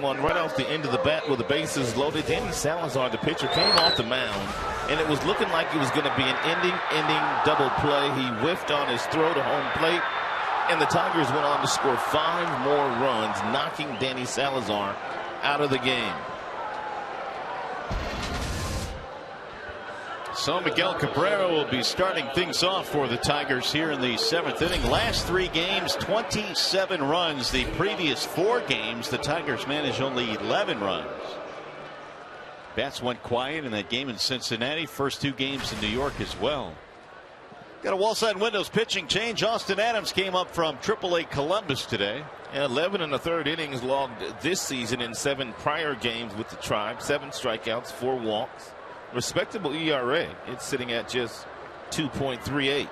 One right off the end of the bat with the bases loaded. Danny Salazar, the pitcher, came off the mound, and it was looking like it was going to be an ending double play. He whiffed on his throw to home plate, and the Tigers went on to score 5 more runs, knocking Danny Salazar out of the game. So Miguel Cabrera will be starting things off for the Tigers here in the 7th inning. Last 3 games, 27 runs. The previous 4 games, the Tigers managed only 11 runs. Bats went quiet in that game in Cincinnati. First 2 games in New York as well. Got a wall side windows pitching change. Austin Adams came up from AAA Columbus today. 11 1/3 innings logged this season in 7 prior games with the Tribe. 7 strikeouts, 4 walks. Respectable ERA. It's sitting at just 2.38.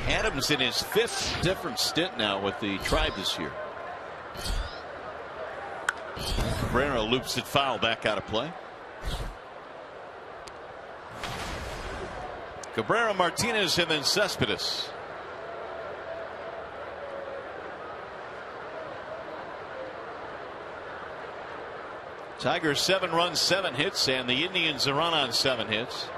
Adams in his 5th different stint now with the Tribe this year. Cabrera loops it foul back out of play. Cabrera, Martinez, and then Cespedes. Tigers 7 runs, 7 hits, and the Indians are on 7 hits.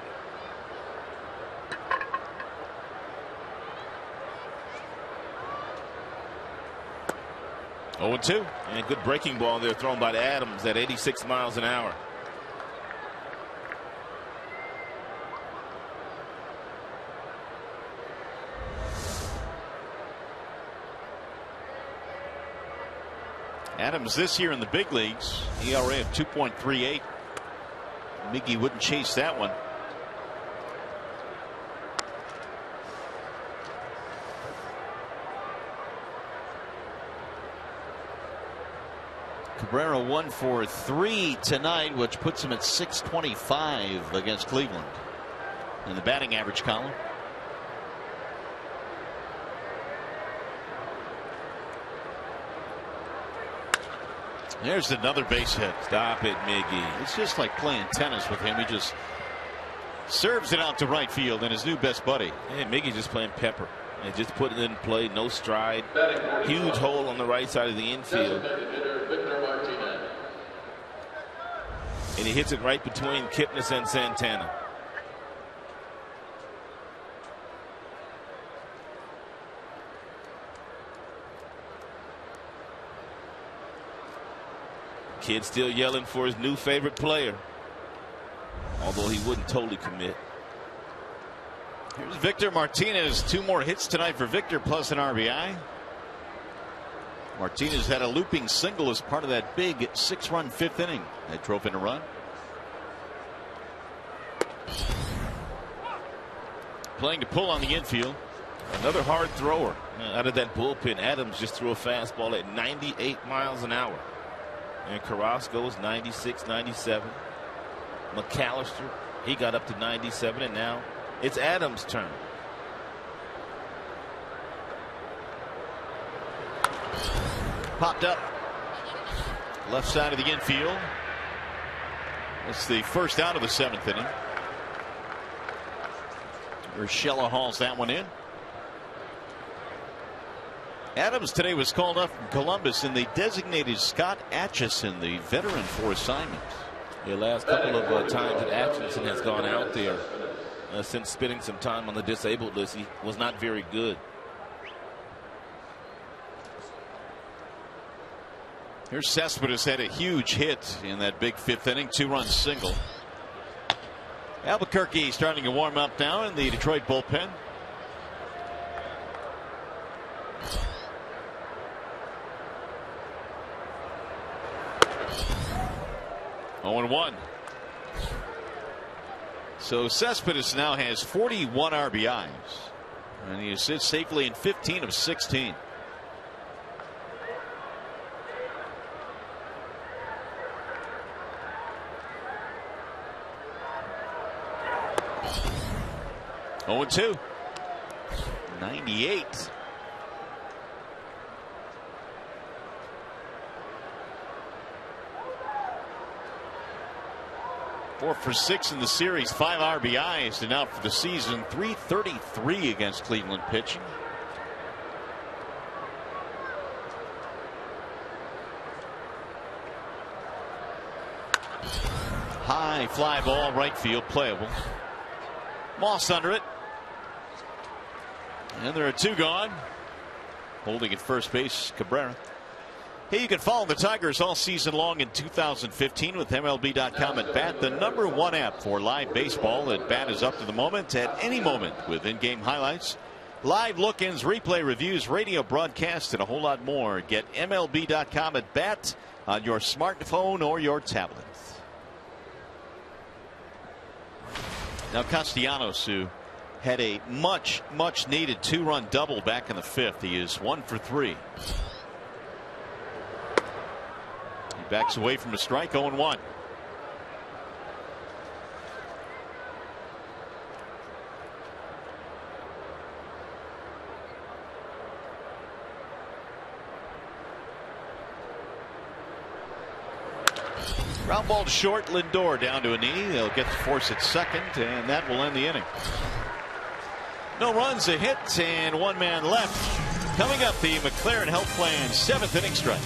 Oh, 2. And good breaking ball there thrown by Adams at 86 miles an hour. Adams this year in the big leagues, ERA of 2.38. Miggy wouldn't chase that one. Cabrera 1 for 3 tonight, which puts him at .625 against Cleveland in the batting average column. There's another base hit. Stop it, Miggy. It's just like playing tennis with him. He just serves it out to right field, and his new best buddy. And Miggy just playing pepper and just putting it in play. No stride. Huge hole on the right side of the infield. And he hits it right between Kipnis and Santana. Kid still yelling for his new favorite player, although he wouldn't totally commit. Here's Victor Martinez. 2 more hits tonight for Victor, plus an RBI. Martinez had a looping single as part of that big 6-run 5th inning that drove in a run. Playing to pull on the infield. Another hard thrower out of that bullpen. Adams just threw a fastball at 98 miles an hour. And Carrasco's 96, 97. McAllister, he got up to 97, and now it's Adams' turn. Popped up left side of the infield. It's the first out of the 7th inning. Urshela hauls that one in. Adams today was called up from Columbus, and they designated Scott Atchison the veteran for assignments. The last couple of times that Atchison has gone out there since spending some time on the disabled list, he was not very good. Here's Cespedes, had a huge hit in that big 5th inning, 2-run single. Albuquerque starting to warm up now in the Detroit bullpen. Oh, 1. So Cespedes now has 41 RBIs, and he sits safely in 15 of 16. Oh, 2. 98. Four for 6 in the series, 5 RBIs, and out for the season. 333 against Cleveland pitching. High fly ball, right field, playable. Moss under it. And there are 2 gone. Holding at first base, Cabrera. Hey, you can follow the Tigers all season long in 2015 with MLB.com at Bat, the #1 app for live baseball. At Bat is up to the moment at any moment with in-game highlights, live look-ins, replay reviews, radio broadcasts, and a whole lot more. Get MLB.com at Bat on your smartphone or your tablet. Now Castellanos, who had a much needed 2-run double back in the 5th. He is 1 for 3. He backs away from a strike, 0-1. Ground ball to short, Lindor down to a knee. They'll get the force at second, and that will end the inning. No runs, a hit, and 1 man left. Coming up, the McLaren Health Plan 7th inning stretch.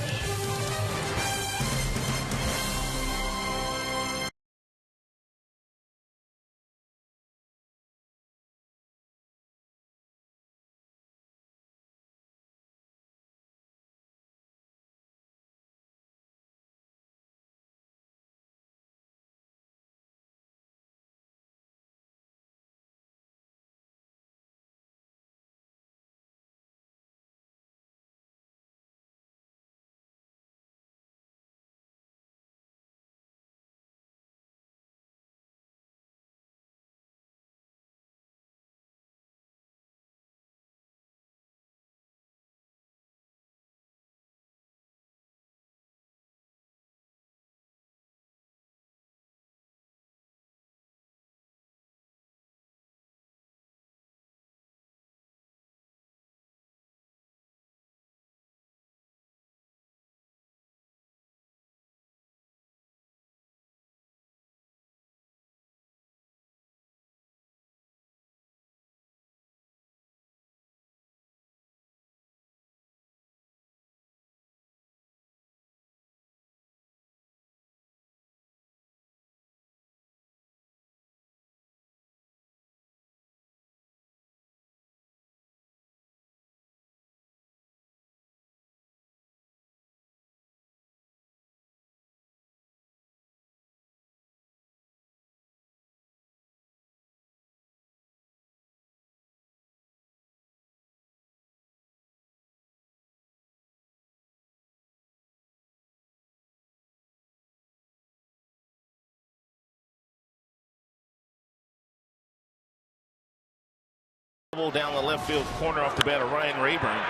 Down the left field corner off the bat of Ryan Rayburn,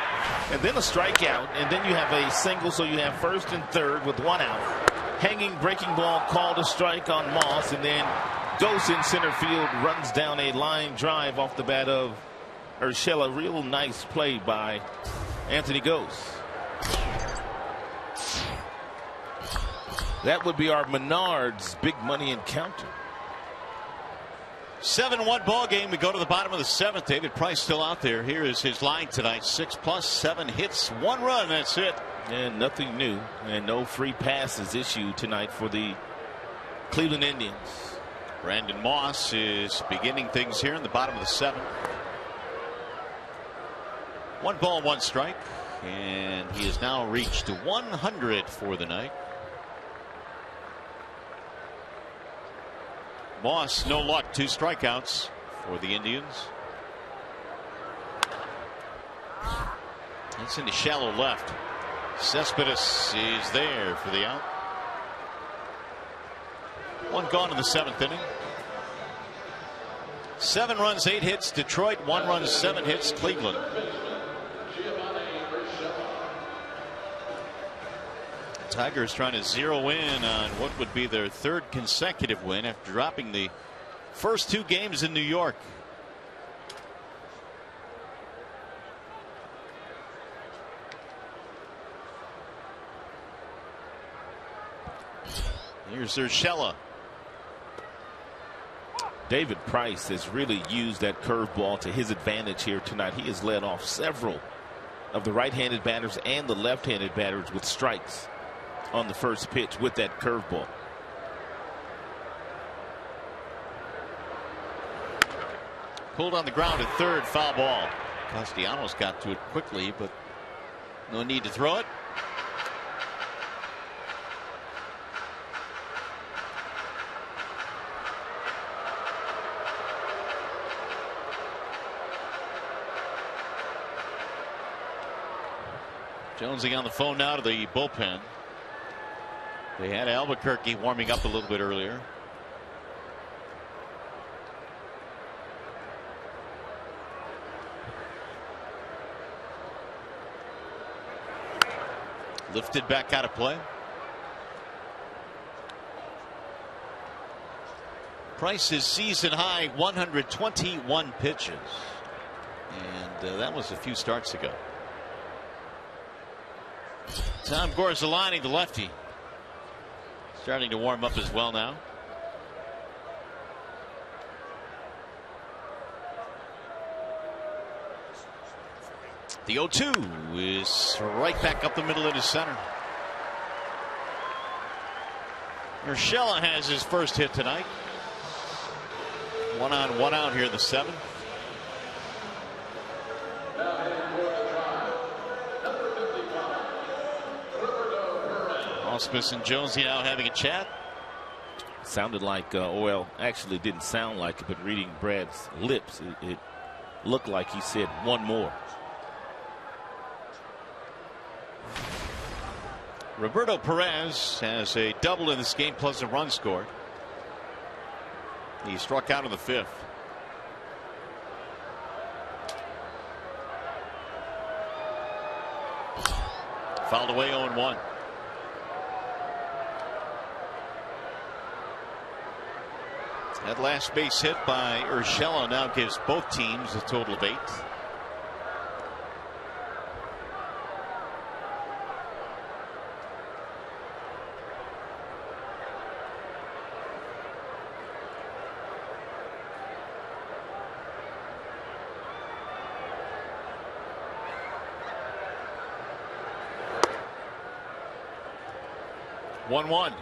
and then a strikeout, and then you have a single, so you have first and third with 1 out. Hanging breaking ball called a strike on Moss, and then goes in center field, runs down a line drive off the bat of Urshela. Real nice play by Anthony Gose. That would be our Menards big money encounter. 7-1 ball game. We go to the bottom of the 7th. David Price still out there. Here is his line tonight: 6+, 7 hits, 1 run. That's it. And nothing new, and no free passes issued tonight for the Cleveland Indians. Brandon Moss is beginning things here in the bottom of the 7th. 1 ball, 1 strike, and he has now reached 100 for the night. Moss, no luck, 2 strikeouts for the Indians. It's into shallow left. Cespedes is there for the out. 1 gone in the 7th inning. 7 runs, 8 hits. Detroit, 1 run, 7 hits. Cleveland. Tigers trying to zero in on what would be their 3rd consecutive win after dropping the first 2 games in New York. Here's Urshela. David Price has really used that curveball to his advantage here tonight. He has led off several of the right-handed batters and the left-handed batters with strikes on the first pitch with that curveball. pulled on the ground at third, foul ball. Castellanos got to it quickly, but no need to throw it. Jonesy on the phone now to the bullpen. They had Albuquerque warming up a little bit earlier. Lifted back out of play. Price's season high 121 pitches. And that was a few starts ago. Tom Gorzelani, the lefty, starting to warm up as well now. The 0-2 is right back up the middle into center. Urshela has his first hit tonight. 1 on 1 out here in the 7th. Ausmus and Jonesy now having a chat. Sounded like actually didn't sound like it, but reading Brad's lips, it looked like he said one more. Roberto Perez has a double in this game plus a run scored. He struck out in the 5th. Fouled away 0-1. That last base hit by Urshela now gives both teams a total of 8. One.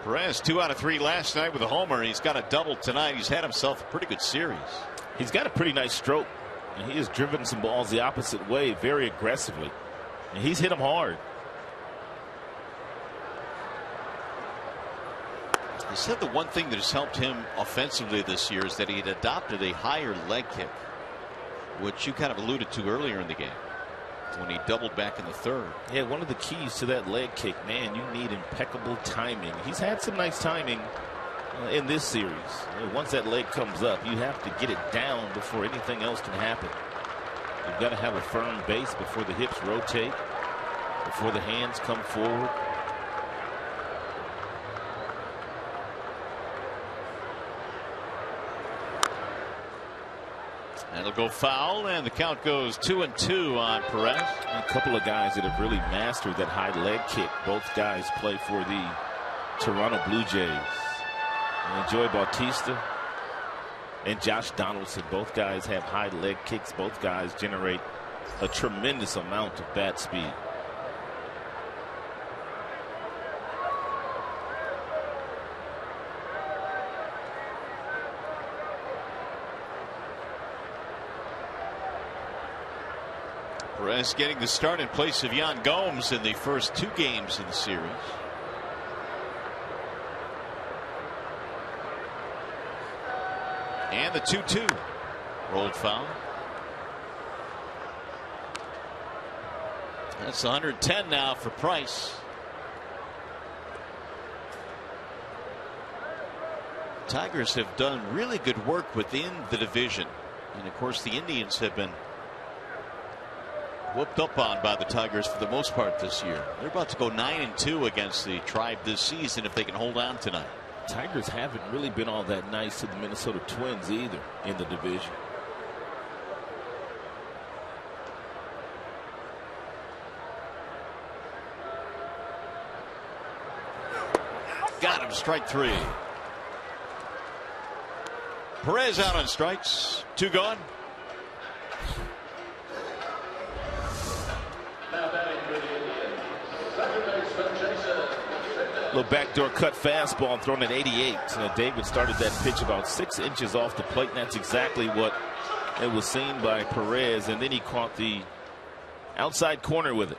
Perez 2 out of 3 last night with a homer. He's got a double tonight. He's had himself a pretty good series. He's got a pretty nice stroke, and he has driven some balls the opposite way very aggressively, and he's hit them hard. He said the one thing that has helped him offensively this year is that he had adopted a higher leg kick, which you kind of alluded to earlier in the game when he doubled back in the 3rd. Yeah, one of the keys to that leg kick, man, you need impeccable timing. He's had some nice timing in this series. Once that leg comes up, you have to get it down before anything else can happen. You've got to have a firm base before the hips rotate, before the hands come forward. That'll go foul, and the count goes 2-2 on Perez. A couple of guys that have really mastered that high leg kick. Both guys play for the Toronto Blue Jays. And Joey Bautista and Josh Donaldson. Both guys have high leg kicks. Both guys generate a tremendous amount of bat speed. Perez getting the start in place of Yan Gomes in the first 2 games in the series. And the 2-2 rolled foul. That's 110 now for Price. Tigers have done really good work within the division, and of course the Indians have been whooped up on by the Tigers for the most part this year. They're about to go 9-2 against the Tribe this season if they can hold on tonight. Tigers haven't really been all that nice to the Minnesota Twins either in the division. Got him, strike 3. Perez out on strikes. 2 gone. Little backdoor cut fastball thrown at 88. David started that pitch about 6 inches off the plate, and that's exactly what it was seen by Perez, and then he caught the outside corner with it.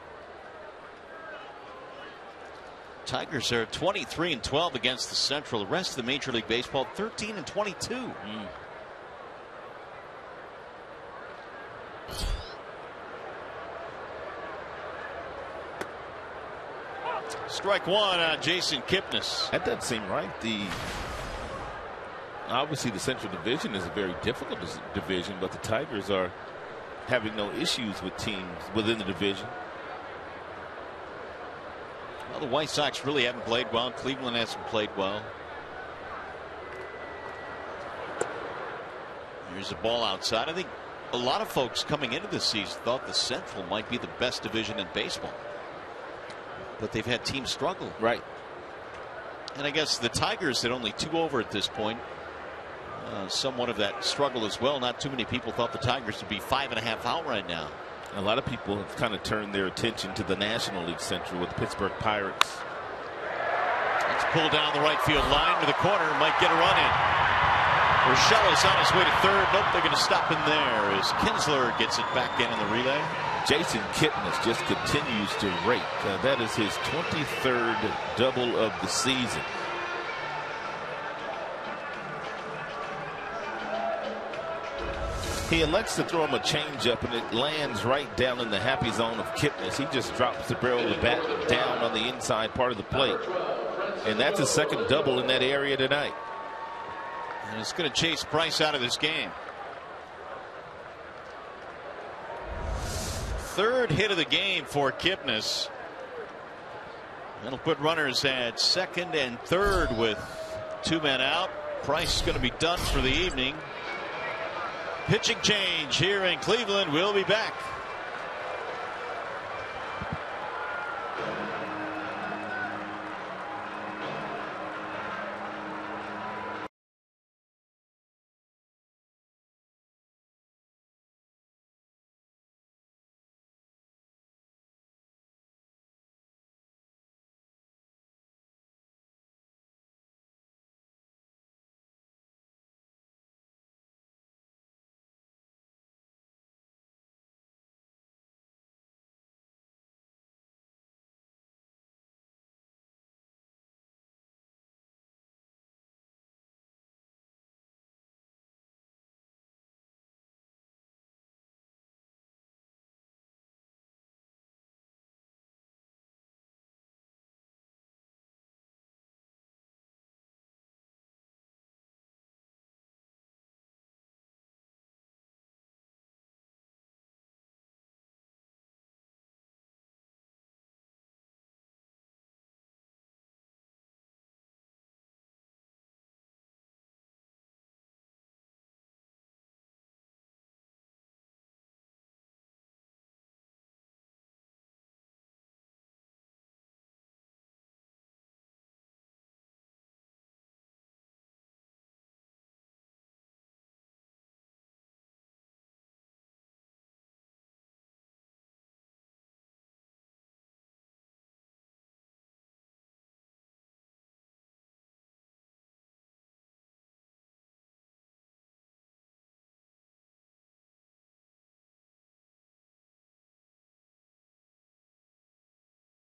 Tigers are 23-12 against the Central. The rest of the Major League Baseball 13-22. Strike one on Jason Kipnis. That doesn't seem right. Obviously the Central Division is a very difficult division, but the Tigers are having no issues with teams within the division. Well, the White Sox really haven't played well. Cleveland hasn't played well. Here's a ball outside. I think a lot of folks coming into this season thought the Central might be the best division in baseball, but they've had teams struggle. Right. And I guess the Tigers at only 2 over at this point. Somewhat of that struggle as well. Not too many people thought the Tigers would be 5.5 out right now. A lot of people have kind of turned their attention to the National League Central with the Pittsburgh Pirates. It's pulled down the right field line to the corner. Might get a run in. Urshela's on his way to third. Nope, they're going to stop him there as Kinsler gets it back in the relay. Jason Kipnis just continues to rake. That is his 23rd double of the season. He elects to throw him a changeup, and it lands right down in the happy zone of Kipnis. He just drops the barrel of the bat down on the inside part of the plate. And that's his second double in that area tonight. And it's going to chase Price out of this game. Third hit of the game for Kipnis. That'll put runners at second and third with 2 men out. Price is going to be done for the evening. Pitching change here in Cleveland. We'll be back.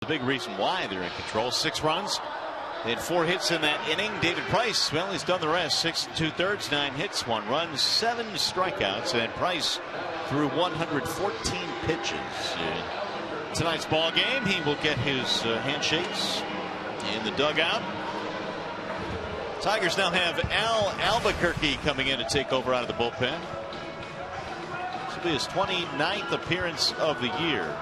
The big reason why they're in control. 6 runs. They had 4 hits in that inning. David Price, well, he's done the rest. 6 2/3, 9 hits, 1 run, 7 strikeouts, and Price threw 114 pitches. In tonight's ball game, he will get his handshakes in the dugout. Tigers now have Al Albuquerque coming in to take over out of the bullpen. This will be his 29th appearance of the year.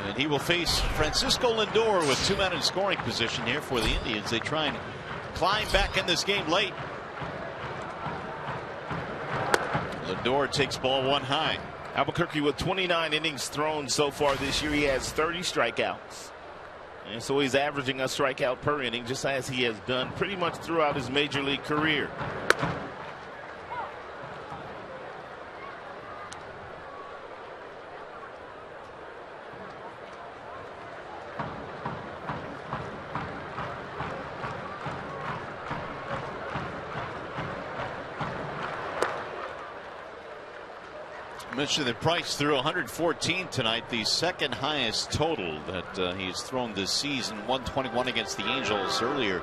And he will face Francisco Lindor with 2 men in scoring position here for the Indians. They try and climb back in this game late. Lindor takes ball 1 high. Albuquerque with 29 innings thrown so far this year. He has 30 strikeouts. And so he's averaging a strikeout per inning, just as he has done pretty much throughout his major league career. Mentioned that Price threw 114 tonight, the second highest total that he's thrown this season. 121 against the Angels earlier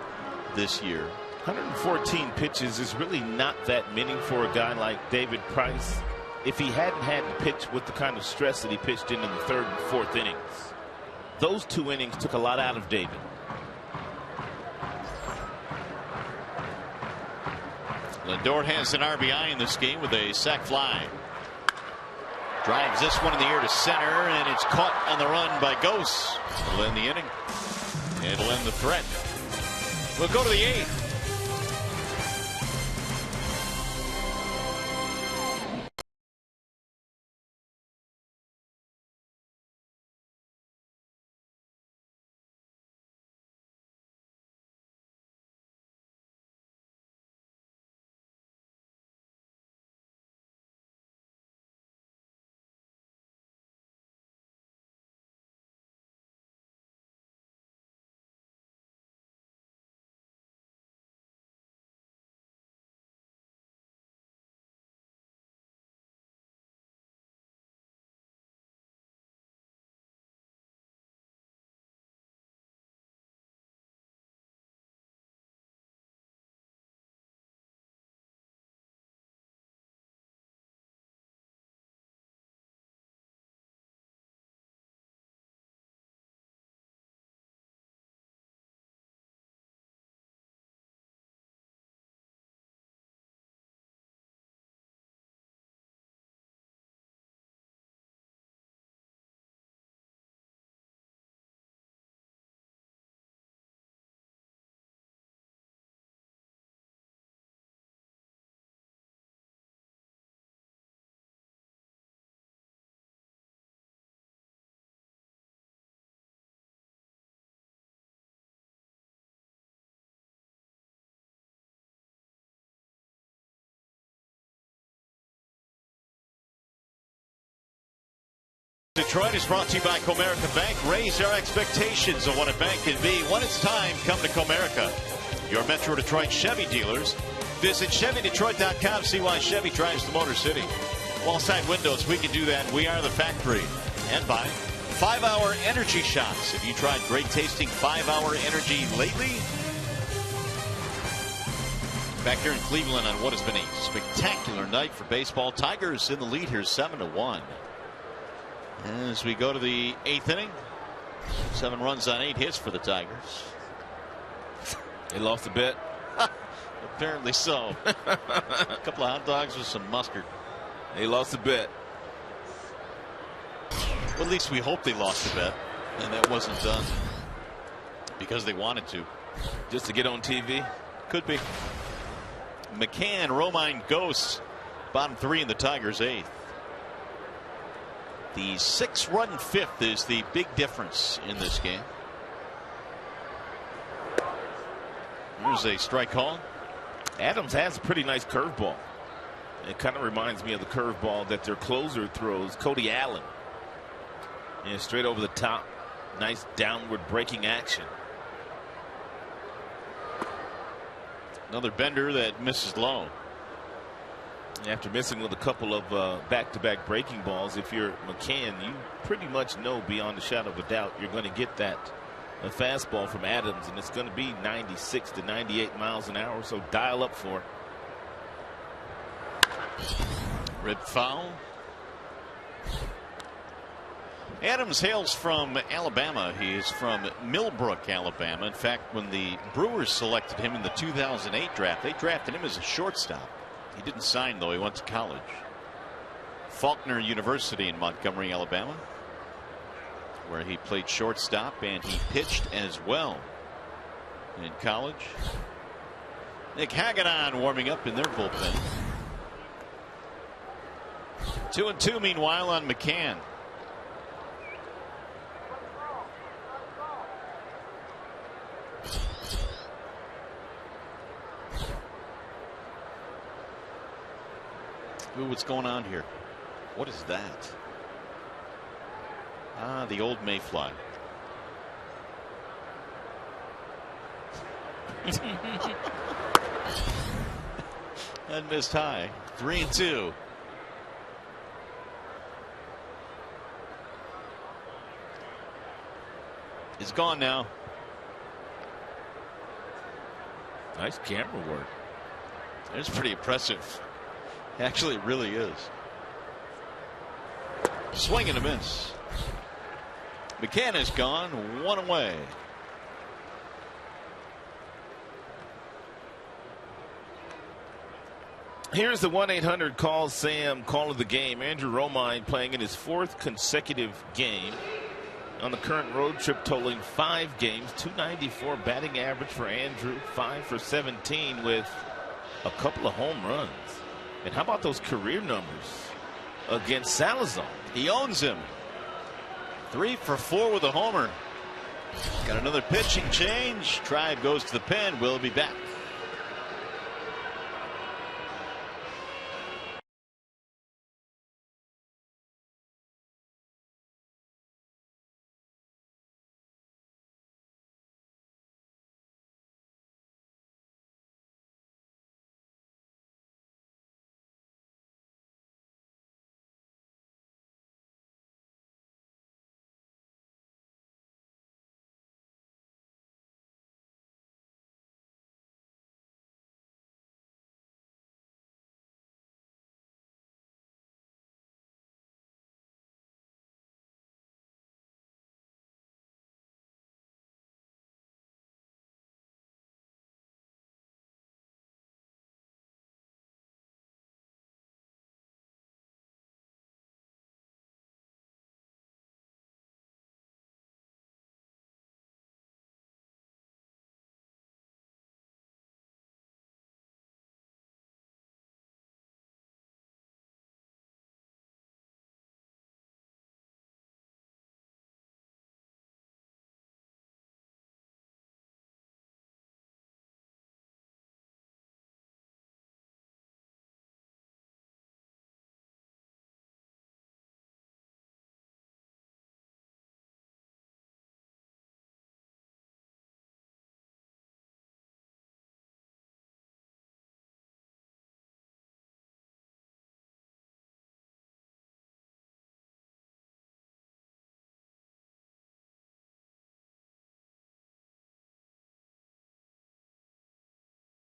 this year. 114 pitches is really not that many for a guy like David Price. If he hadn't had to pitch with the kind of stress that he pitched in the third and fourth innings, those 2 innings took a lot out of David. Lindor has an RBI in this game with a sac fly. Drives this one in the air to center, and it's caught on the run by Gose. It'll end the inning. It'll end the threat. We'll go to the 8th. Detroit is brought to you by Comerica Bank. Raise our expectations of what a bank can be. When it's time, come to Comerica, your Metro Detroit Chevy dealers. Visit ChevyDetroit.com. See why Chevy drives the Motor City. Wall-side windows, we can do that. We are the factory. And by 5-Hour Energy Shots. Have you tried great tasting 5-Hour Energy lately? Back here in Cleveland on what has been a spectacular night for baseball. Tigers in the lead here, 7-1. As we go to the 8th inning, 7 runs on 8 hits for the Tigers. They lost a bet. Apparently so. A couple of hot dogs with some mustard. They lost a bet. Well, at least we hope they lost a bet, and that wasn't done because they wanted to. Just to get on TV? Could be. McCann, Romine, Gose, bottom 3 in the Tigers' 8th. The 6-run 5th is the big difference in this game. There's a strike call. Adams has a pretty nice curveball. It kind of reminds me of the curveball that their closer throws, Cody Allen. And straight over the top. Nice downward breaking action. Another bender that misses low. After missing with a couple of back-to-back breaking balls, if you're McCann, you pretty much know beyond a shadow of a doubt you're going to get that a fastball from Adams, and it's going to be 96 to 98 miles an hour, so dial up for it. Rib foul. Adams hails from Alabama. He's from Millbrook, Alabama. In fact, when the Brewers selected him in the 2008 draft, they drafted him as a shortstop. He didn't sign, though. He went to college. Faulkner University in Montgomery, Alabama, where he played shortstop, and he pitched as well in college. Nick Hagedorn warming up in their bullpen. 2-2 meanwhile on McCann. Ooh, what's going on here? What is that? Ah, the old mayfly. And missed high. 3-2. is gone now. Nice camera work. It's pretty impressive. Actually, it really is. Swing and a miss. McCann is gone, 1 away. Here's the 1-800-CALL-SAM call of the game. Andrew Romine playing in his 4th consecutive game on the current road trip, totaling 5 games. .294 batting average for Andrew, 5 for 17 with a couple of home runs. And how about those career numbers against Salazar? He owns him. 3 for 4 with a homer. Got another pitching change. Tribe goes to the pen. We'll be back.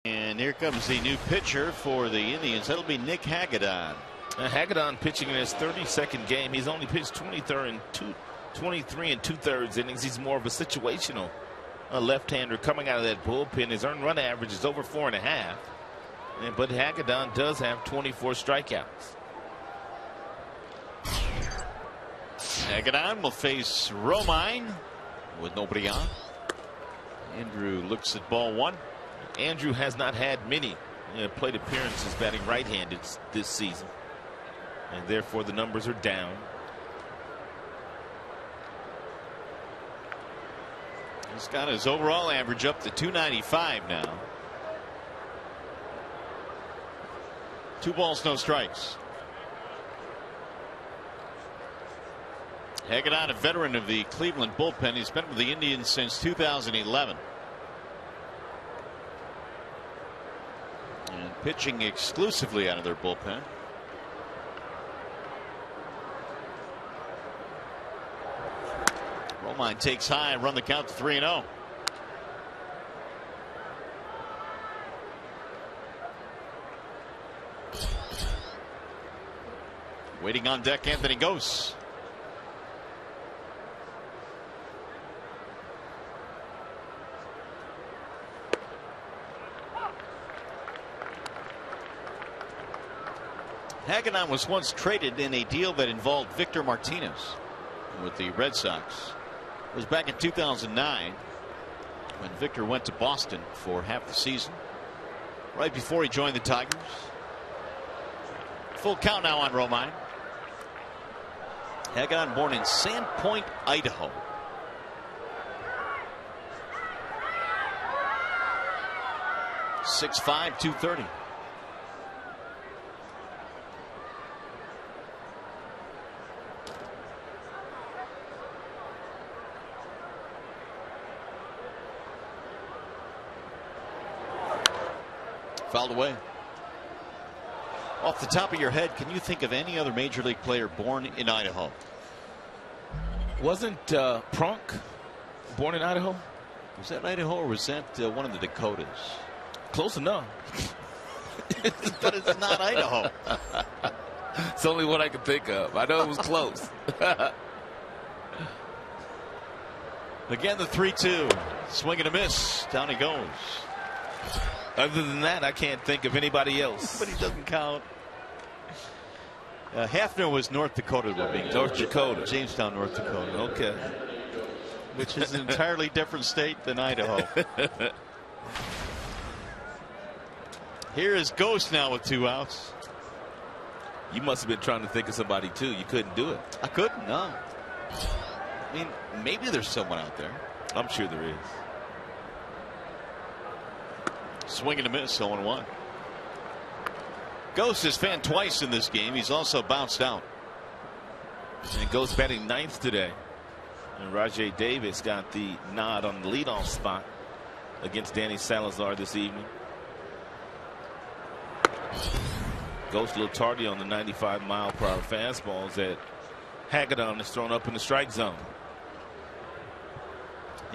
And here comes the new pitcher for the Indians. That'll be Nick Hagedorn. Hagedorn pitching in his 32nd game. He's only pitched 23 and 2/3 innings. He's more of a situational left-hander coming out of that bullpen. His earned run average is over 4.5. But Hagedorn does have 24 strikeouts. Hagedorn will face Romine with nobody on. Andrew looks at ball 1. Andrew has not had many plate appearances batting right-handed this season, and therefore the numbers are down. He's got his overall average up to 295 now. 2 balls, no strikes. Hagedorn, a veteran of the Cleveland bullpen. He's been with the Indians since 2011. And pitching exclusively out of their bullpen. Romine takes high and run the count to 3-0. Waiting on deck, Anthony Gose. Hagedorn was once traded in a deal that involved Victor Martinez with the Red Sox. It was back in 2009 when Victor went to Boston for half the season, right before he joined the Tigers. Full count now on Romine. Hagedorn born in Sandpoint, Idaho. .6'5", 230. Fouled away. Off the top of your head, can you think of any other major league player born in Idaho? Wasn't Prunk Born in Idaho? Was that Idaho or was that one of the Dakotas? Close enough. But it's not Idaho. It's the only one I can think of. I know it was close. Again, the 3-2. Swing and a miss. Down he goes. Other than that, I can't think of anybody else. But he doesn't count. Hafner was North Dakota. North Dakota. Jamestown, North Dakota. Okay. Which is an entirely different state than Idaho. Here is Ghost now with 2 outs. You must have been trying to think of somebody too. You couldn't do it. I couldn't, no. I mean, maybe there's someone out there. I'm sure there is. Swing and a miss, 0-1. Ghost has fanned twice in this game. He's also bounced out. And Ghost batting 9th today. And Rajay Davis got the nod on the leadoff spot against Danny Salazar this evening. Ghost a little tardy on the 95-mile-per-hour fastballs that Hagedorn has thrown up in the strike zone.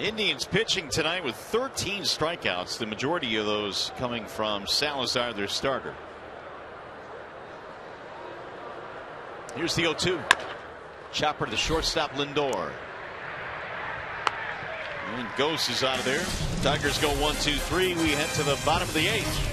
Indians pitching tonight with 13 strikeouts, the majority of those coming from Salazar, their starter. Here's the 0-2. Chopper to the shortstop, Lindor. And Ghost is out of there. Tigers go 1-2-3. We head to the bottom of the 8th.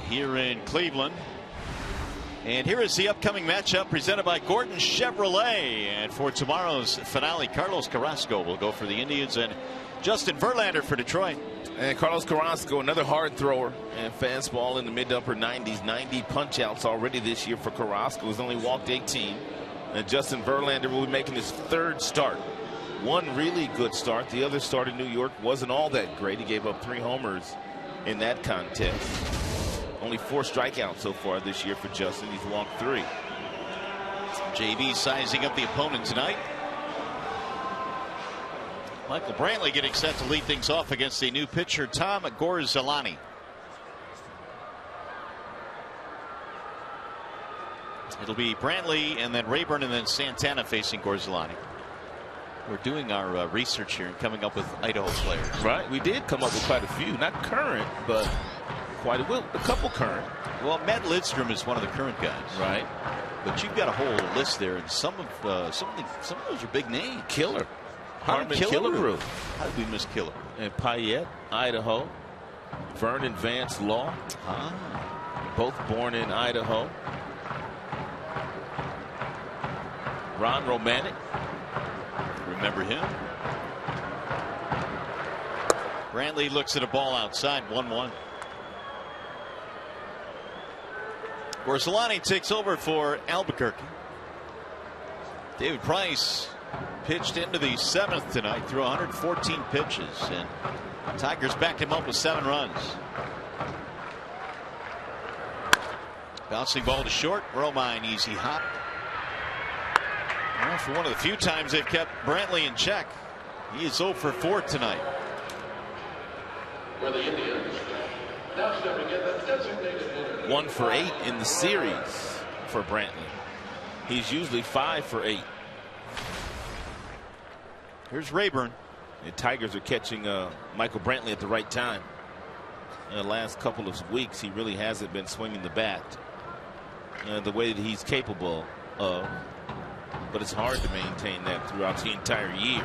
Here in Cleveland. And here is the upcoming matchup presented by Gordon Chevrolet. And for tomorrow's finale, Carlos Carrasco will go for the Indians and Justin Verlander for Detroit. And Carlos Carrasco, another hard thrower and fastball in the mid to upper 90s. 90 punch outs already this year for Carrasco. He's only walked 18. And Justin Verlander will be making his 3rd start. One really good start. The other start in New York wasn't all that great. He gave up 3 homers in that contest. Only 4 strikeouts so far this year for Justin. He's walked 3. JB sizing up the opponent tonight. Michael Brantley getting set to lead things off against the new pitcher, Tom Gorzalani. It'll be Brantley and then Rayburn and then Santana facing Gorzalani. We're doing our research here and coming up with Idaho players. Right. We did come up with quite a few. Not current, but quite a couple current. Well, Matt Lidstrom is one of the current guys. Right. But you've got a whole list there, and some of those are big names. Killer. Harmon Killebrew. How did we miss Killer? And Payette, Idaho. Vernon Vance Law. Both born in Idaho. Ron Romanek. Remember him? Brantley looks at a ball outside, 1-1. Gorsolani takes over for Albuquerque. David Price pitched into the 7th tonight through 114 pitches, and Tigers backed him up with 7 runs. Bouncing ball to short. Romine easy hop. Well, for one of the few times they've kept Brantley in check. He is 0 for 4 tonight. For the Indians, now stepping in the designated hitter. 1 for 8 in the series for Brantley. He's usually 5 for 8. Here's Rayburn. The Tigers are catching Michael Brantley at the right time. In the last couple of weeks, he really hasn't been swinging the bat the way that he's capable of. But it's hard to maintain that throughout the entire year.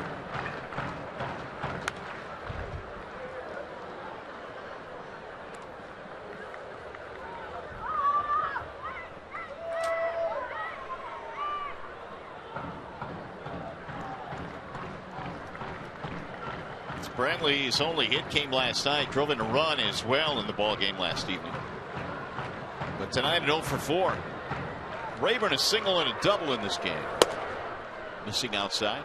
Brantley's only hit came last night, drove in a run as well in the ball game last evening. But tonight at 0 for 4. Rayburn a single and a double in this game. Missing outside.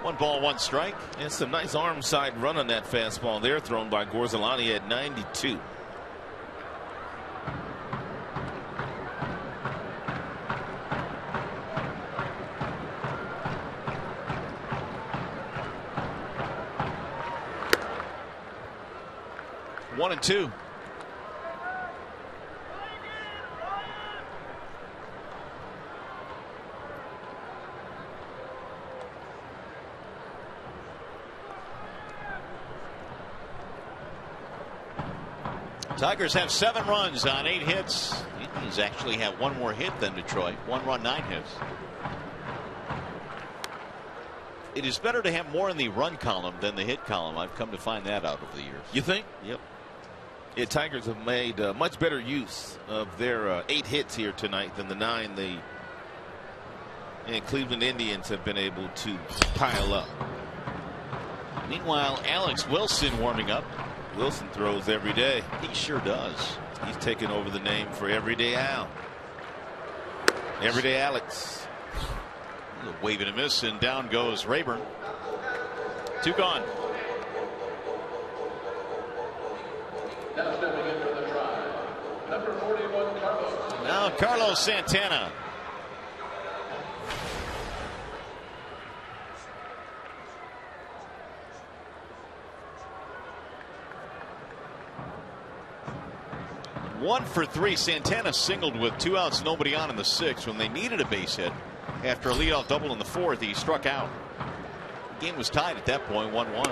1 ball, 1 strike. It's a nice arm side run on that fastball there, thrown by Gorsolani at 92. One and 2. Tigers have 7 runs on 8 hits. The Indians actually have 1 more hit than Detroit. 1 run, 9 hits. It is better to have more in the run column than the hit column. I've come to find that out over the years. You think? Yep. Yeah, Tigers have made much better use of their 8 hits here tonight than the 9 the Cleveland Indians have been able to pile up. Meanwhile, Alex Wilson warming up. Wilson throws every day. He sure does. He's taken over the name for Everyday Al. Everyday Alex. A wave and a miss, and down goes Rayburn. 2 gone. Now stepping in for the try, number 41, Carlos. Now Carlos Santana. One for 3. Santana singled with 2 outs, nobody on in the 6th when they needed a base hit. After a leadoff double in the 4th, he struck out. The game was tied at that point, 1-1.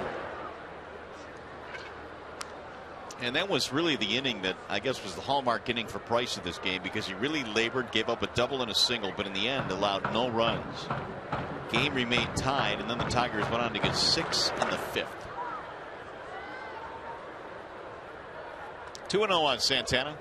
And that was really the inning that I guess was the hallmark inning for Price of this game, because he really labored, gave up a double and a single, but in the end allowed no runs. Game remained tied, and then the Tigers went on to get 6 in the 5th. 2-0 on Santana.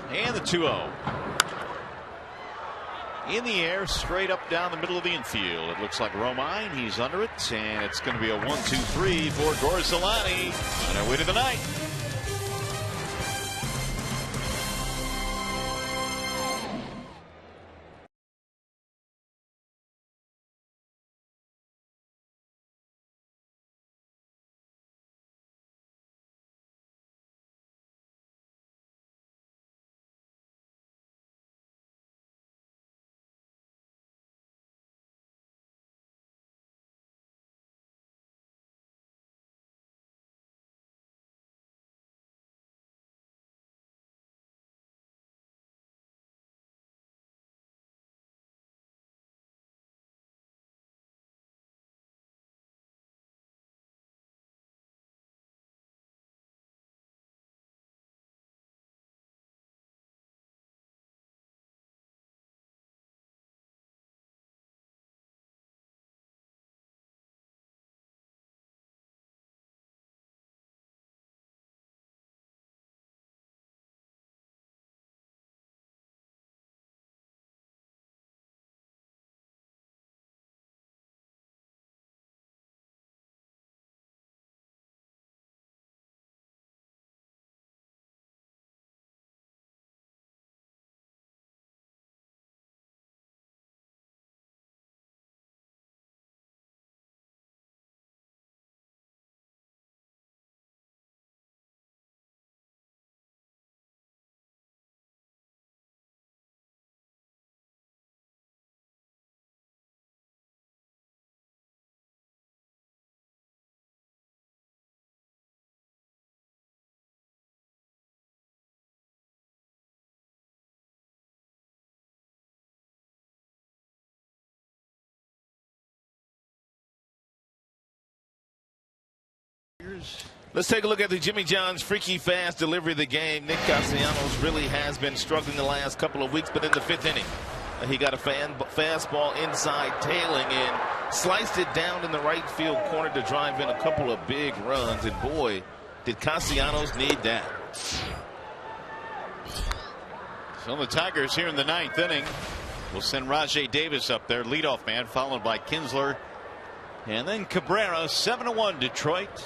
And the 2-0. In the air, straight up down the middle of the infield. It looks like Romine. He's under it, and it's going to be a 1-2-3 for Gorsolani on our way to the night. Let's take a look at the Jimmy John's freaky fast delivery of the game. Nick Castellanos really has been struggling the last couple of weeks, but in the 5th inning, he got a fastball inside, tailing in, sliced it down in the right field corner to drive in a couple of big runs. And boy, did Castellanos need that. So the Tigers here in the 9th inning will send Rajai Davis up there, leadoff man, followed by Kinsler. And then Cabrera, 7-1 Detroit.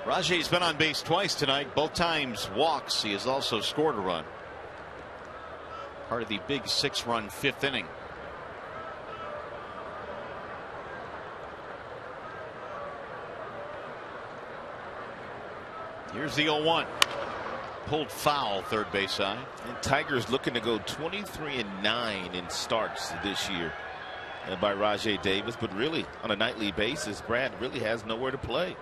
Rajai's been on base twice tonight, both times walks. He has also scored a run. Part of the big 6-run 5th inning. Here's the 0-1. Pulled foul, third base side. And Tigers looking to go 23-9 in starts this year by Rajai Davis, but really on a nightly basis, Brad really has nowhere to play.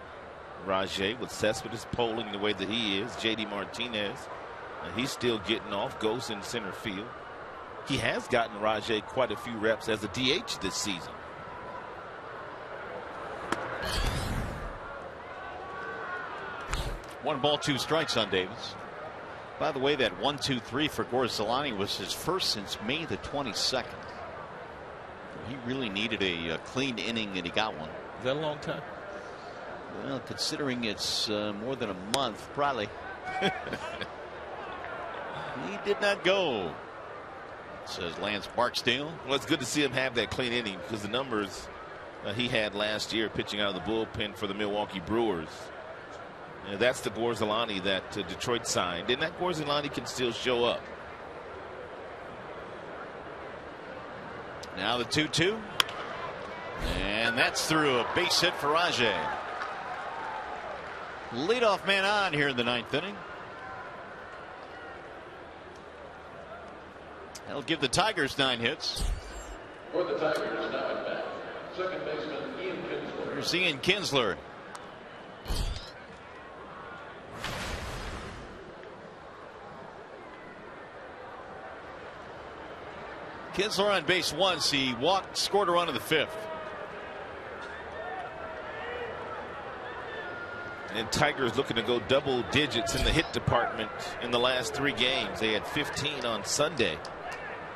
Rajai, with Cespedes polling the way that he is, JD Martinez, he's still getting off, goes in center field. He has gotten Rajai quite a few reps as a DH this season. One ball, 2 strikes on Davis. By the way, that 1-2-3 for Gorzelani was his first since May the 22nd. He really needed a clean inning, and he got one. Is that a long time? Well, considering it's more than a month, probably. He did not go, says Lance Barksdale. Well, it's good to see him have that clean inning, because the numbers he had last year pitching out of the bullpen for the Milwaukee Brewers. That's the Gorzelani that Detroit signed, and that Gorzelani can still show up. Now the 2-2. And that's through a base hit for Rajai. Leadoff man on here in the 9th inning. That'll give the Tigers 9 hits. For the Tigers, now at bat, second baseman Ian Kinsler. Here's Ian Kinsler. Kinsler on base once. He walked, scored a run in the 5th. And Tigers looking to go double digits in the hit department in the last 3 games. They had 15 on Sunday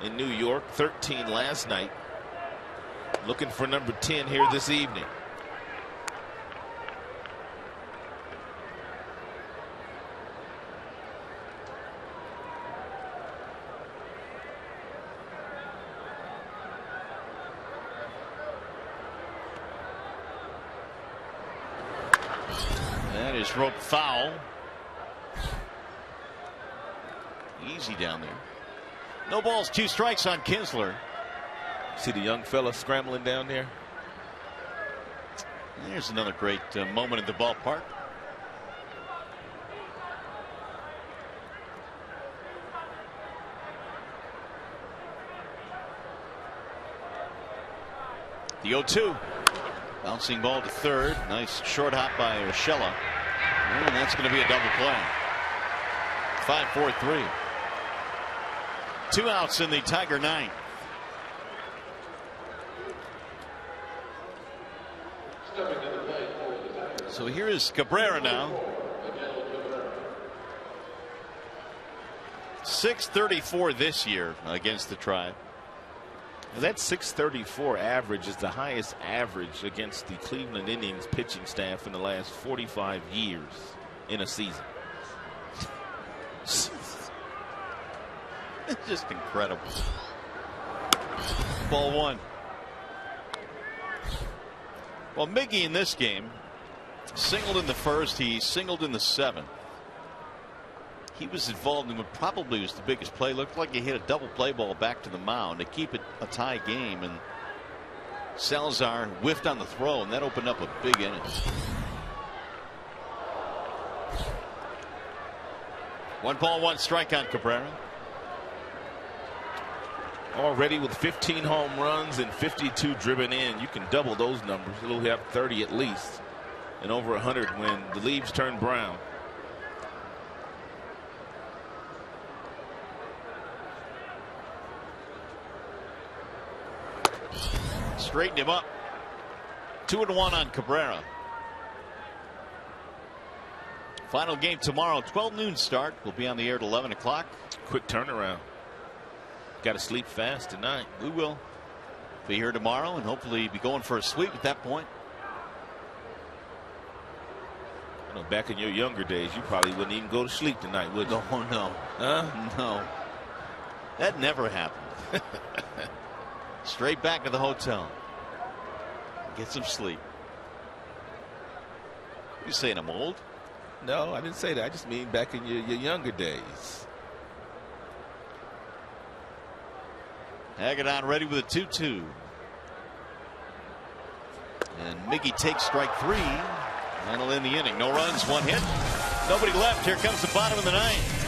in New York, 13 last night. Looking for number 10 here this evening. Rope foul. Easy down there. No balls, 2 strikes on Kinsler. See the young fella scrambling down there. There's another great moment at the ballpark. The 0-2. Bouncing ball to third. Nice short hop by Urshela. And that's going to be a double play. 5-4-3. 2 outs in the Tiger 9th. So here is Cabrera now. 634 this year against the Tribe. That 634 average is the highest average against the Cleveland Indians pitching staff in the last 45 years in a season. It's just incredible. Ball 1. Well, Miggy in this game singled in the 1st. He singled in the 7th. He was involved in what probably was the biggest play. Looked like he hit a double play ball back to the mound to keep it a tie game, and Salazar whiffed on the throw, and that opened up a big inning. One ball, 1 strike on Cabrera. Already with 15 home runs and 52 driven in, you can double those numbers. He'll have 30 at least, and over 100 when the leaves turn brown. Straightened him up. 2-1 on Cabrera. Final game tomorrow, 12 noon start. We'll be on the air at 11 o'clock. Quick turnaround. Got to sleep fast tonight. We will be here tomorrow and hopefully be going for a sweep at that point. I know back in your younger days, you probably wouldn't even go to sleep tonight, would you? Oh, no. Huh? No. That never happened. Straight back to the hotel. Get some sleep. You saying I'm old? No, I didn't say that. I just mean back in your younger days. Hagedorn ready with a 2-2. And Miggy takes strike 3. That'll end the inning. No runs, 1 hit. Nobody left. Here comes the bottom of the ninth.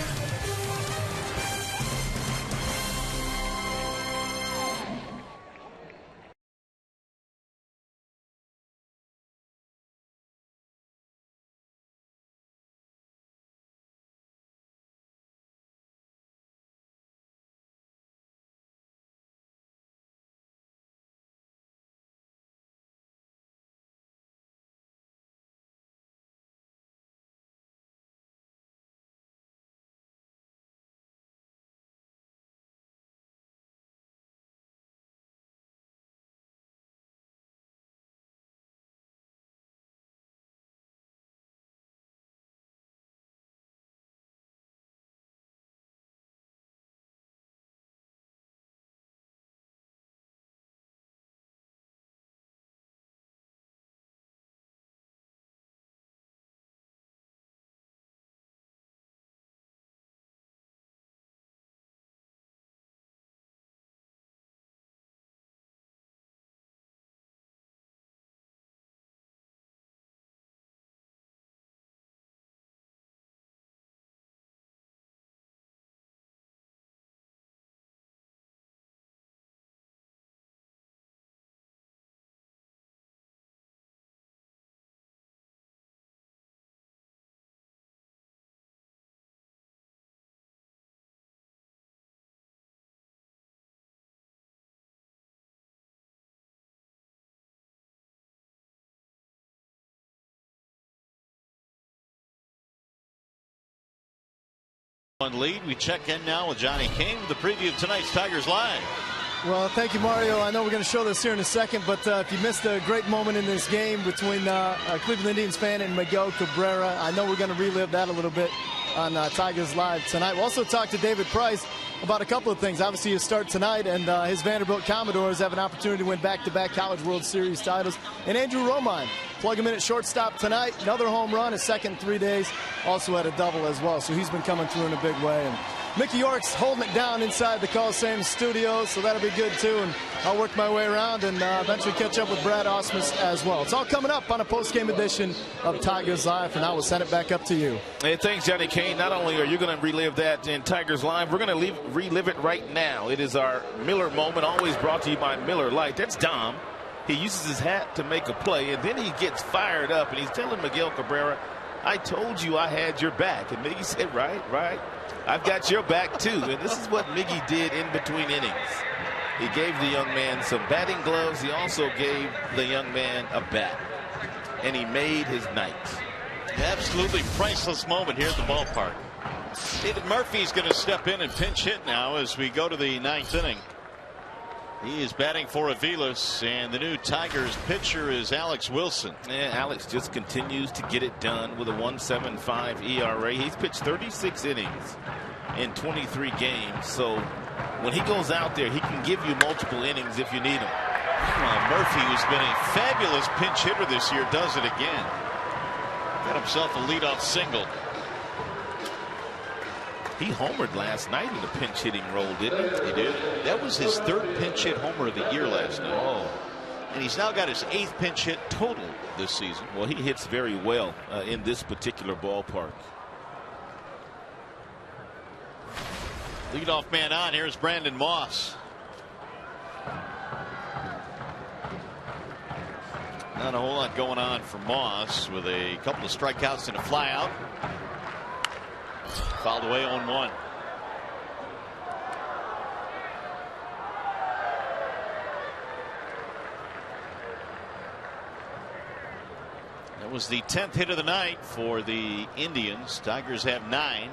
On lead, we check in now with Johnny Kane with the preview of tonight's Tigers Live. Well, thank you, Mario. I know we're going to show this here in a second, but if you missed a great moment in this game between a Cleveland Indians fan and Miguel Cabrera, I know we're going to relive that a little bit on Tigers Live tonight. We'll also talk to David Price about a couple of things. Obviously, his start tonight, and his Vanderbilt Commodores have an opportunity to win back-to-back College World Series titles. And Andrew Romine, plug him in at shortstop tonight. Another home run, his second in 3 days. Also had a double as well, so he's been coming through in a big way. And Mickey York's holding it down inside the Coliseum studio, so that'll be good too. And I'll work my way around and eventually catch up with Brad Ausmus as well. It's all coming up on a post-game edition of Tigers Live. For now, we'll send it back up to you. Hey, thanks, Johnny Kane. Not only are you going to relive that in Tigers Live, we're going to relive it right now. It is our Miller moment, always brought to you by Miller Lite. That's Dom. He uses his hat to make a play, and then he gets fired up, and he's telling Miguel Cabrera, I told you I had your back. And Miggy said, right. I've got your back, too. And this is what Miggy did in between innings. He gave the young man some batting gloves. He also gave the young man a bat. And he made his night. Absolutely priceless moment here at the ballpark. David Murphy's going to step in and pinch hit now as we go to the ninth inning. He is batting for Aviles, and the new Tigers pitcher is Alex Wilson. Yeah, Alex just continues to get it done with a 1.75 ERA. He's pitched 36 innings in 23 games. So when he goes out there, he can give you multiple innings if you need him. Murphy, who's been a fabulous pinch hitter this year, does it again. Got himself a leadoff single. He homered last night in the pinch hitting role, didn't he? He did. That was his third pinch hit homer of the year last night. Oh. And he's now got his 8th pinch hit total this season. Well, he hits very well in this particular ballpark. Leadoff man on. Here's Brandon Moss. Not a whole lot going on for Moss with a couple of strikeouts and a flyout. Fouled away on 1. That was the 10th hit of the night for the Indians. Tigers have 9.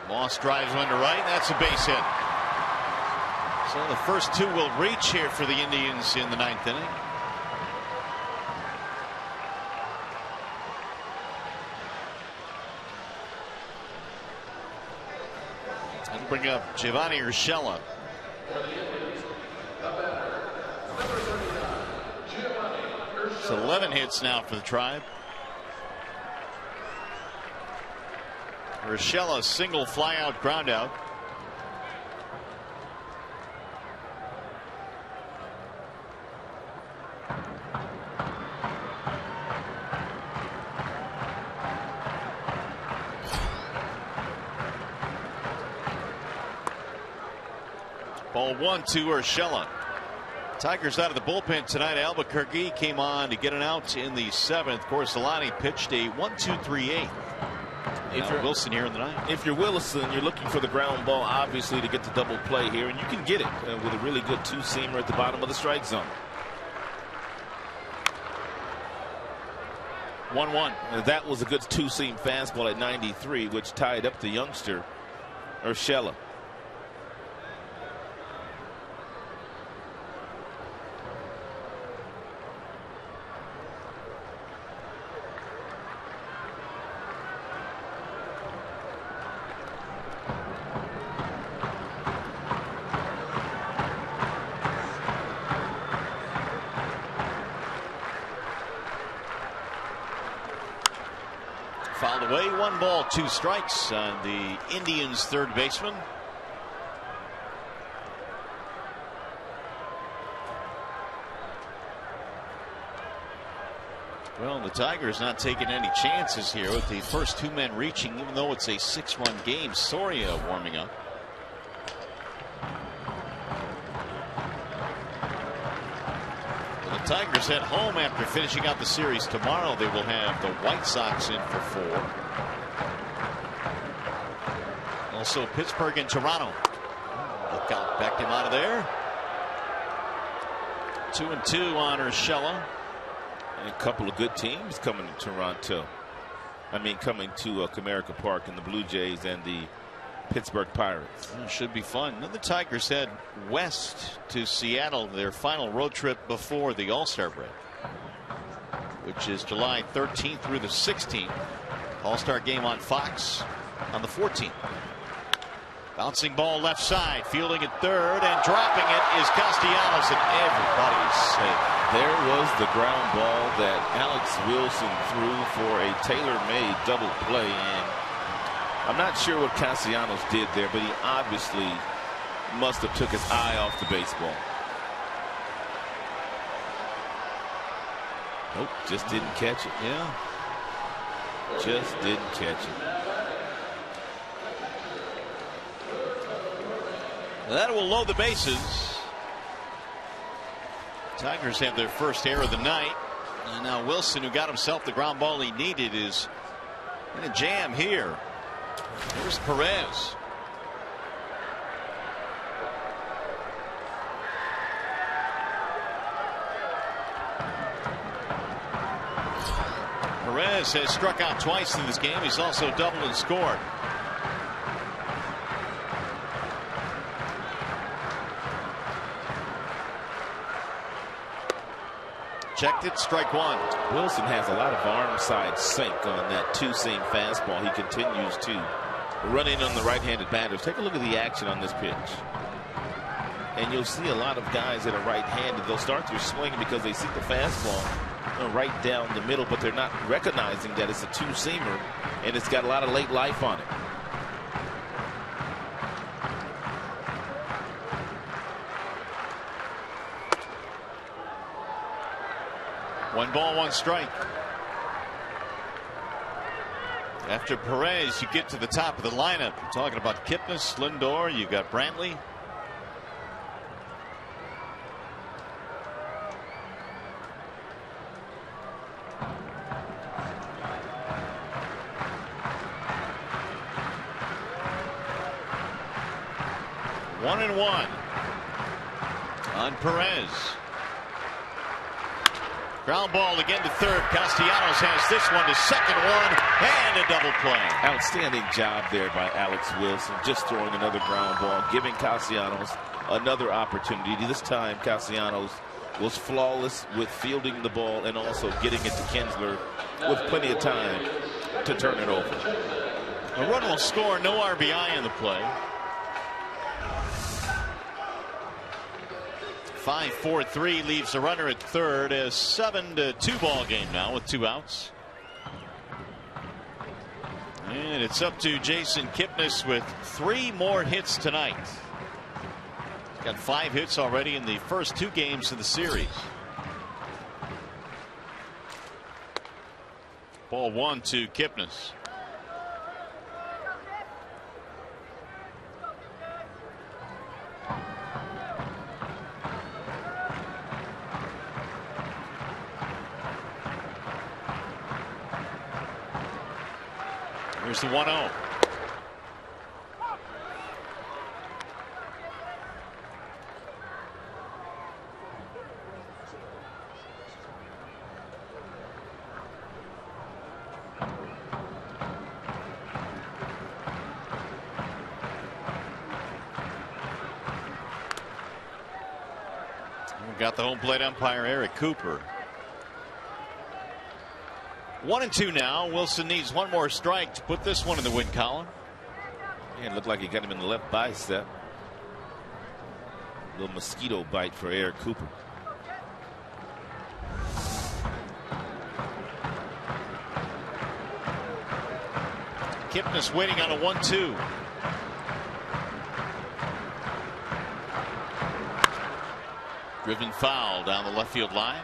Moss drives one to right. That's a base hit. So the first 2 will reach here for the Indians in the 9th inning. And bring up Giovanni Urshela. It's 11 hits now for the Tribe. Urshela single fly out ground out. Ball 1 to Urshela. Tigers out of the bullpen tonight. Albuquerque came on to get an out in the 7th. Corsolani pitched a 1-2-3-8. If you're Wilson here in the 9th. If you're Wilson, you're looking for the ground ball, obviously, to get the double play here, and you can get it with a really good 2-seamer at the bottom of the strike zone. 1-1. That was a good 2-seam fastball at 93, which tied up the youngster Urshela. Fouled away. 1 ball, 2 strikes on the Indians' third baseman. Well, the Tigers not taking any chances here with the first 2 men reaching, even though it's a 6-run game. Soria warming up. The Tigers head home after finishing out the series tomorrow. They will have the White Sox in for 4. Also Pittsburgh and Toronto. Look out, backed him out of there. 2-2 on Urshela. And a couple of good teams coming to Toronto. I mean, coming to Comerica Park, and the Blue Jays and the Pittsburgh Pirates. It should be fun. Then the Tigers head west to Seattle, their final road trip before the All-Star break, which is July 13th through the 16th. All-Star game on Fox on the 14th. Bouncing ball left side, fielding at third, and dropping it is Castellanos, and everybody's safe. There was the ground ball that Alex Wilson threw for a tailor-made double play, and I'm not sure what Castellanos did there, but he obviously must have took his eye off the baseball. Nope, just didn't catch it. Yeah. Just didn't catch it. That will load the bases. Tigers have their first error of the night. And now Wilson, who got himself the ground ball he needed, is in a jam here. Here's Perez. Perez has struck out twice in this game. He's also doubled and scored. Checked it, strike 1. Wilson has a lot of arm side sink on that 2-seam fastball. He continues to run in on the right-handed batters. Take a look at the action on this pitch. And you'll see a lot of guys that are right-handed. They'll start their swing because they see the fastball right down the middle, but they're not recognizing that it's a 2-seamer, and it's got a lot of late life on it. One ball, 1 strike. After Perez, you get to the top of the lineup. You're talking about Kipnis, Lindor, you've got Brantley. 1-1 on Perez. Ground ball again to third. Castellanos has this one to second one, and a double play. Outstanding job there by Alex Wilson, just throwing another ground ball, giving Castellanos another opportunity. This time Castellanos was flawless with fielding the ball and also getting it to Kinsler with plenty of time to turn it over. A run will score, no RBI in the play. 5-4-3 leaves the runner at third. A 7-2 ball game now with 2 outs. And it's up to Jason Kipnis with 3 more hits tonight. He's got 5 hits already in the first 2 games of the series. Ball 1 to Kipnis. Here's the 1-0. Got the home plate umpire Eric Cooper. 1-2 now. Wilson needs one more strike to put this one in the win column. Yeah, it looked like he got him in the left bicep. Little mosquito bite for Eric Cooper. Kipnis waiting on a 1-2. Driven foul down the left field line.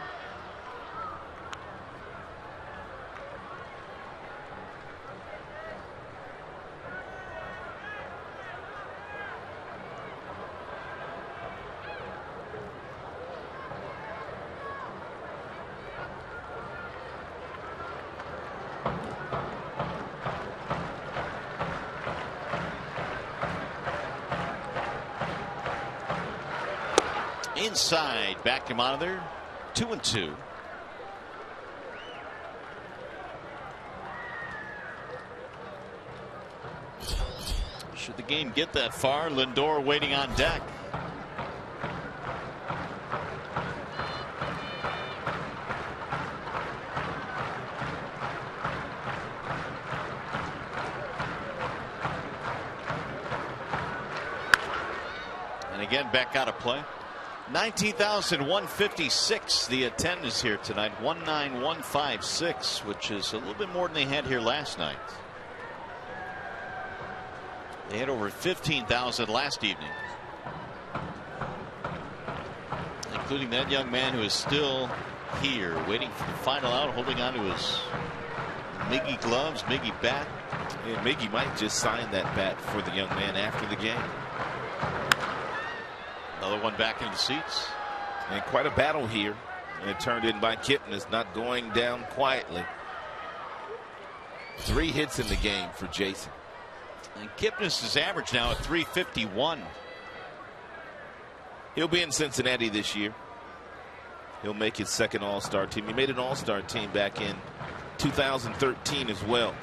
Inside, back him out of there. 2-2. Should the game get that far, Lindor waiting on deck. And again, back out of play. 19,156 the attendance here tonight. 19156, which is a little bit more than they had here last night. They had over 15,000 last evening, including that young man who is still here waiting for the final out, holding on to his Miggy gloves, Miggy bat. Yeah, Miggy might just sign that bat for the young man after the game. Another one back in the seats. And quite a battle here. And it turned in by Kipnis, not going down quietly. 3 hits in the game for Jason. And Kipnis is average now at .351. He'll be in Cincinnati this year. He'll make his second All-Star team. He made an All-Star team back in 2013 as well.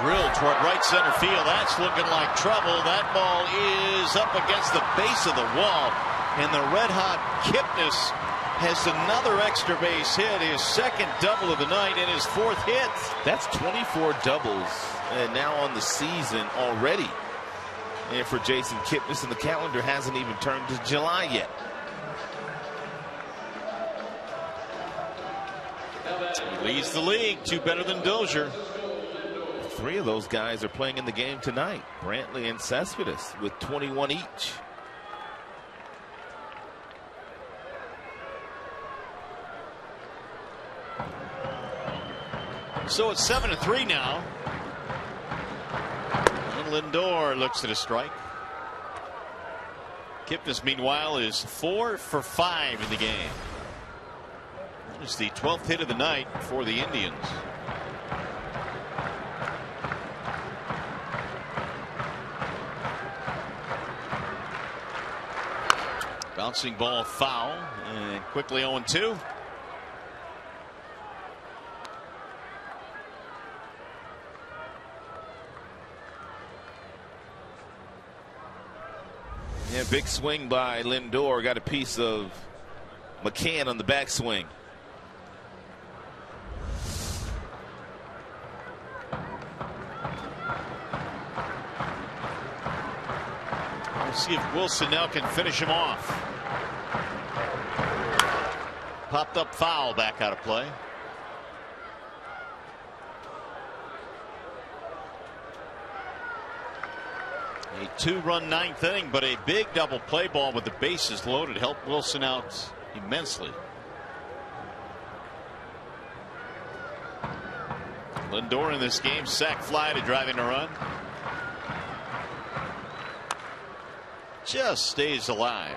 Drilled toward right center field. That's looking like trouble. That ball is up against the base of the wall. And the red-hot Kipnis has another extra base hit. His second double of the night and his 4th hit. That's 24 doubles and now on the season already. And for Jason Kipnis, and the calendar hasn't even turned to July yet. He leads the league, 2 better than Dozier. 3 of those guys are playing in the game tonight. Brantley and Cespedes with 21 each. So it's 7-3 now. And Lindor looks at a strike. Kipnis, meanwhile, is 4 for 5 in the game. It's the 12th hit of the night for the Indians. Bouncing ball foul, and quickly 0-2. Yeah, big swing by Lindor. Got a piece of McCann on the backswing. We'll see if Wilson now can finish him off. Popped up foul, back out of play. A 2-run ninth inning, but a big double play ball with the bases loaded helped Wilson out immensely. Lindor in this game, sac fly to drive in a run. Just stays alive.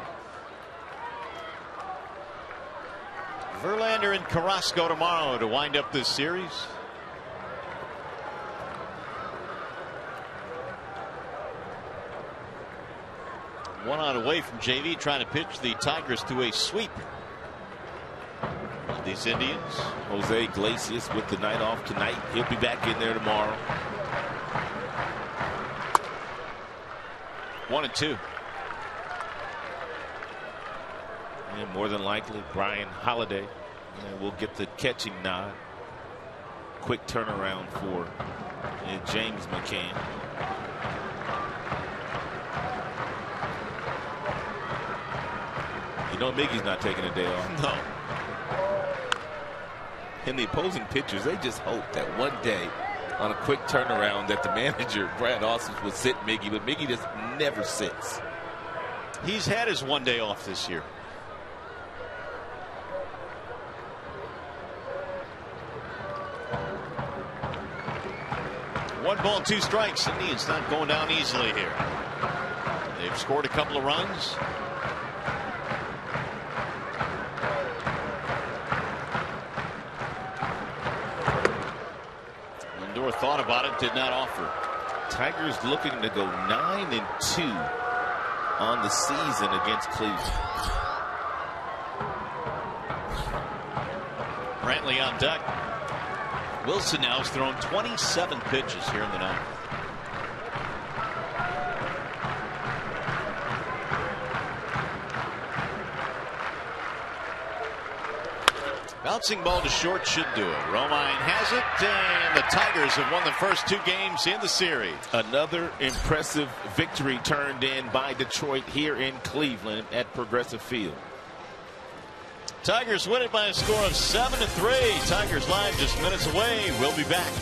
Verlander and Carrasco tomorrow to wind up this series. One out away from JV, trying to pitch the Tigers to a sweep of these Indians. Jose Iglesias with the night off tonight. He'll be back in there tomorrow. 1-2. And more than likely, Brian Holiday will get the catching nod. Quick turnaround for James McCann. You know Miggy's not taking a day off. No. And the opposing pitchers, they just hope that one day on a quick turnaround that the manager, Brad Austin, would sit Miggy, but Miggy just never sits. He's had his one day off this year. One ball, two strikes. Indians not going down easily here. They've scored a couple of runs. Lindor thought about it, did not offer. Tigers looking to go 9-2 on the season against Cleveland. Brantley on deck. Wilson now has thrown 27 pitches here in the ninth. Bouncing ball to short should do it. Romine has it, and the Tigers have won the first two games in the series. Another impressive victory turned in by Detroit here in Cleveland at Progressive Field. Tigers win it by a score of 7-3. Tigers live just minutes away. We'll be back.